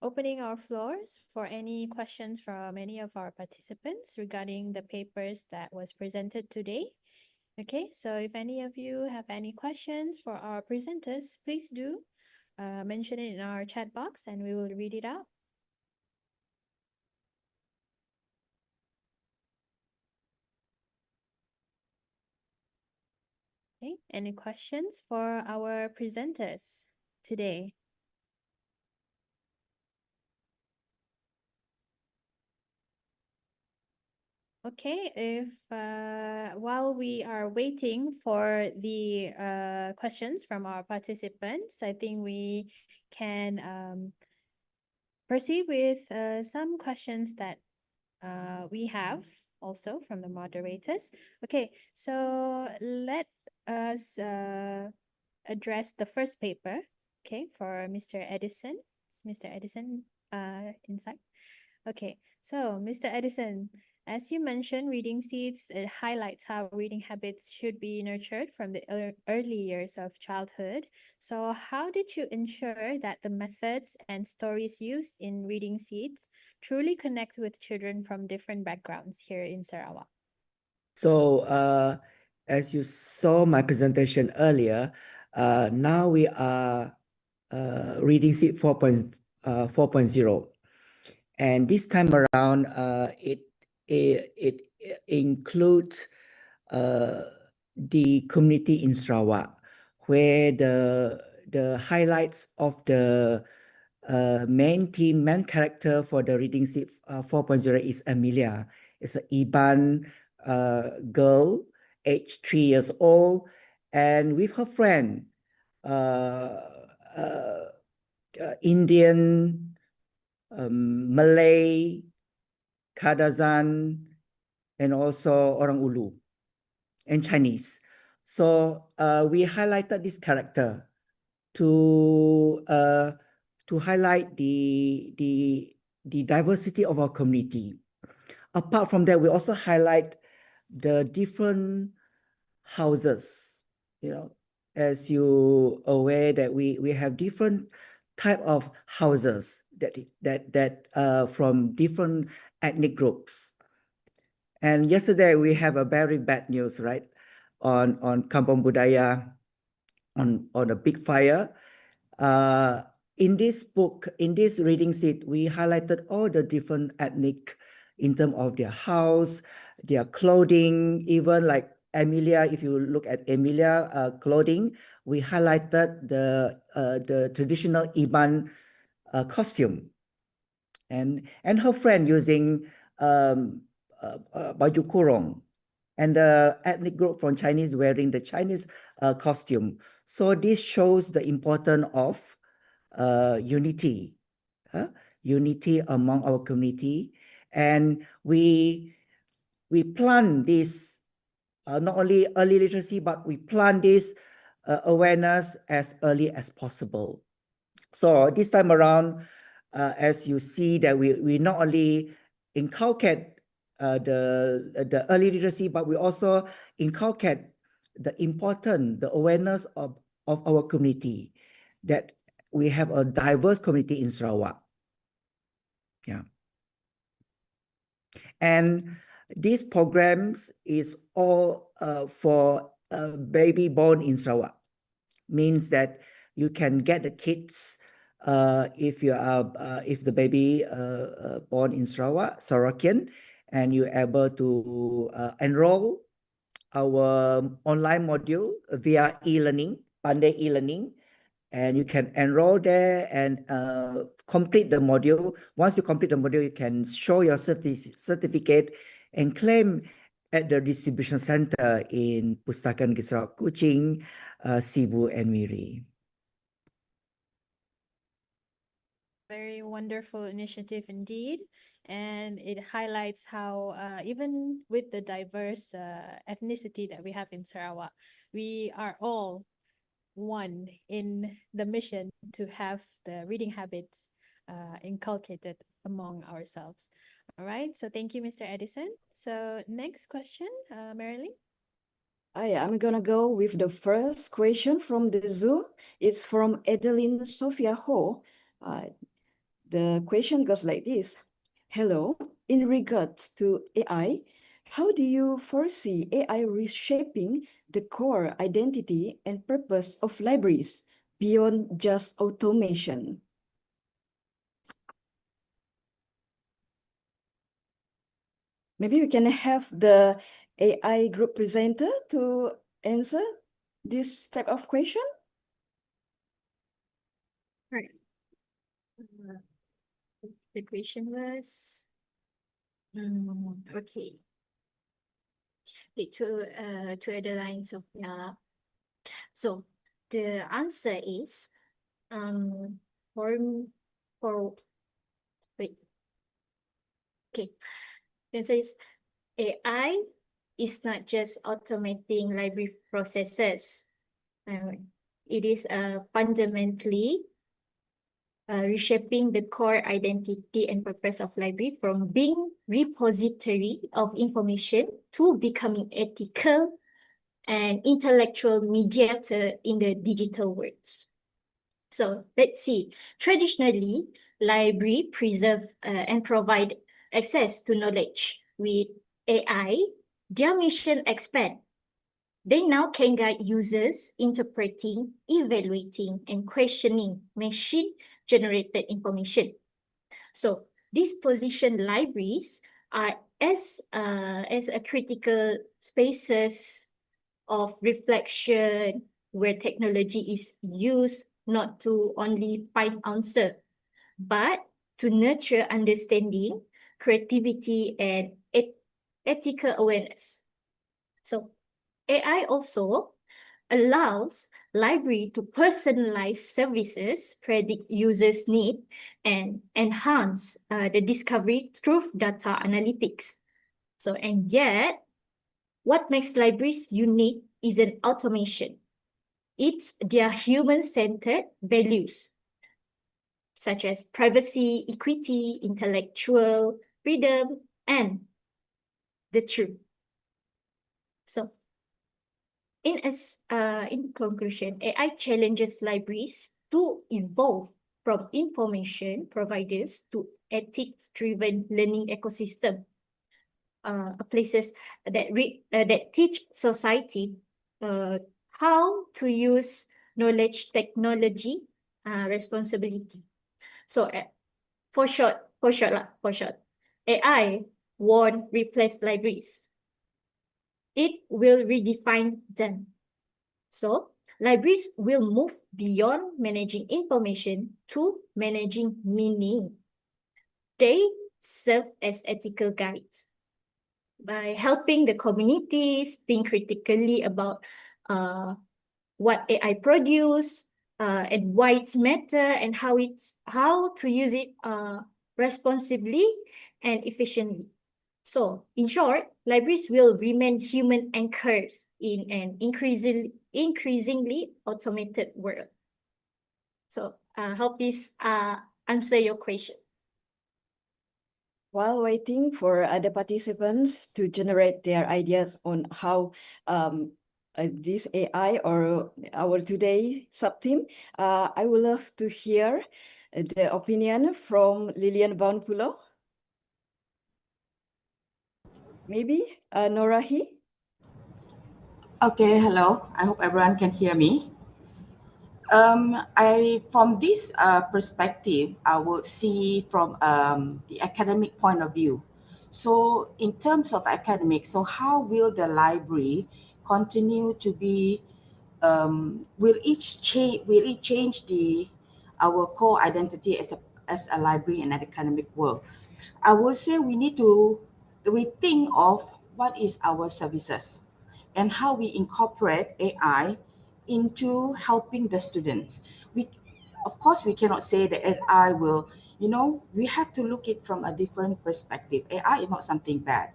opening our floors for any questions from any of our participants regarding the papers that was presented today. Okay, so if any of you have any questions for our presenters, please do mention it in our chat box and we will read it out. Okay, any questions for our presenters today? Okay, if while we are waiting for the questions from our participants, I think we can proceed with some questions that we have also from the moderators. Okay, so let us address the first paper, okay, for Mr. Edison. Is Mr. Edison inside? Okay, so Mr. Edison, as you mentioned, reading seeds, it highlights how reading habits should be nurtured from the early years of childhood. So how did you ensure that the methods and stories used in reading seeds truly connect with children from different backgrounds here in Sarawak? So, as you saw my presentation earlier, now we are reading seed 4.0. And this time around, it includes the community in Sarawak, where the highlights of the main character for the reading seed 4.0 is Amelia. It's an Iban girl, age 3 years old, and with her friend, Indian, Malay, Kadazan, and also Orang Ulu, and Chinese. So we highlighted this character to highlight the diversity of our community. Apart from that, we also highlight the different houses. You know, as you aware that we have different type of houses that from different ethnic groups. And yesterday we have a very bad news, right? On Kampung Budaya, on a big fire. In this book, in this reading seed, we highlighted all the different ethnic in terms of their house, their clothing, even like Amelia. If you look at Amelia clothing, we highlighted the traditional Iban costume, and her friend using baju kurung, and the ethnic group from Chinese wearing the Chinese costume. So this shows the importance of unity, unity among our community, and we plan this not only early literacy, but we plan this awareness as early as possible. So this time around, as you see that we not only inculcate the early literacy, but we also inculcate the awareness of our community, that we have a diverse community in Sarawak. Yeah. And these programs is all for a baby born in Sarawak. Means that you can get the kids if you are if the baby born in Sarawakian, and you're able to enroll our online module via e-learning, Pandai e-learning, and you can enroll there and complete the module. Once you complete the module, you can show your certificate and claim at the distribution center in Pustaka Negeri Sarawak, Kuching, Sibu, and Miri. Very wonderful initiative indeed. And it highlights how even with the diverse ethnicity that we have in Sarawak, we are all one in the mission to have the reading habits inculcated among ourselves. All right, so thank you, Mr. Edison. So next question, Marilyn. I'm gonna go with the first question from the Zoom. It's from Adeline Sophia Ho. The question goes like this. Hello, in regards to AI, How do you foresee AI reshaping the core identity and purpose of libraries beyond just automation? Maybe we can have the AI group presenter to answer this type of question. Right. The question was, okay. To other lines of so the answer is for wait. Okay. The answer is AI is not just automating library processes. It is fundamentally reshaping the core identity and purpose of library from being repository of information to becoming ethical and intellectual mediator in the digital world. So let's see. Traditionally, library preserve and provide access to knowledge. With AI, their mission expand. They now can guide users interpreting, evaluating, and questioning machine-generated information. So these position libraries are as a critical spaces of reflection where technology is used not to only find answer, but to nurture understanding, creativity, and ethical awareness. So AI also allows library to personalize services, predict users' need, and enhance the discovery through data analytics. So, and yet, what makes libraries unique isn't automation. It's their human-centered values, such as privacy, equity, intellectual freedom, and the truth. So, in conclusion, AI challenges libraries to evolve from information providers to ethics-driven learning ecosystem. Places that teach society how to use knowledge, technology, responsibility. So, for short, AI won't replace libraries. It will redefine them. So, libraries will move beyond managing information to managing meaning. They serve as ethical guides by helping the communities think critically about what AI produce and why it's matter and how to use it responsibly and efficiently. So, in short, libraries will remain human anchors in an increasingly automated world. So, I hope this answer your question. While waiting for other participants to generate their ideas on how this AI or our today sub-team, I would love to hear the opinion from Lilian Baunpulo. Maybe Norahi? Okay, hello. I hope everyone can hear me. From this perspective, I would see from the academic point of view. So in terms of academics, so how will the library continue to be, will it change our core identity as a library in an academic world? I would say we need to rethink of what is our services and how we incorporate AI into helping the students. Of course, we cannot say that AI will, we have to look it from a different perspective. AI is not something bad.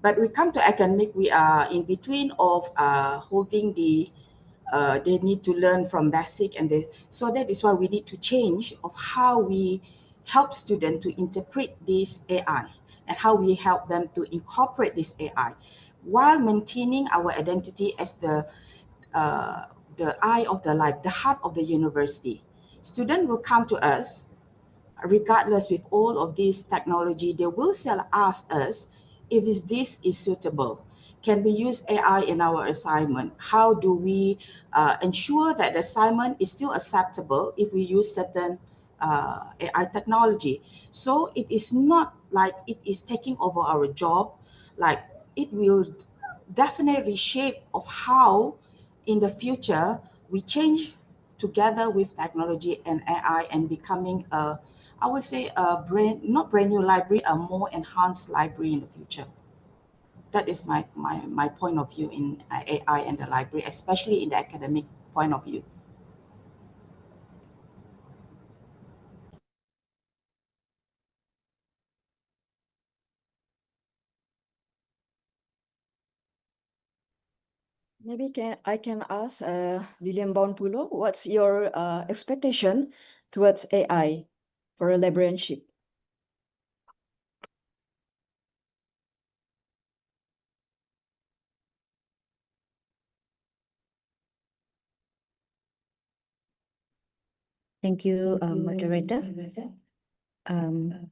But we come to academic, we are in between of holding they need to learn from basic so that is why we need to change of how we help students to interpret this AI and how we help them to incorporate this AI while maintaining our identity as the eye of the life, the heart of the university. Students will come to us regardless with all of this technology, they will still ask us if this is suitable. Can we use AI in our assignment? How do we ensure that the assignment is still acceptable if we use certain AI technology? So it is not like it is taking over our job, like it will definitely reshape of how in the future we change together with technology and AI and becoming a, I would say not brand new library, a more enhanced library in the future. That is my point of view in AI and the library, especially in the academic point of view. Maybe I can ask Lilian Bonpulo, what's your expectation towards AI for a librarianship? Thank you, moderator. And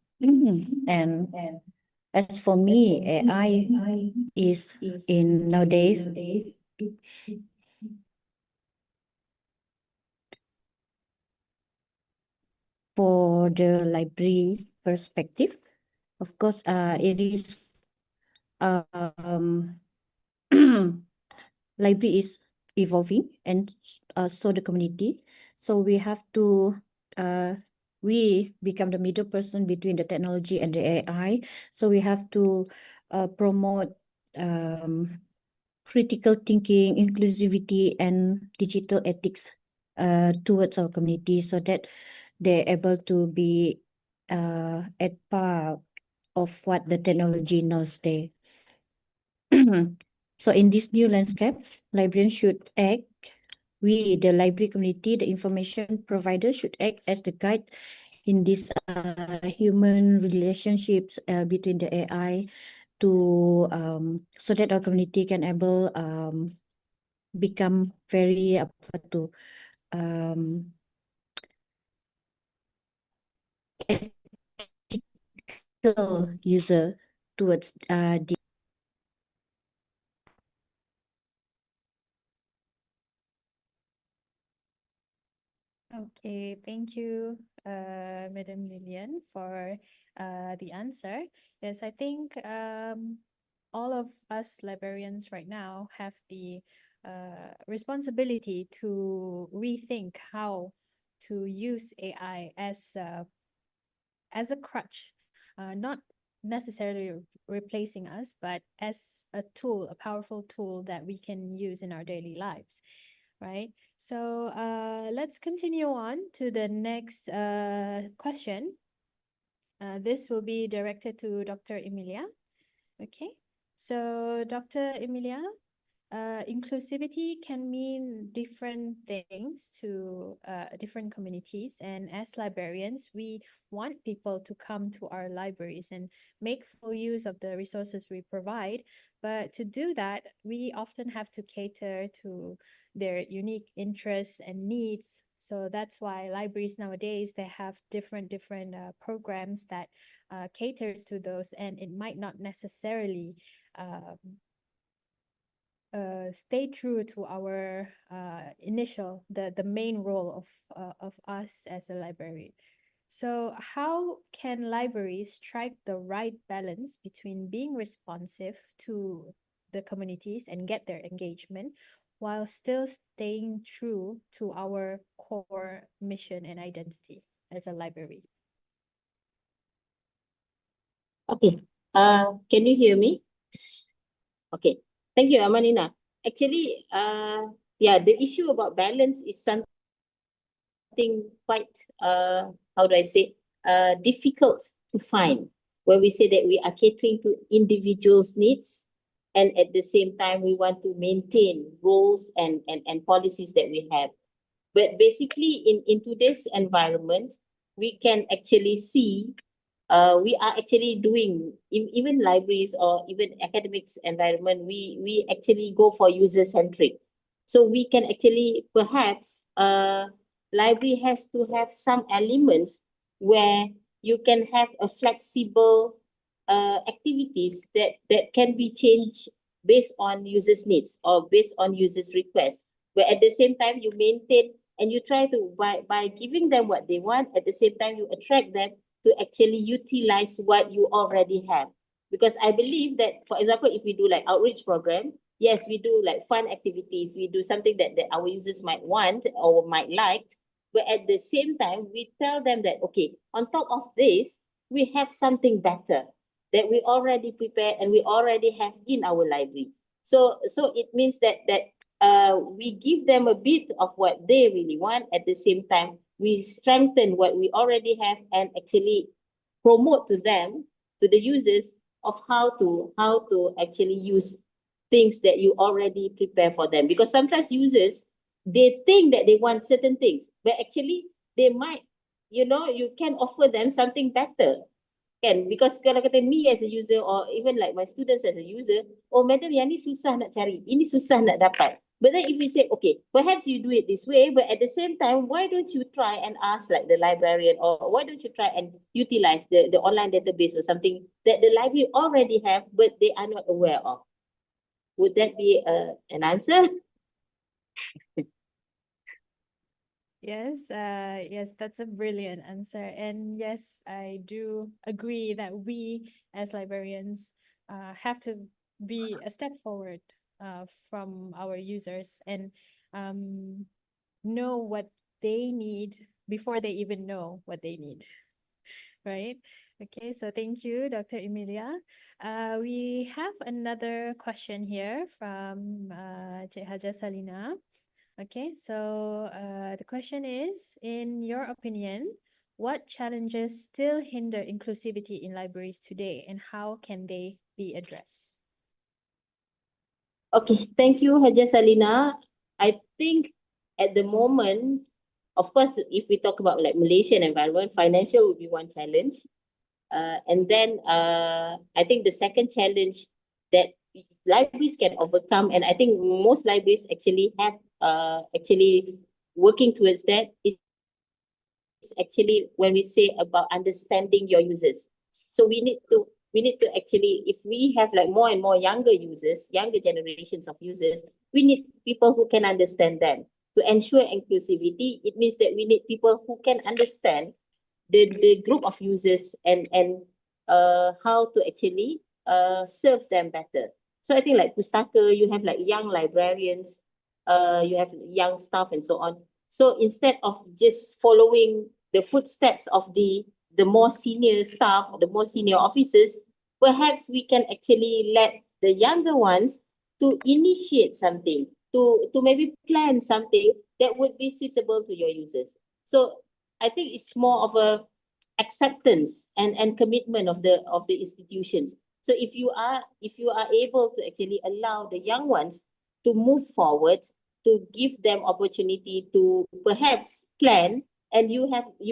as for me, AI is in nowadays for the library perspective. Of course, it is library is evolving, and so the community. So we have to we become the middle person between the technology and the AI. So we have to promote critical thinking, inclusivity, and digital ethics towards our community, so that they're able to be at par of what the technology knows there. So in this new landscape, librarians should act, we, the library community, the information provider, should act as the guide in these human relationships between the AI to so that our community can able become very ethical user towards the Okay, thank you, Madam Lilian, for the answer. Yes, I think all of us librarians right now have the responsibility to rethink how to use AI as a crutch, not necessarily replacing us, but as a tool, a powerful tool that we can use in our daily lives, right? So let's continue on to the next question. This will be directed to Dr. Emilia. Okay, so Dr. Emilia, inclusivity can mean different things to different communities, and as librarians, we want people to come to our libraries and make full use of the resources we provide. But to do that, we often have to cater to their unique interests and needs. So that's why libraries nowadays, they have different programs that caters to those, and it might not necessarily stay true to our initial, the main role of us as a library. So how can libraries strike the right balance between being responsive to the communities and get their engagement while still staying true to our core mission and identity as a library? Okay, can you hear me? Okay, thank you, Amanina. Actually, yeah, the issue about balance is something quite, how do I say, difficult to find, where we say that we are catering to individuals' needs, and at the same time, we want to maintain roles and policies that we have. But basically, in today's environment, we can actually see we are actually doing, even libraries or even academics environment, we actually go for user-centric. So we can actually, perhaps, library has to have some elements where you can have a flexible activities that can be changed based on users' needs or based on users' requests. But at the same time, you maintain and you try to, by giving them what they want, at the same time, you attract them to actually utilize what you already have. Because I believe that, for example, if we do like outreach program, yes, we do like fun activities, we do something that our users might want or might like, but at the same time, we tell them that, okay, on top of this, we have something better that we already prepared and we already have in our library. So it means that we give them a bit of what they really want. At the same time, we strengthen what we already have and actually promote to them, to the users, of how to actually use things that you already prepare for them. Because sometimes users, they think that they want certain things, but actually they might, you can offer them something better. Kan? Because kalau kata me as a user or even like my students as a user, oh madam, yang ni susah nak cari, ini susah nak dapat. But then if we say, okay, perhaps you do it this way, but at the same time, why don't you try and ask like the librarian, or why don't you try and utilize the online database or something that the library already have, but they are not aware of? Would that be an answer? Yes, yes, that's a brilliant answer. And yes, I do agree that we as librarians have to be a step forward from our users and know what they need before they even know what they need. Right? Okay, so thank you, Dr. Emilia. We have another question here from Cik Haja Salina. Okay, so the question is, in your opinion, what challenges still hinder inclusivity in libraries today and how can they be addressed? Okay, thank you, Haja Salina. I think at the moment, of course, if we talk about like Malaysian environment, financial would be one challenge. And then I think the second challenge that libraries can overcome, and I think most libraries actually have actually working towards that, is actually when we say about understanding your users. So we need to actually, if we have like more and more younger users, younger generations of users, we need people who can understand them. To ensure inclusivity, it means that we need people who can understand the group of users and how to actually serve them better. So I think like Pustaka, you have like young librarians, you have young staff and so on. So instead of just following the footsteps of the more senior staff or the more senior officers, perhaps we can actually let the younger ones to initiate something, to maybe plan something that would be suitable to your users. So I think it's more of a acceptance and commitment of the institutions. So if you are able to actually allow the young ones to move forward, to give them opportunity to perhaps plan, and you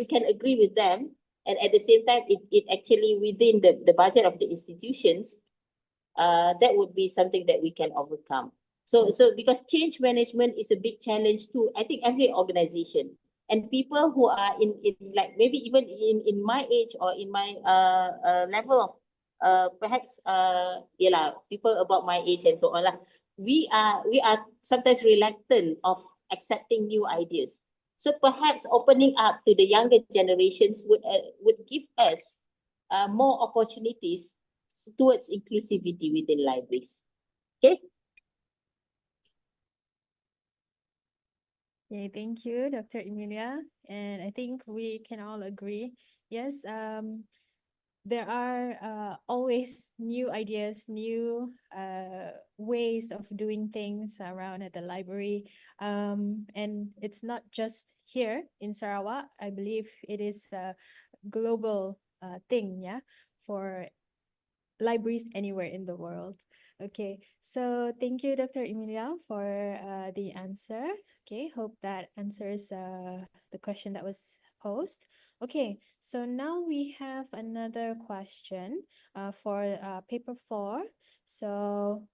can agree with them, and at the same time it actually within the budget of the institutions, that would be something that we can overcome. So because change management is a big challenge to, I think, every organization. And people who are in like maybe even in my age or in my level of perhaps people about my age and so on lah, we are sometimes reluctant of accepting new ideas. So perhaps opening up to the younger generations would give us more opportunities towards inclusivity within libraries. Okay. Okay, thank you, Dr. Emilia. And I think we can all agree, yes, there are always new ideas, new ways of doing things around at the library. And it's not just here in Sarawak. I believe it is a global thing, yeah, for libraries anywhere in the world. Okay, so thank you, Dr. Emilia, for the answer. Okay, hope that answers the question that was posed. Okay, so now we have another question for paper 4. So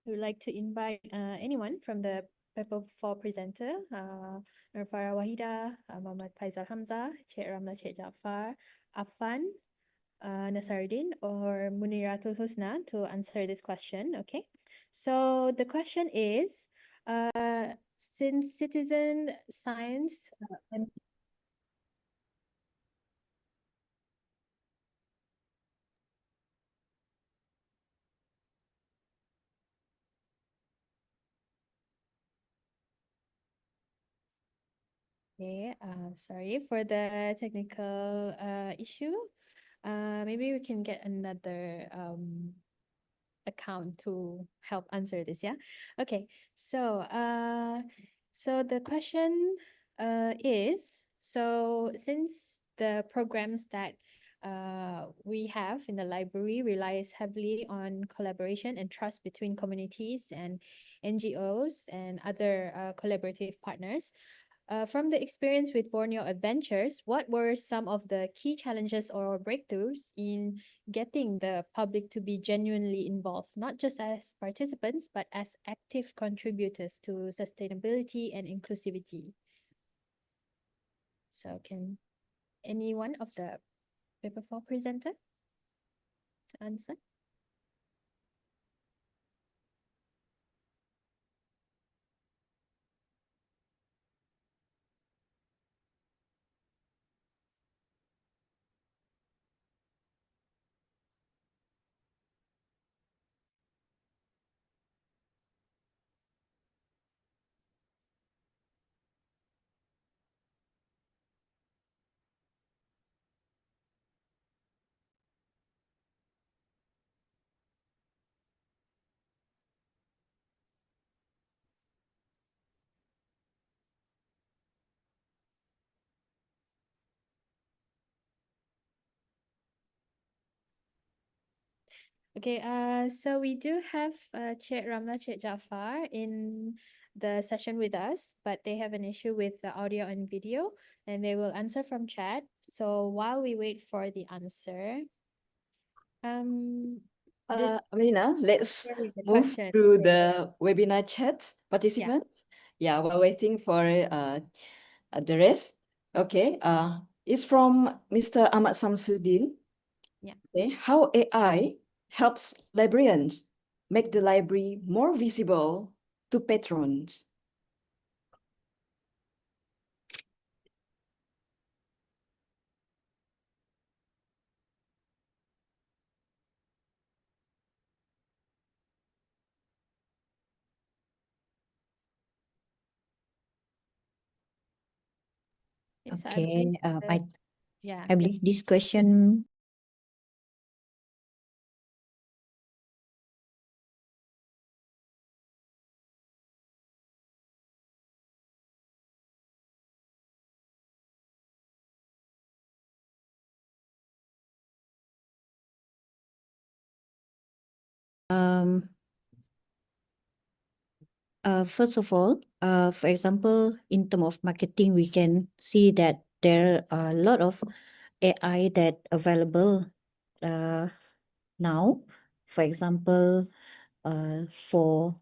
we would like to invite anyone from the paper 4 presenter, Farah Wahida, Muhammad Faisal Hamzah, Cik Ramla, Cik Jaafar, Afan, Nasaruddin or Muniratul Husna to answer this question. Okay, so the question is, since citizen science and okay, sorry for the technical issue. Maybe we can get another account to help answer this, yeah? Okay, so the question is, so since the programs that we have in the library relies heavily on collaboration and trust between communities and NGOs and other collaborative partners, from the experience with Borneo Adventures, what were some of the key challenges or breakthroughs in getting the public to be genuinely involved, not just as participants, but as active contributors to sustainability and inclusivity? So can any one of the paper 4 presenter to answer? Okay, so we do have Cik Ramla, Cik Jafar in the session with us, but they have an issue with the audio and video, and they will answer from chat. So while we wait for the answer, Marina, let's sorry, the move question. to the webinar chat participants. Yeah, while waiting for the rest. Okay, it's from Mr. Ahmad Samsudin. Yeah. Okay, how AI helps librarians make the library more visible to patrons. Yes, I Okay, believe yeah. I believe this question first of all, for example, in terms of marketing, we can see that there are a lot of AI that available now. For example, for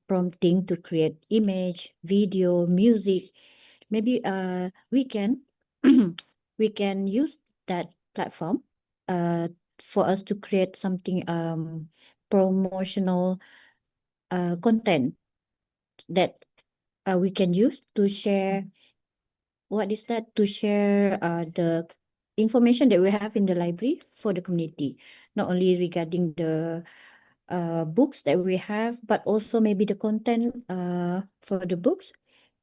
prompting to create image, video, music. Maybe we can we can use that platform for us to create something promotional content that we can use to share to share the information that we have in the library for the community, not only regarding the books that we have, but also maybe the content for the books.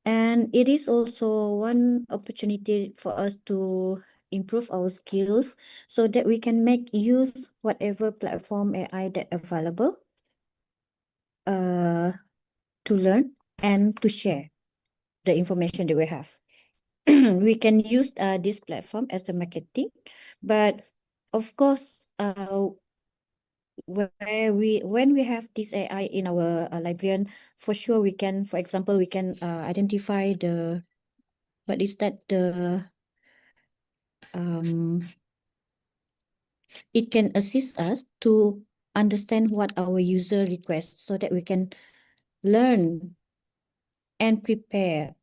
And it is also one opportunity for us to improve our skills so that we can make use whatever platform AI that available to learn and to share the information that we have. We can use this platform as a marketing, but of course, when we have this AI in our librarian, for sure we can, for example, we can identify the what is that it can assist us to understand what our user requests so that we can learn and prepare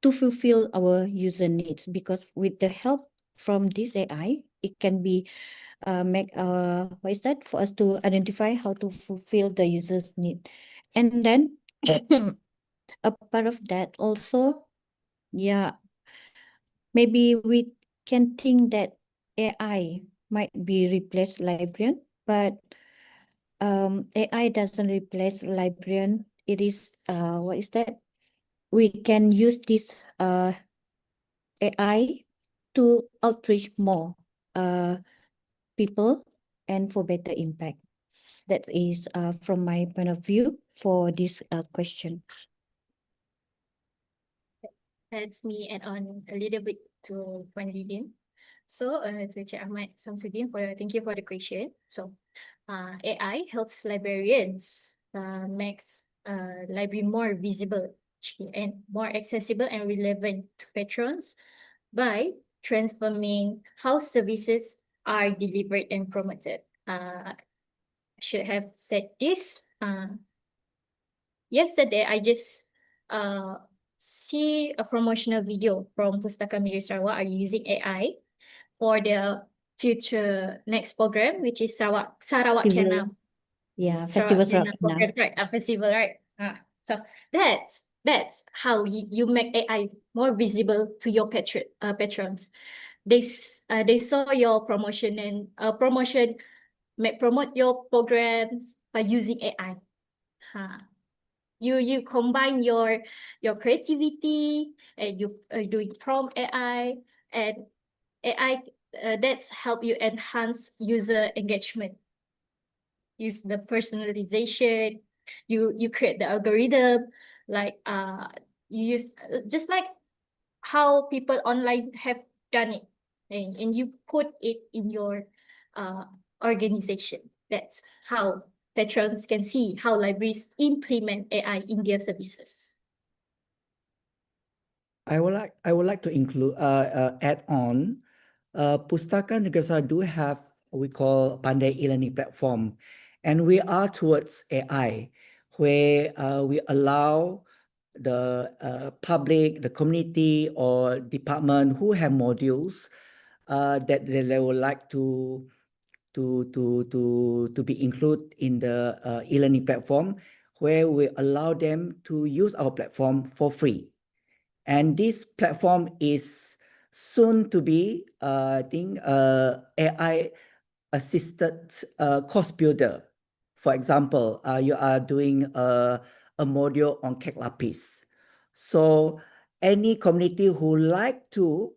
to fulfill our user needs, because with the help from this AI, it can be make what is that, for us to identify how to fulfill the user's need. And then a part of that also, yeah, maybe we can think that AI might be replace librarian, but AI doesn't replace librarian. It is what is that? We can use this AI to outreach more people and for better impact. That is from my point of view for this question. Let me add on a little bit to Puan Lidin. So, to Cik Ahmad Samsudin, thank you for the question. So, AI helps librarians makes library more visible and more accessible and relevant to patrons by transforming how services are delivered and promoted. I should have said this. Yesterday, I just see a promotional video from Pustaka Negeri Sarawak are using AI for the future next program, which is Sarawak Canal. Yeah, Festival Sarawak Program, right? A festival, right? So that's how you make AI more visible to your patrons. They saw your promotion and promote your programs by using AI. You combine your creativity and you doing prompt AI and AI that's help you enhance user engagement. Use the personalization, you create the algorithm, like you use just like how people online have done it, and you put it in your organization. That's how patrons can see how libraries implement AI in their services. I would like to include add on. Pustaka Negara do have what we call Pandai e-learning platform, and we are towards AI, where we allow the public, the community, or department who have modules that they would like to be included in the e-learning platform, where we allow them to use our platform for free. And this platform is soon to be, I think, AI assisted course builder. For example, you are doing a module on cake lapis. So any community who like to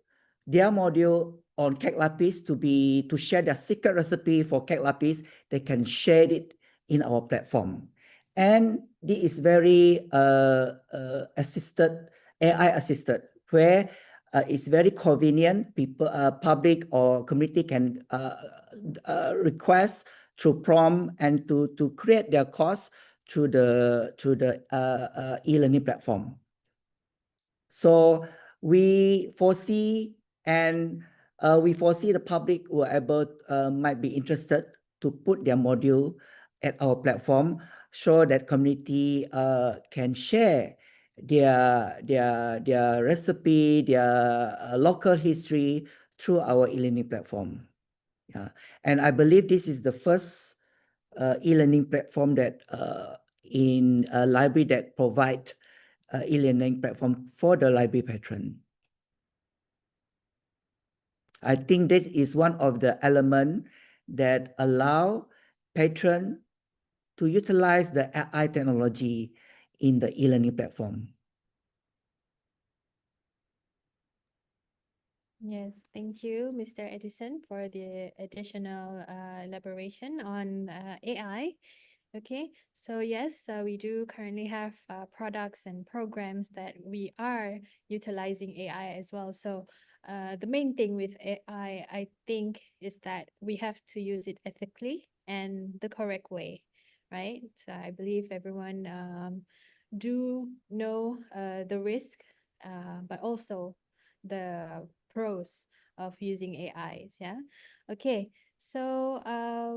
their module on cake lapis to share their secret recipe for cake lapis, they can share it in our platform. And this is very AI assisted, where it's very convenient. People, public or community can request through prompt and to create their course through the e-learning platform. So we foresee the public who are able might be interested to put their module at our platform, so that community can share their recipe, their local history through our e-learning platform. Yeah, and I believe this is the first e-learning platform that in a library that provide e-learning platform for the library patron. I think this is one of the elements that allow patron to utilize the AI technology in the e-learning platform. Yes, thank you, Mr. Edison, for the additional elaboration on AI. Okay, so yes, we do currently have products and programs that we are utilizing AI as well. So the main thing with AI, I think, is that we have to use it ethically and the correct way, right? So I believe everyone do know the risk, but also the pros of using AIs. Yeah. Okay. So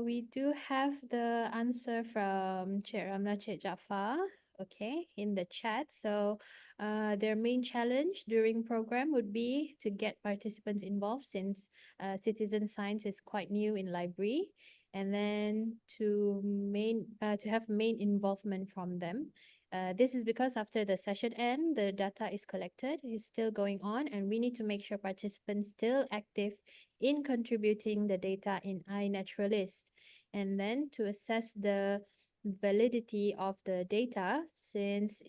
we do have the answer from Cik Ramla, Cik Jaafar. okay, in the chat. So their main challenge during program would be to get participants involved, since citizen science is quite new in library, and then to have main involvement from them. This is because after the session end, the data is collected, is still going on, and we need to make sure participants still active in contributing the data in iNaturalist. And then to assess the validity of the data, since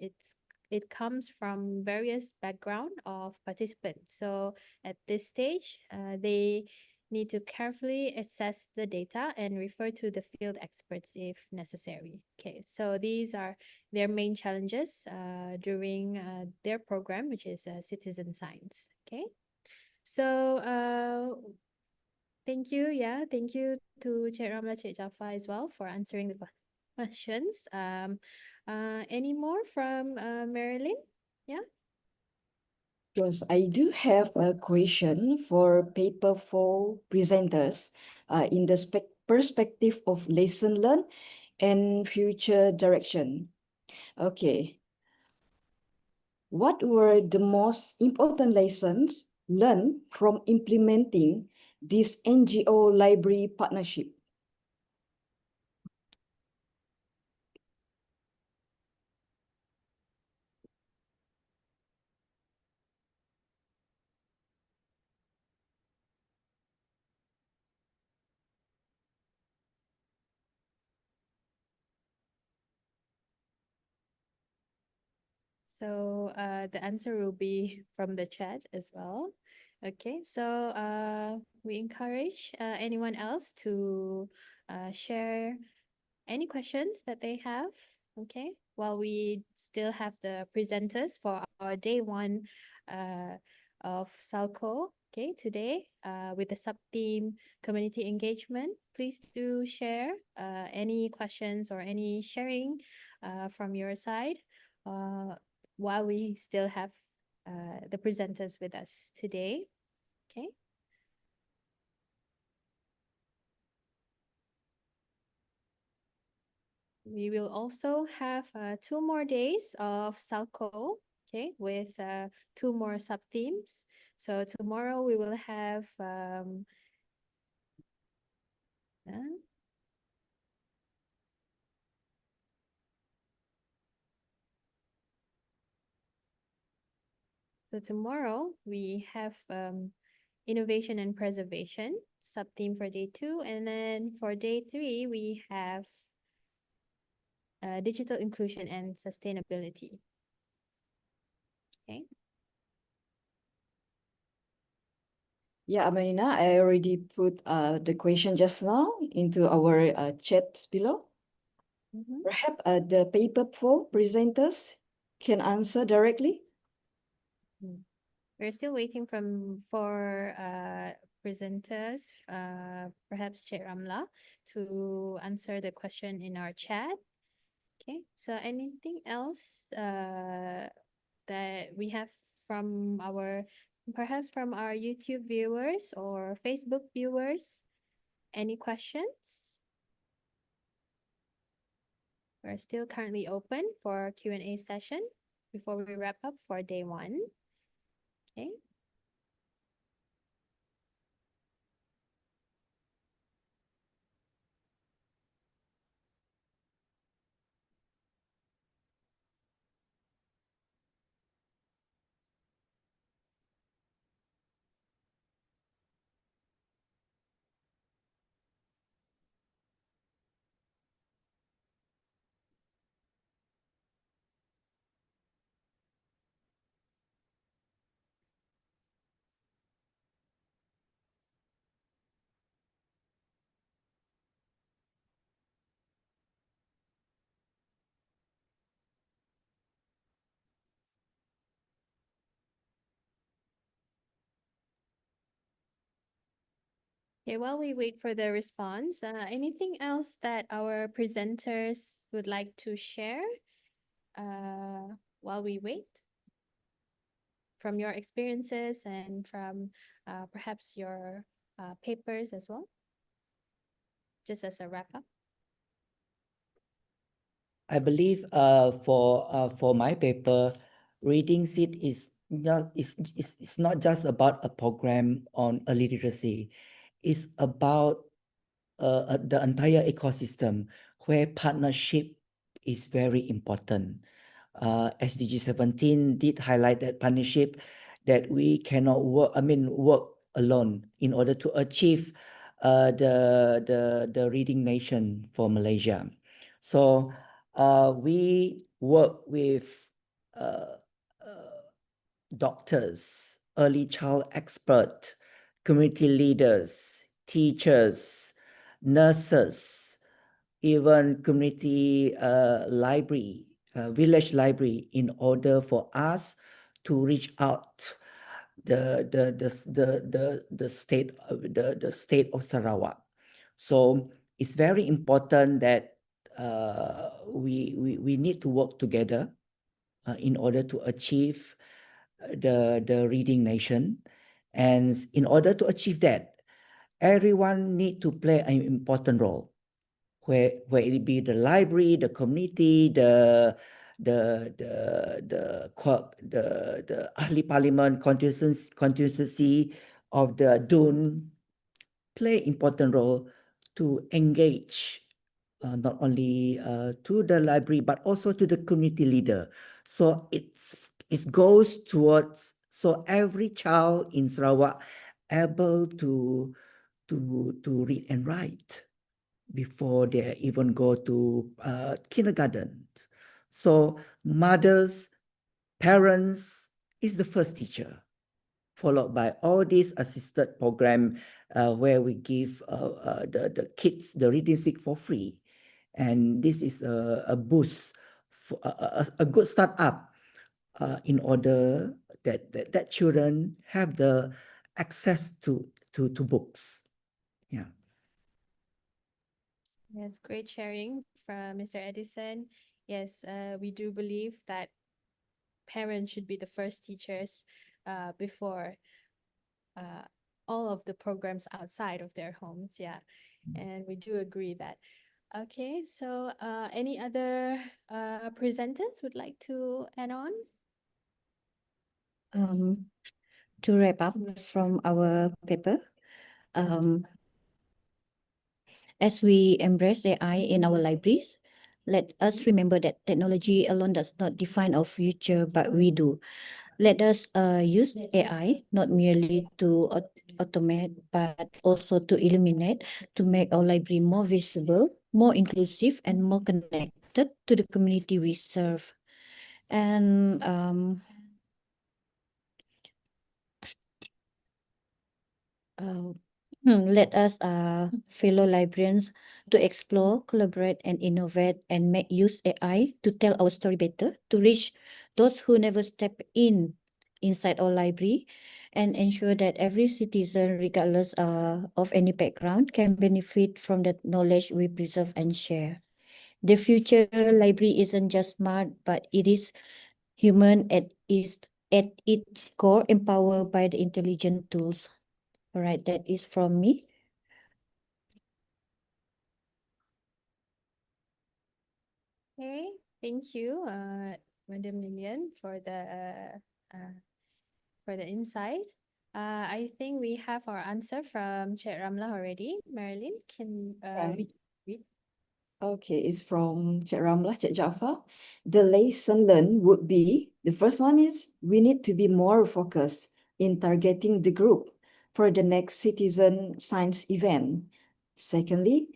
it comes from various background of participants. So at this stage, they need to carefully assess the data and refer to the field experts if necessary. Okay, so these are their main challenges during their program, which is citizen science. Okay, so thank you. Yeah, thank you to Cik Ramla, Cik Jafar as well for answering the questions. Any more from Marilyn? Yeah. Yes, I do have a question for paper 4 presenters in the perspective of lesson learned and future direction. Okay. What were the most important lessons learned from implementing this NGO library partnership? So the answer will be from the chat as well. Okay, so we encourage anyone else to share any questions that they have, okay, while we still have the presenters for our day 1 of Salco, okay, today with the sub-theme community engagement. Please do share any questions or any sharing from your side while we still have the presenters with us today, okay. We will also have 2 more days of Salco, okay, with 2 more sub-themes. So tomorrow we will have so tomorrow we have innovation and preservation sub-theme for day 2, and then for day 3 we have digital inclusion and sustainability. Okay. Yeah, Amelina, I already put the question just now into our chat below. Perhaps the paper 4 presenters can answer directly. We're still waiting for presenters, perhaps Cik Ramla, to answer the question in our chat. Okay, so anything else that we have from perhaps from our YouTube viewers or Facebook viewers? Any questions? We're still currently open for Q&A session before we wrap up for day 1. Okay. Okay, while we wait for the response, anything else that our presenters would like to share while we wait? From your experiences and from perhaps your papers as well? Just as a wrap up. I believe for my paper, reading seed is not just about a program on early literacy. It's about the entire ecosystem where partnership is very important. SDG 17 did highlight that partnership, that we cannot work alone in order to achieve the reading nation for Malaysia. So we work with uh, doctors, early child expert, community leaders, teachers, nurses, even community library, village library, in order for us to reach out the state of Sarawak. So it's very important that we need to work together in order to achieve the reading nation. And in order to achieve that, everyone need to play an important role, where it be the library, the community, the ahli parliament constituency of the DUN play important role to engage not only to the library but also to the community leader. So it goes towards, so every child in Sarawak able to read and write before they even go to kindergarten. So mothers, parents is the first teacher, followed by all these assisted program where we give the kids the reading seek for free. And this is a boost, for a good startup in order that children have the access to books. Yeah. Yes, great sharing from Mr. Edison. Yes, we do believe that parents should be the first teachers before all of the programs outside of their homes. Yeah, and we do agree that. Okay, so any other presenters would like to add on? To wrap up from our paper, as we embrace AI in our libraries, let us remember that technology alone does not define our future, but we do. Let us use AI not merely to automate, but also to illuminate, to make our library more visible, more inclusive, and more connected to the community we serve. And let us, fellow librarians, to explore, collaborate, and innovate, and make use AI to tell our story better, to reach those who never step inside our library, and ensure that every citizen, regardless of any background, can benefit from the knowledge we preserve and share. The future library isn't just smart, but it is human at its core, empowered by the intelligent tools. All right, that is from me. Okay, thank you, Madam Lillian, for the insight. I think we have our answer from Cik Ramla already. Marilyn, can we read? Okay, it's from Cik Ramlah, Cik Jaafar. The lesson learned would be, the first one is, we need to be more focused in targeting the group for the next citizen science event. Secondly,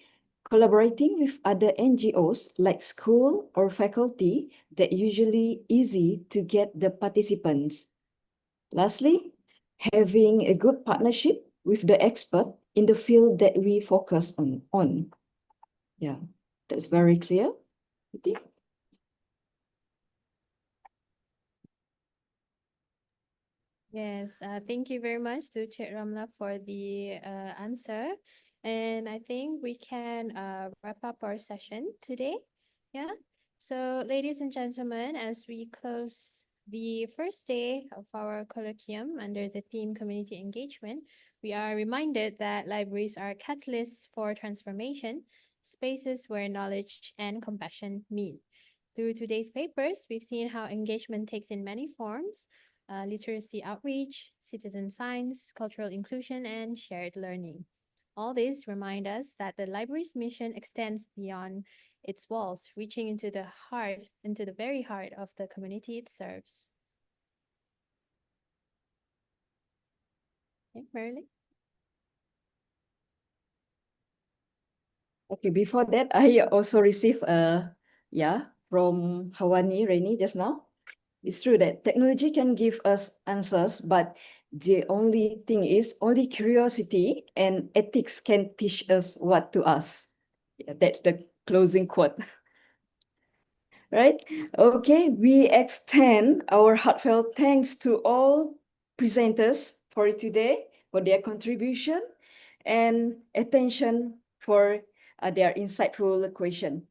collaborating with other NGOs like school or faculty that usually easy to get the participants. Lastly, having a good partnership with the expert in the field that we focus on. Yeah, that's very clear, I think. Yes, thank you very much to Cik Ramla for the answer. And I think we can wrap up our session today. Yeah. So, ladies and gentlemen, as we close the first day of our colloquium under the theme Community Engagement, we are reminded that libraries are catalysts for transformation, spaces where knowledge and compassion meet. Through today's papers, we've seen how engagement takes in many forms: literacy outreach, citizen science, cultural inclusion, and shared learning. All these remind us that the library's mission extends beyond its walls, reaching into the very heart of the community it serves. Okay, Marilyn? Okay, before that, I also received from Hawani Rainy just now. It's true that technology can give us answers, but the only thing is only curiosity and ethics can teach us what to ask. Yeah, that's the closing quote. Right? Okay, we extend our heartfelt thanks to all presenters for today for their contribution and attention for their insightful question.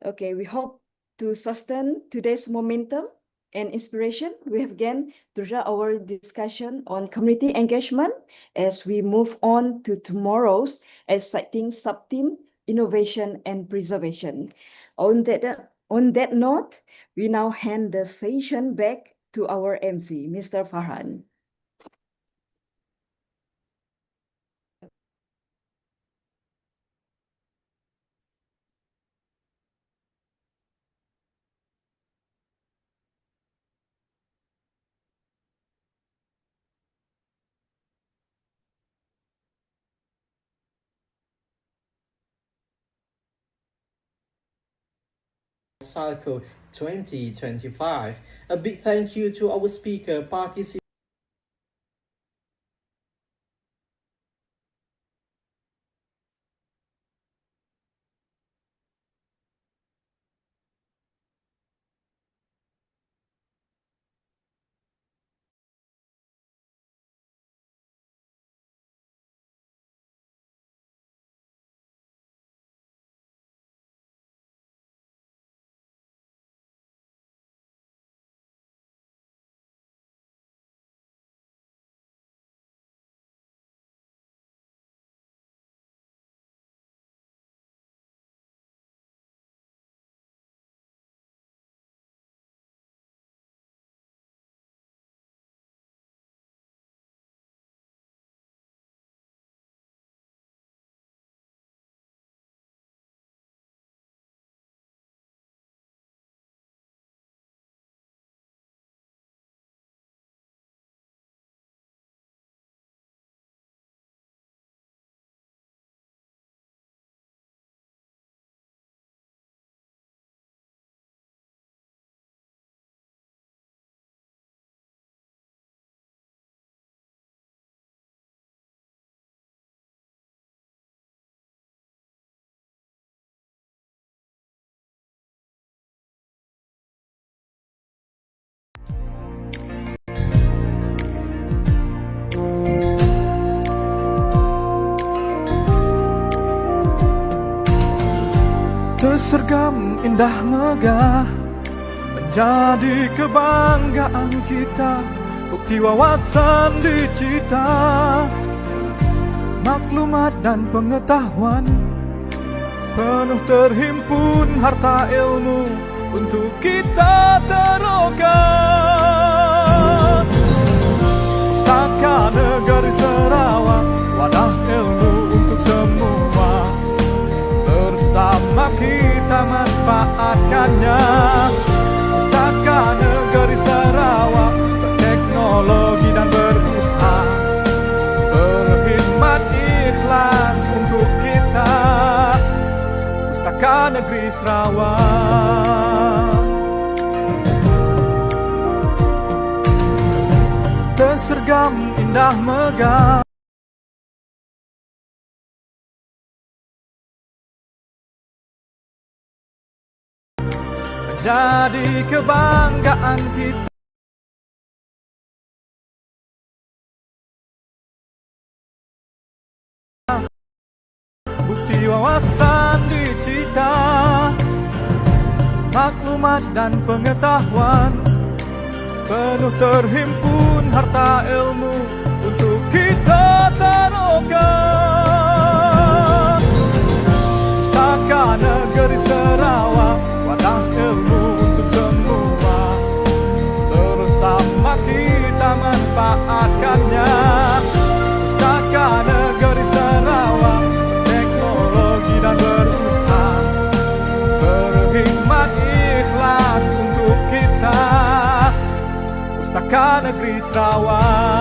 Okay, we hope to sustain today's momentum and inspiration we have gained throughout our discussion on community engagement as we move on to tomorrow's exciting sub-theme, innovation and preservation. On that note, we now hand the session back to our MC, Mr. Farhan. Salco 2025. A big thank you to our speaker, participants. Tersergam indah megah menjadi kebanggaan kita, bukti wawasan dicita, maklumat dan pengetahuan, penuh terhimpun harta ilmu untuk kita teroka. Pustaka Negeri Sarawak, wadah ilmu untuk semua, bersama kita manfaatkannya. Pustaka Negeri Sarawak, berteknologi dan berusaha, berkhidmat ikhlas untuk kita. Pustaka Negeri Sarawak, tersergam indah megah menjadi kebanggaan kita, bukti wawasan dicita, maklumat dan pengetahuan, penuh terhimpun harta ilmu untuk kita taroka. Pustaka Negeri Sarawak, wadah ilmu negeri Sarawak.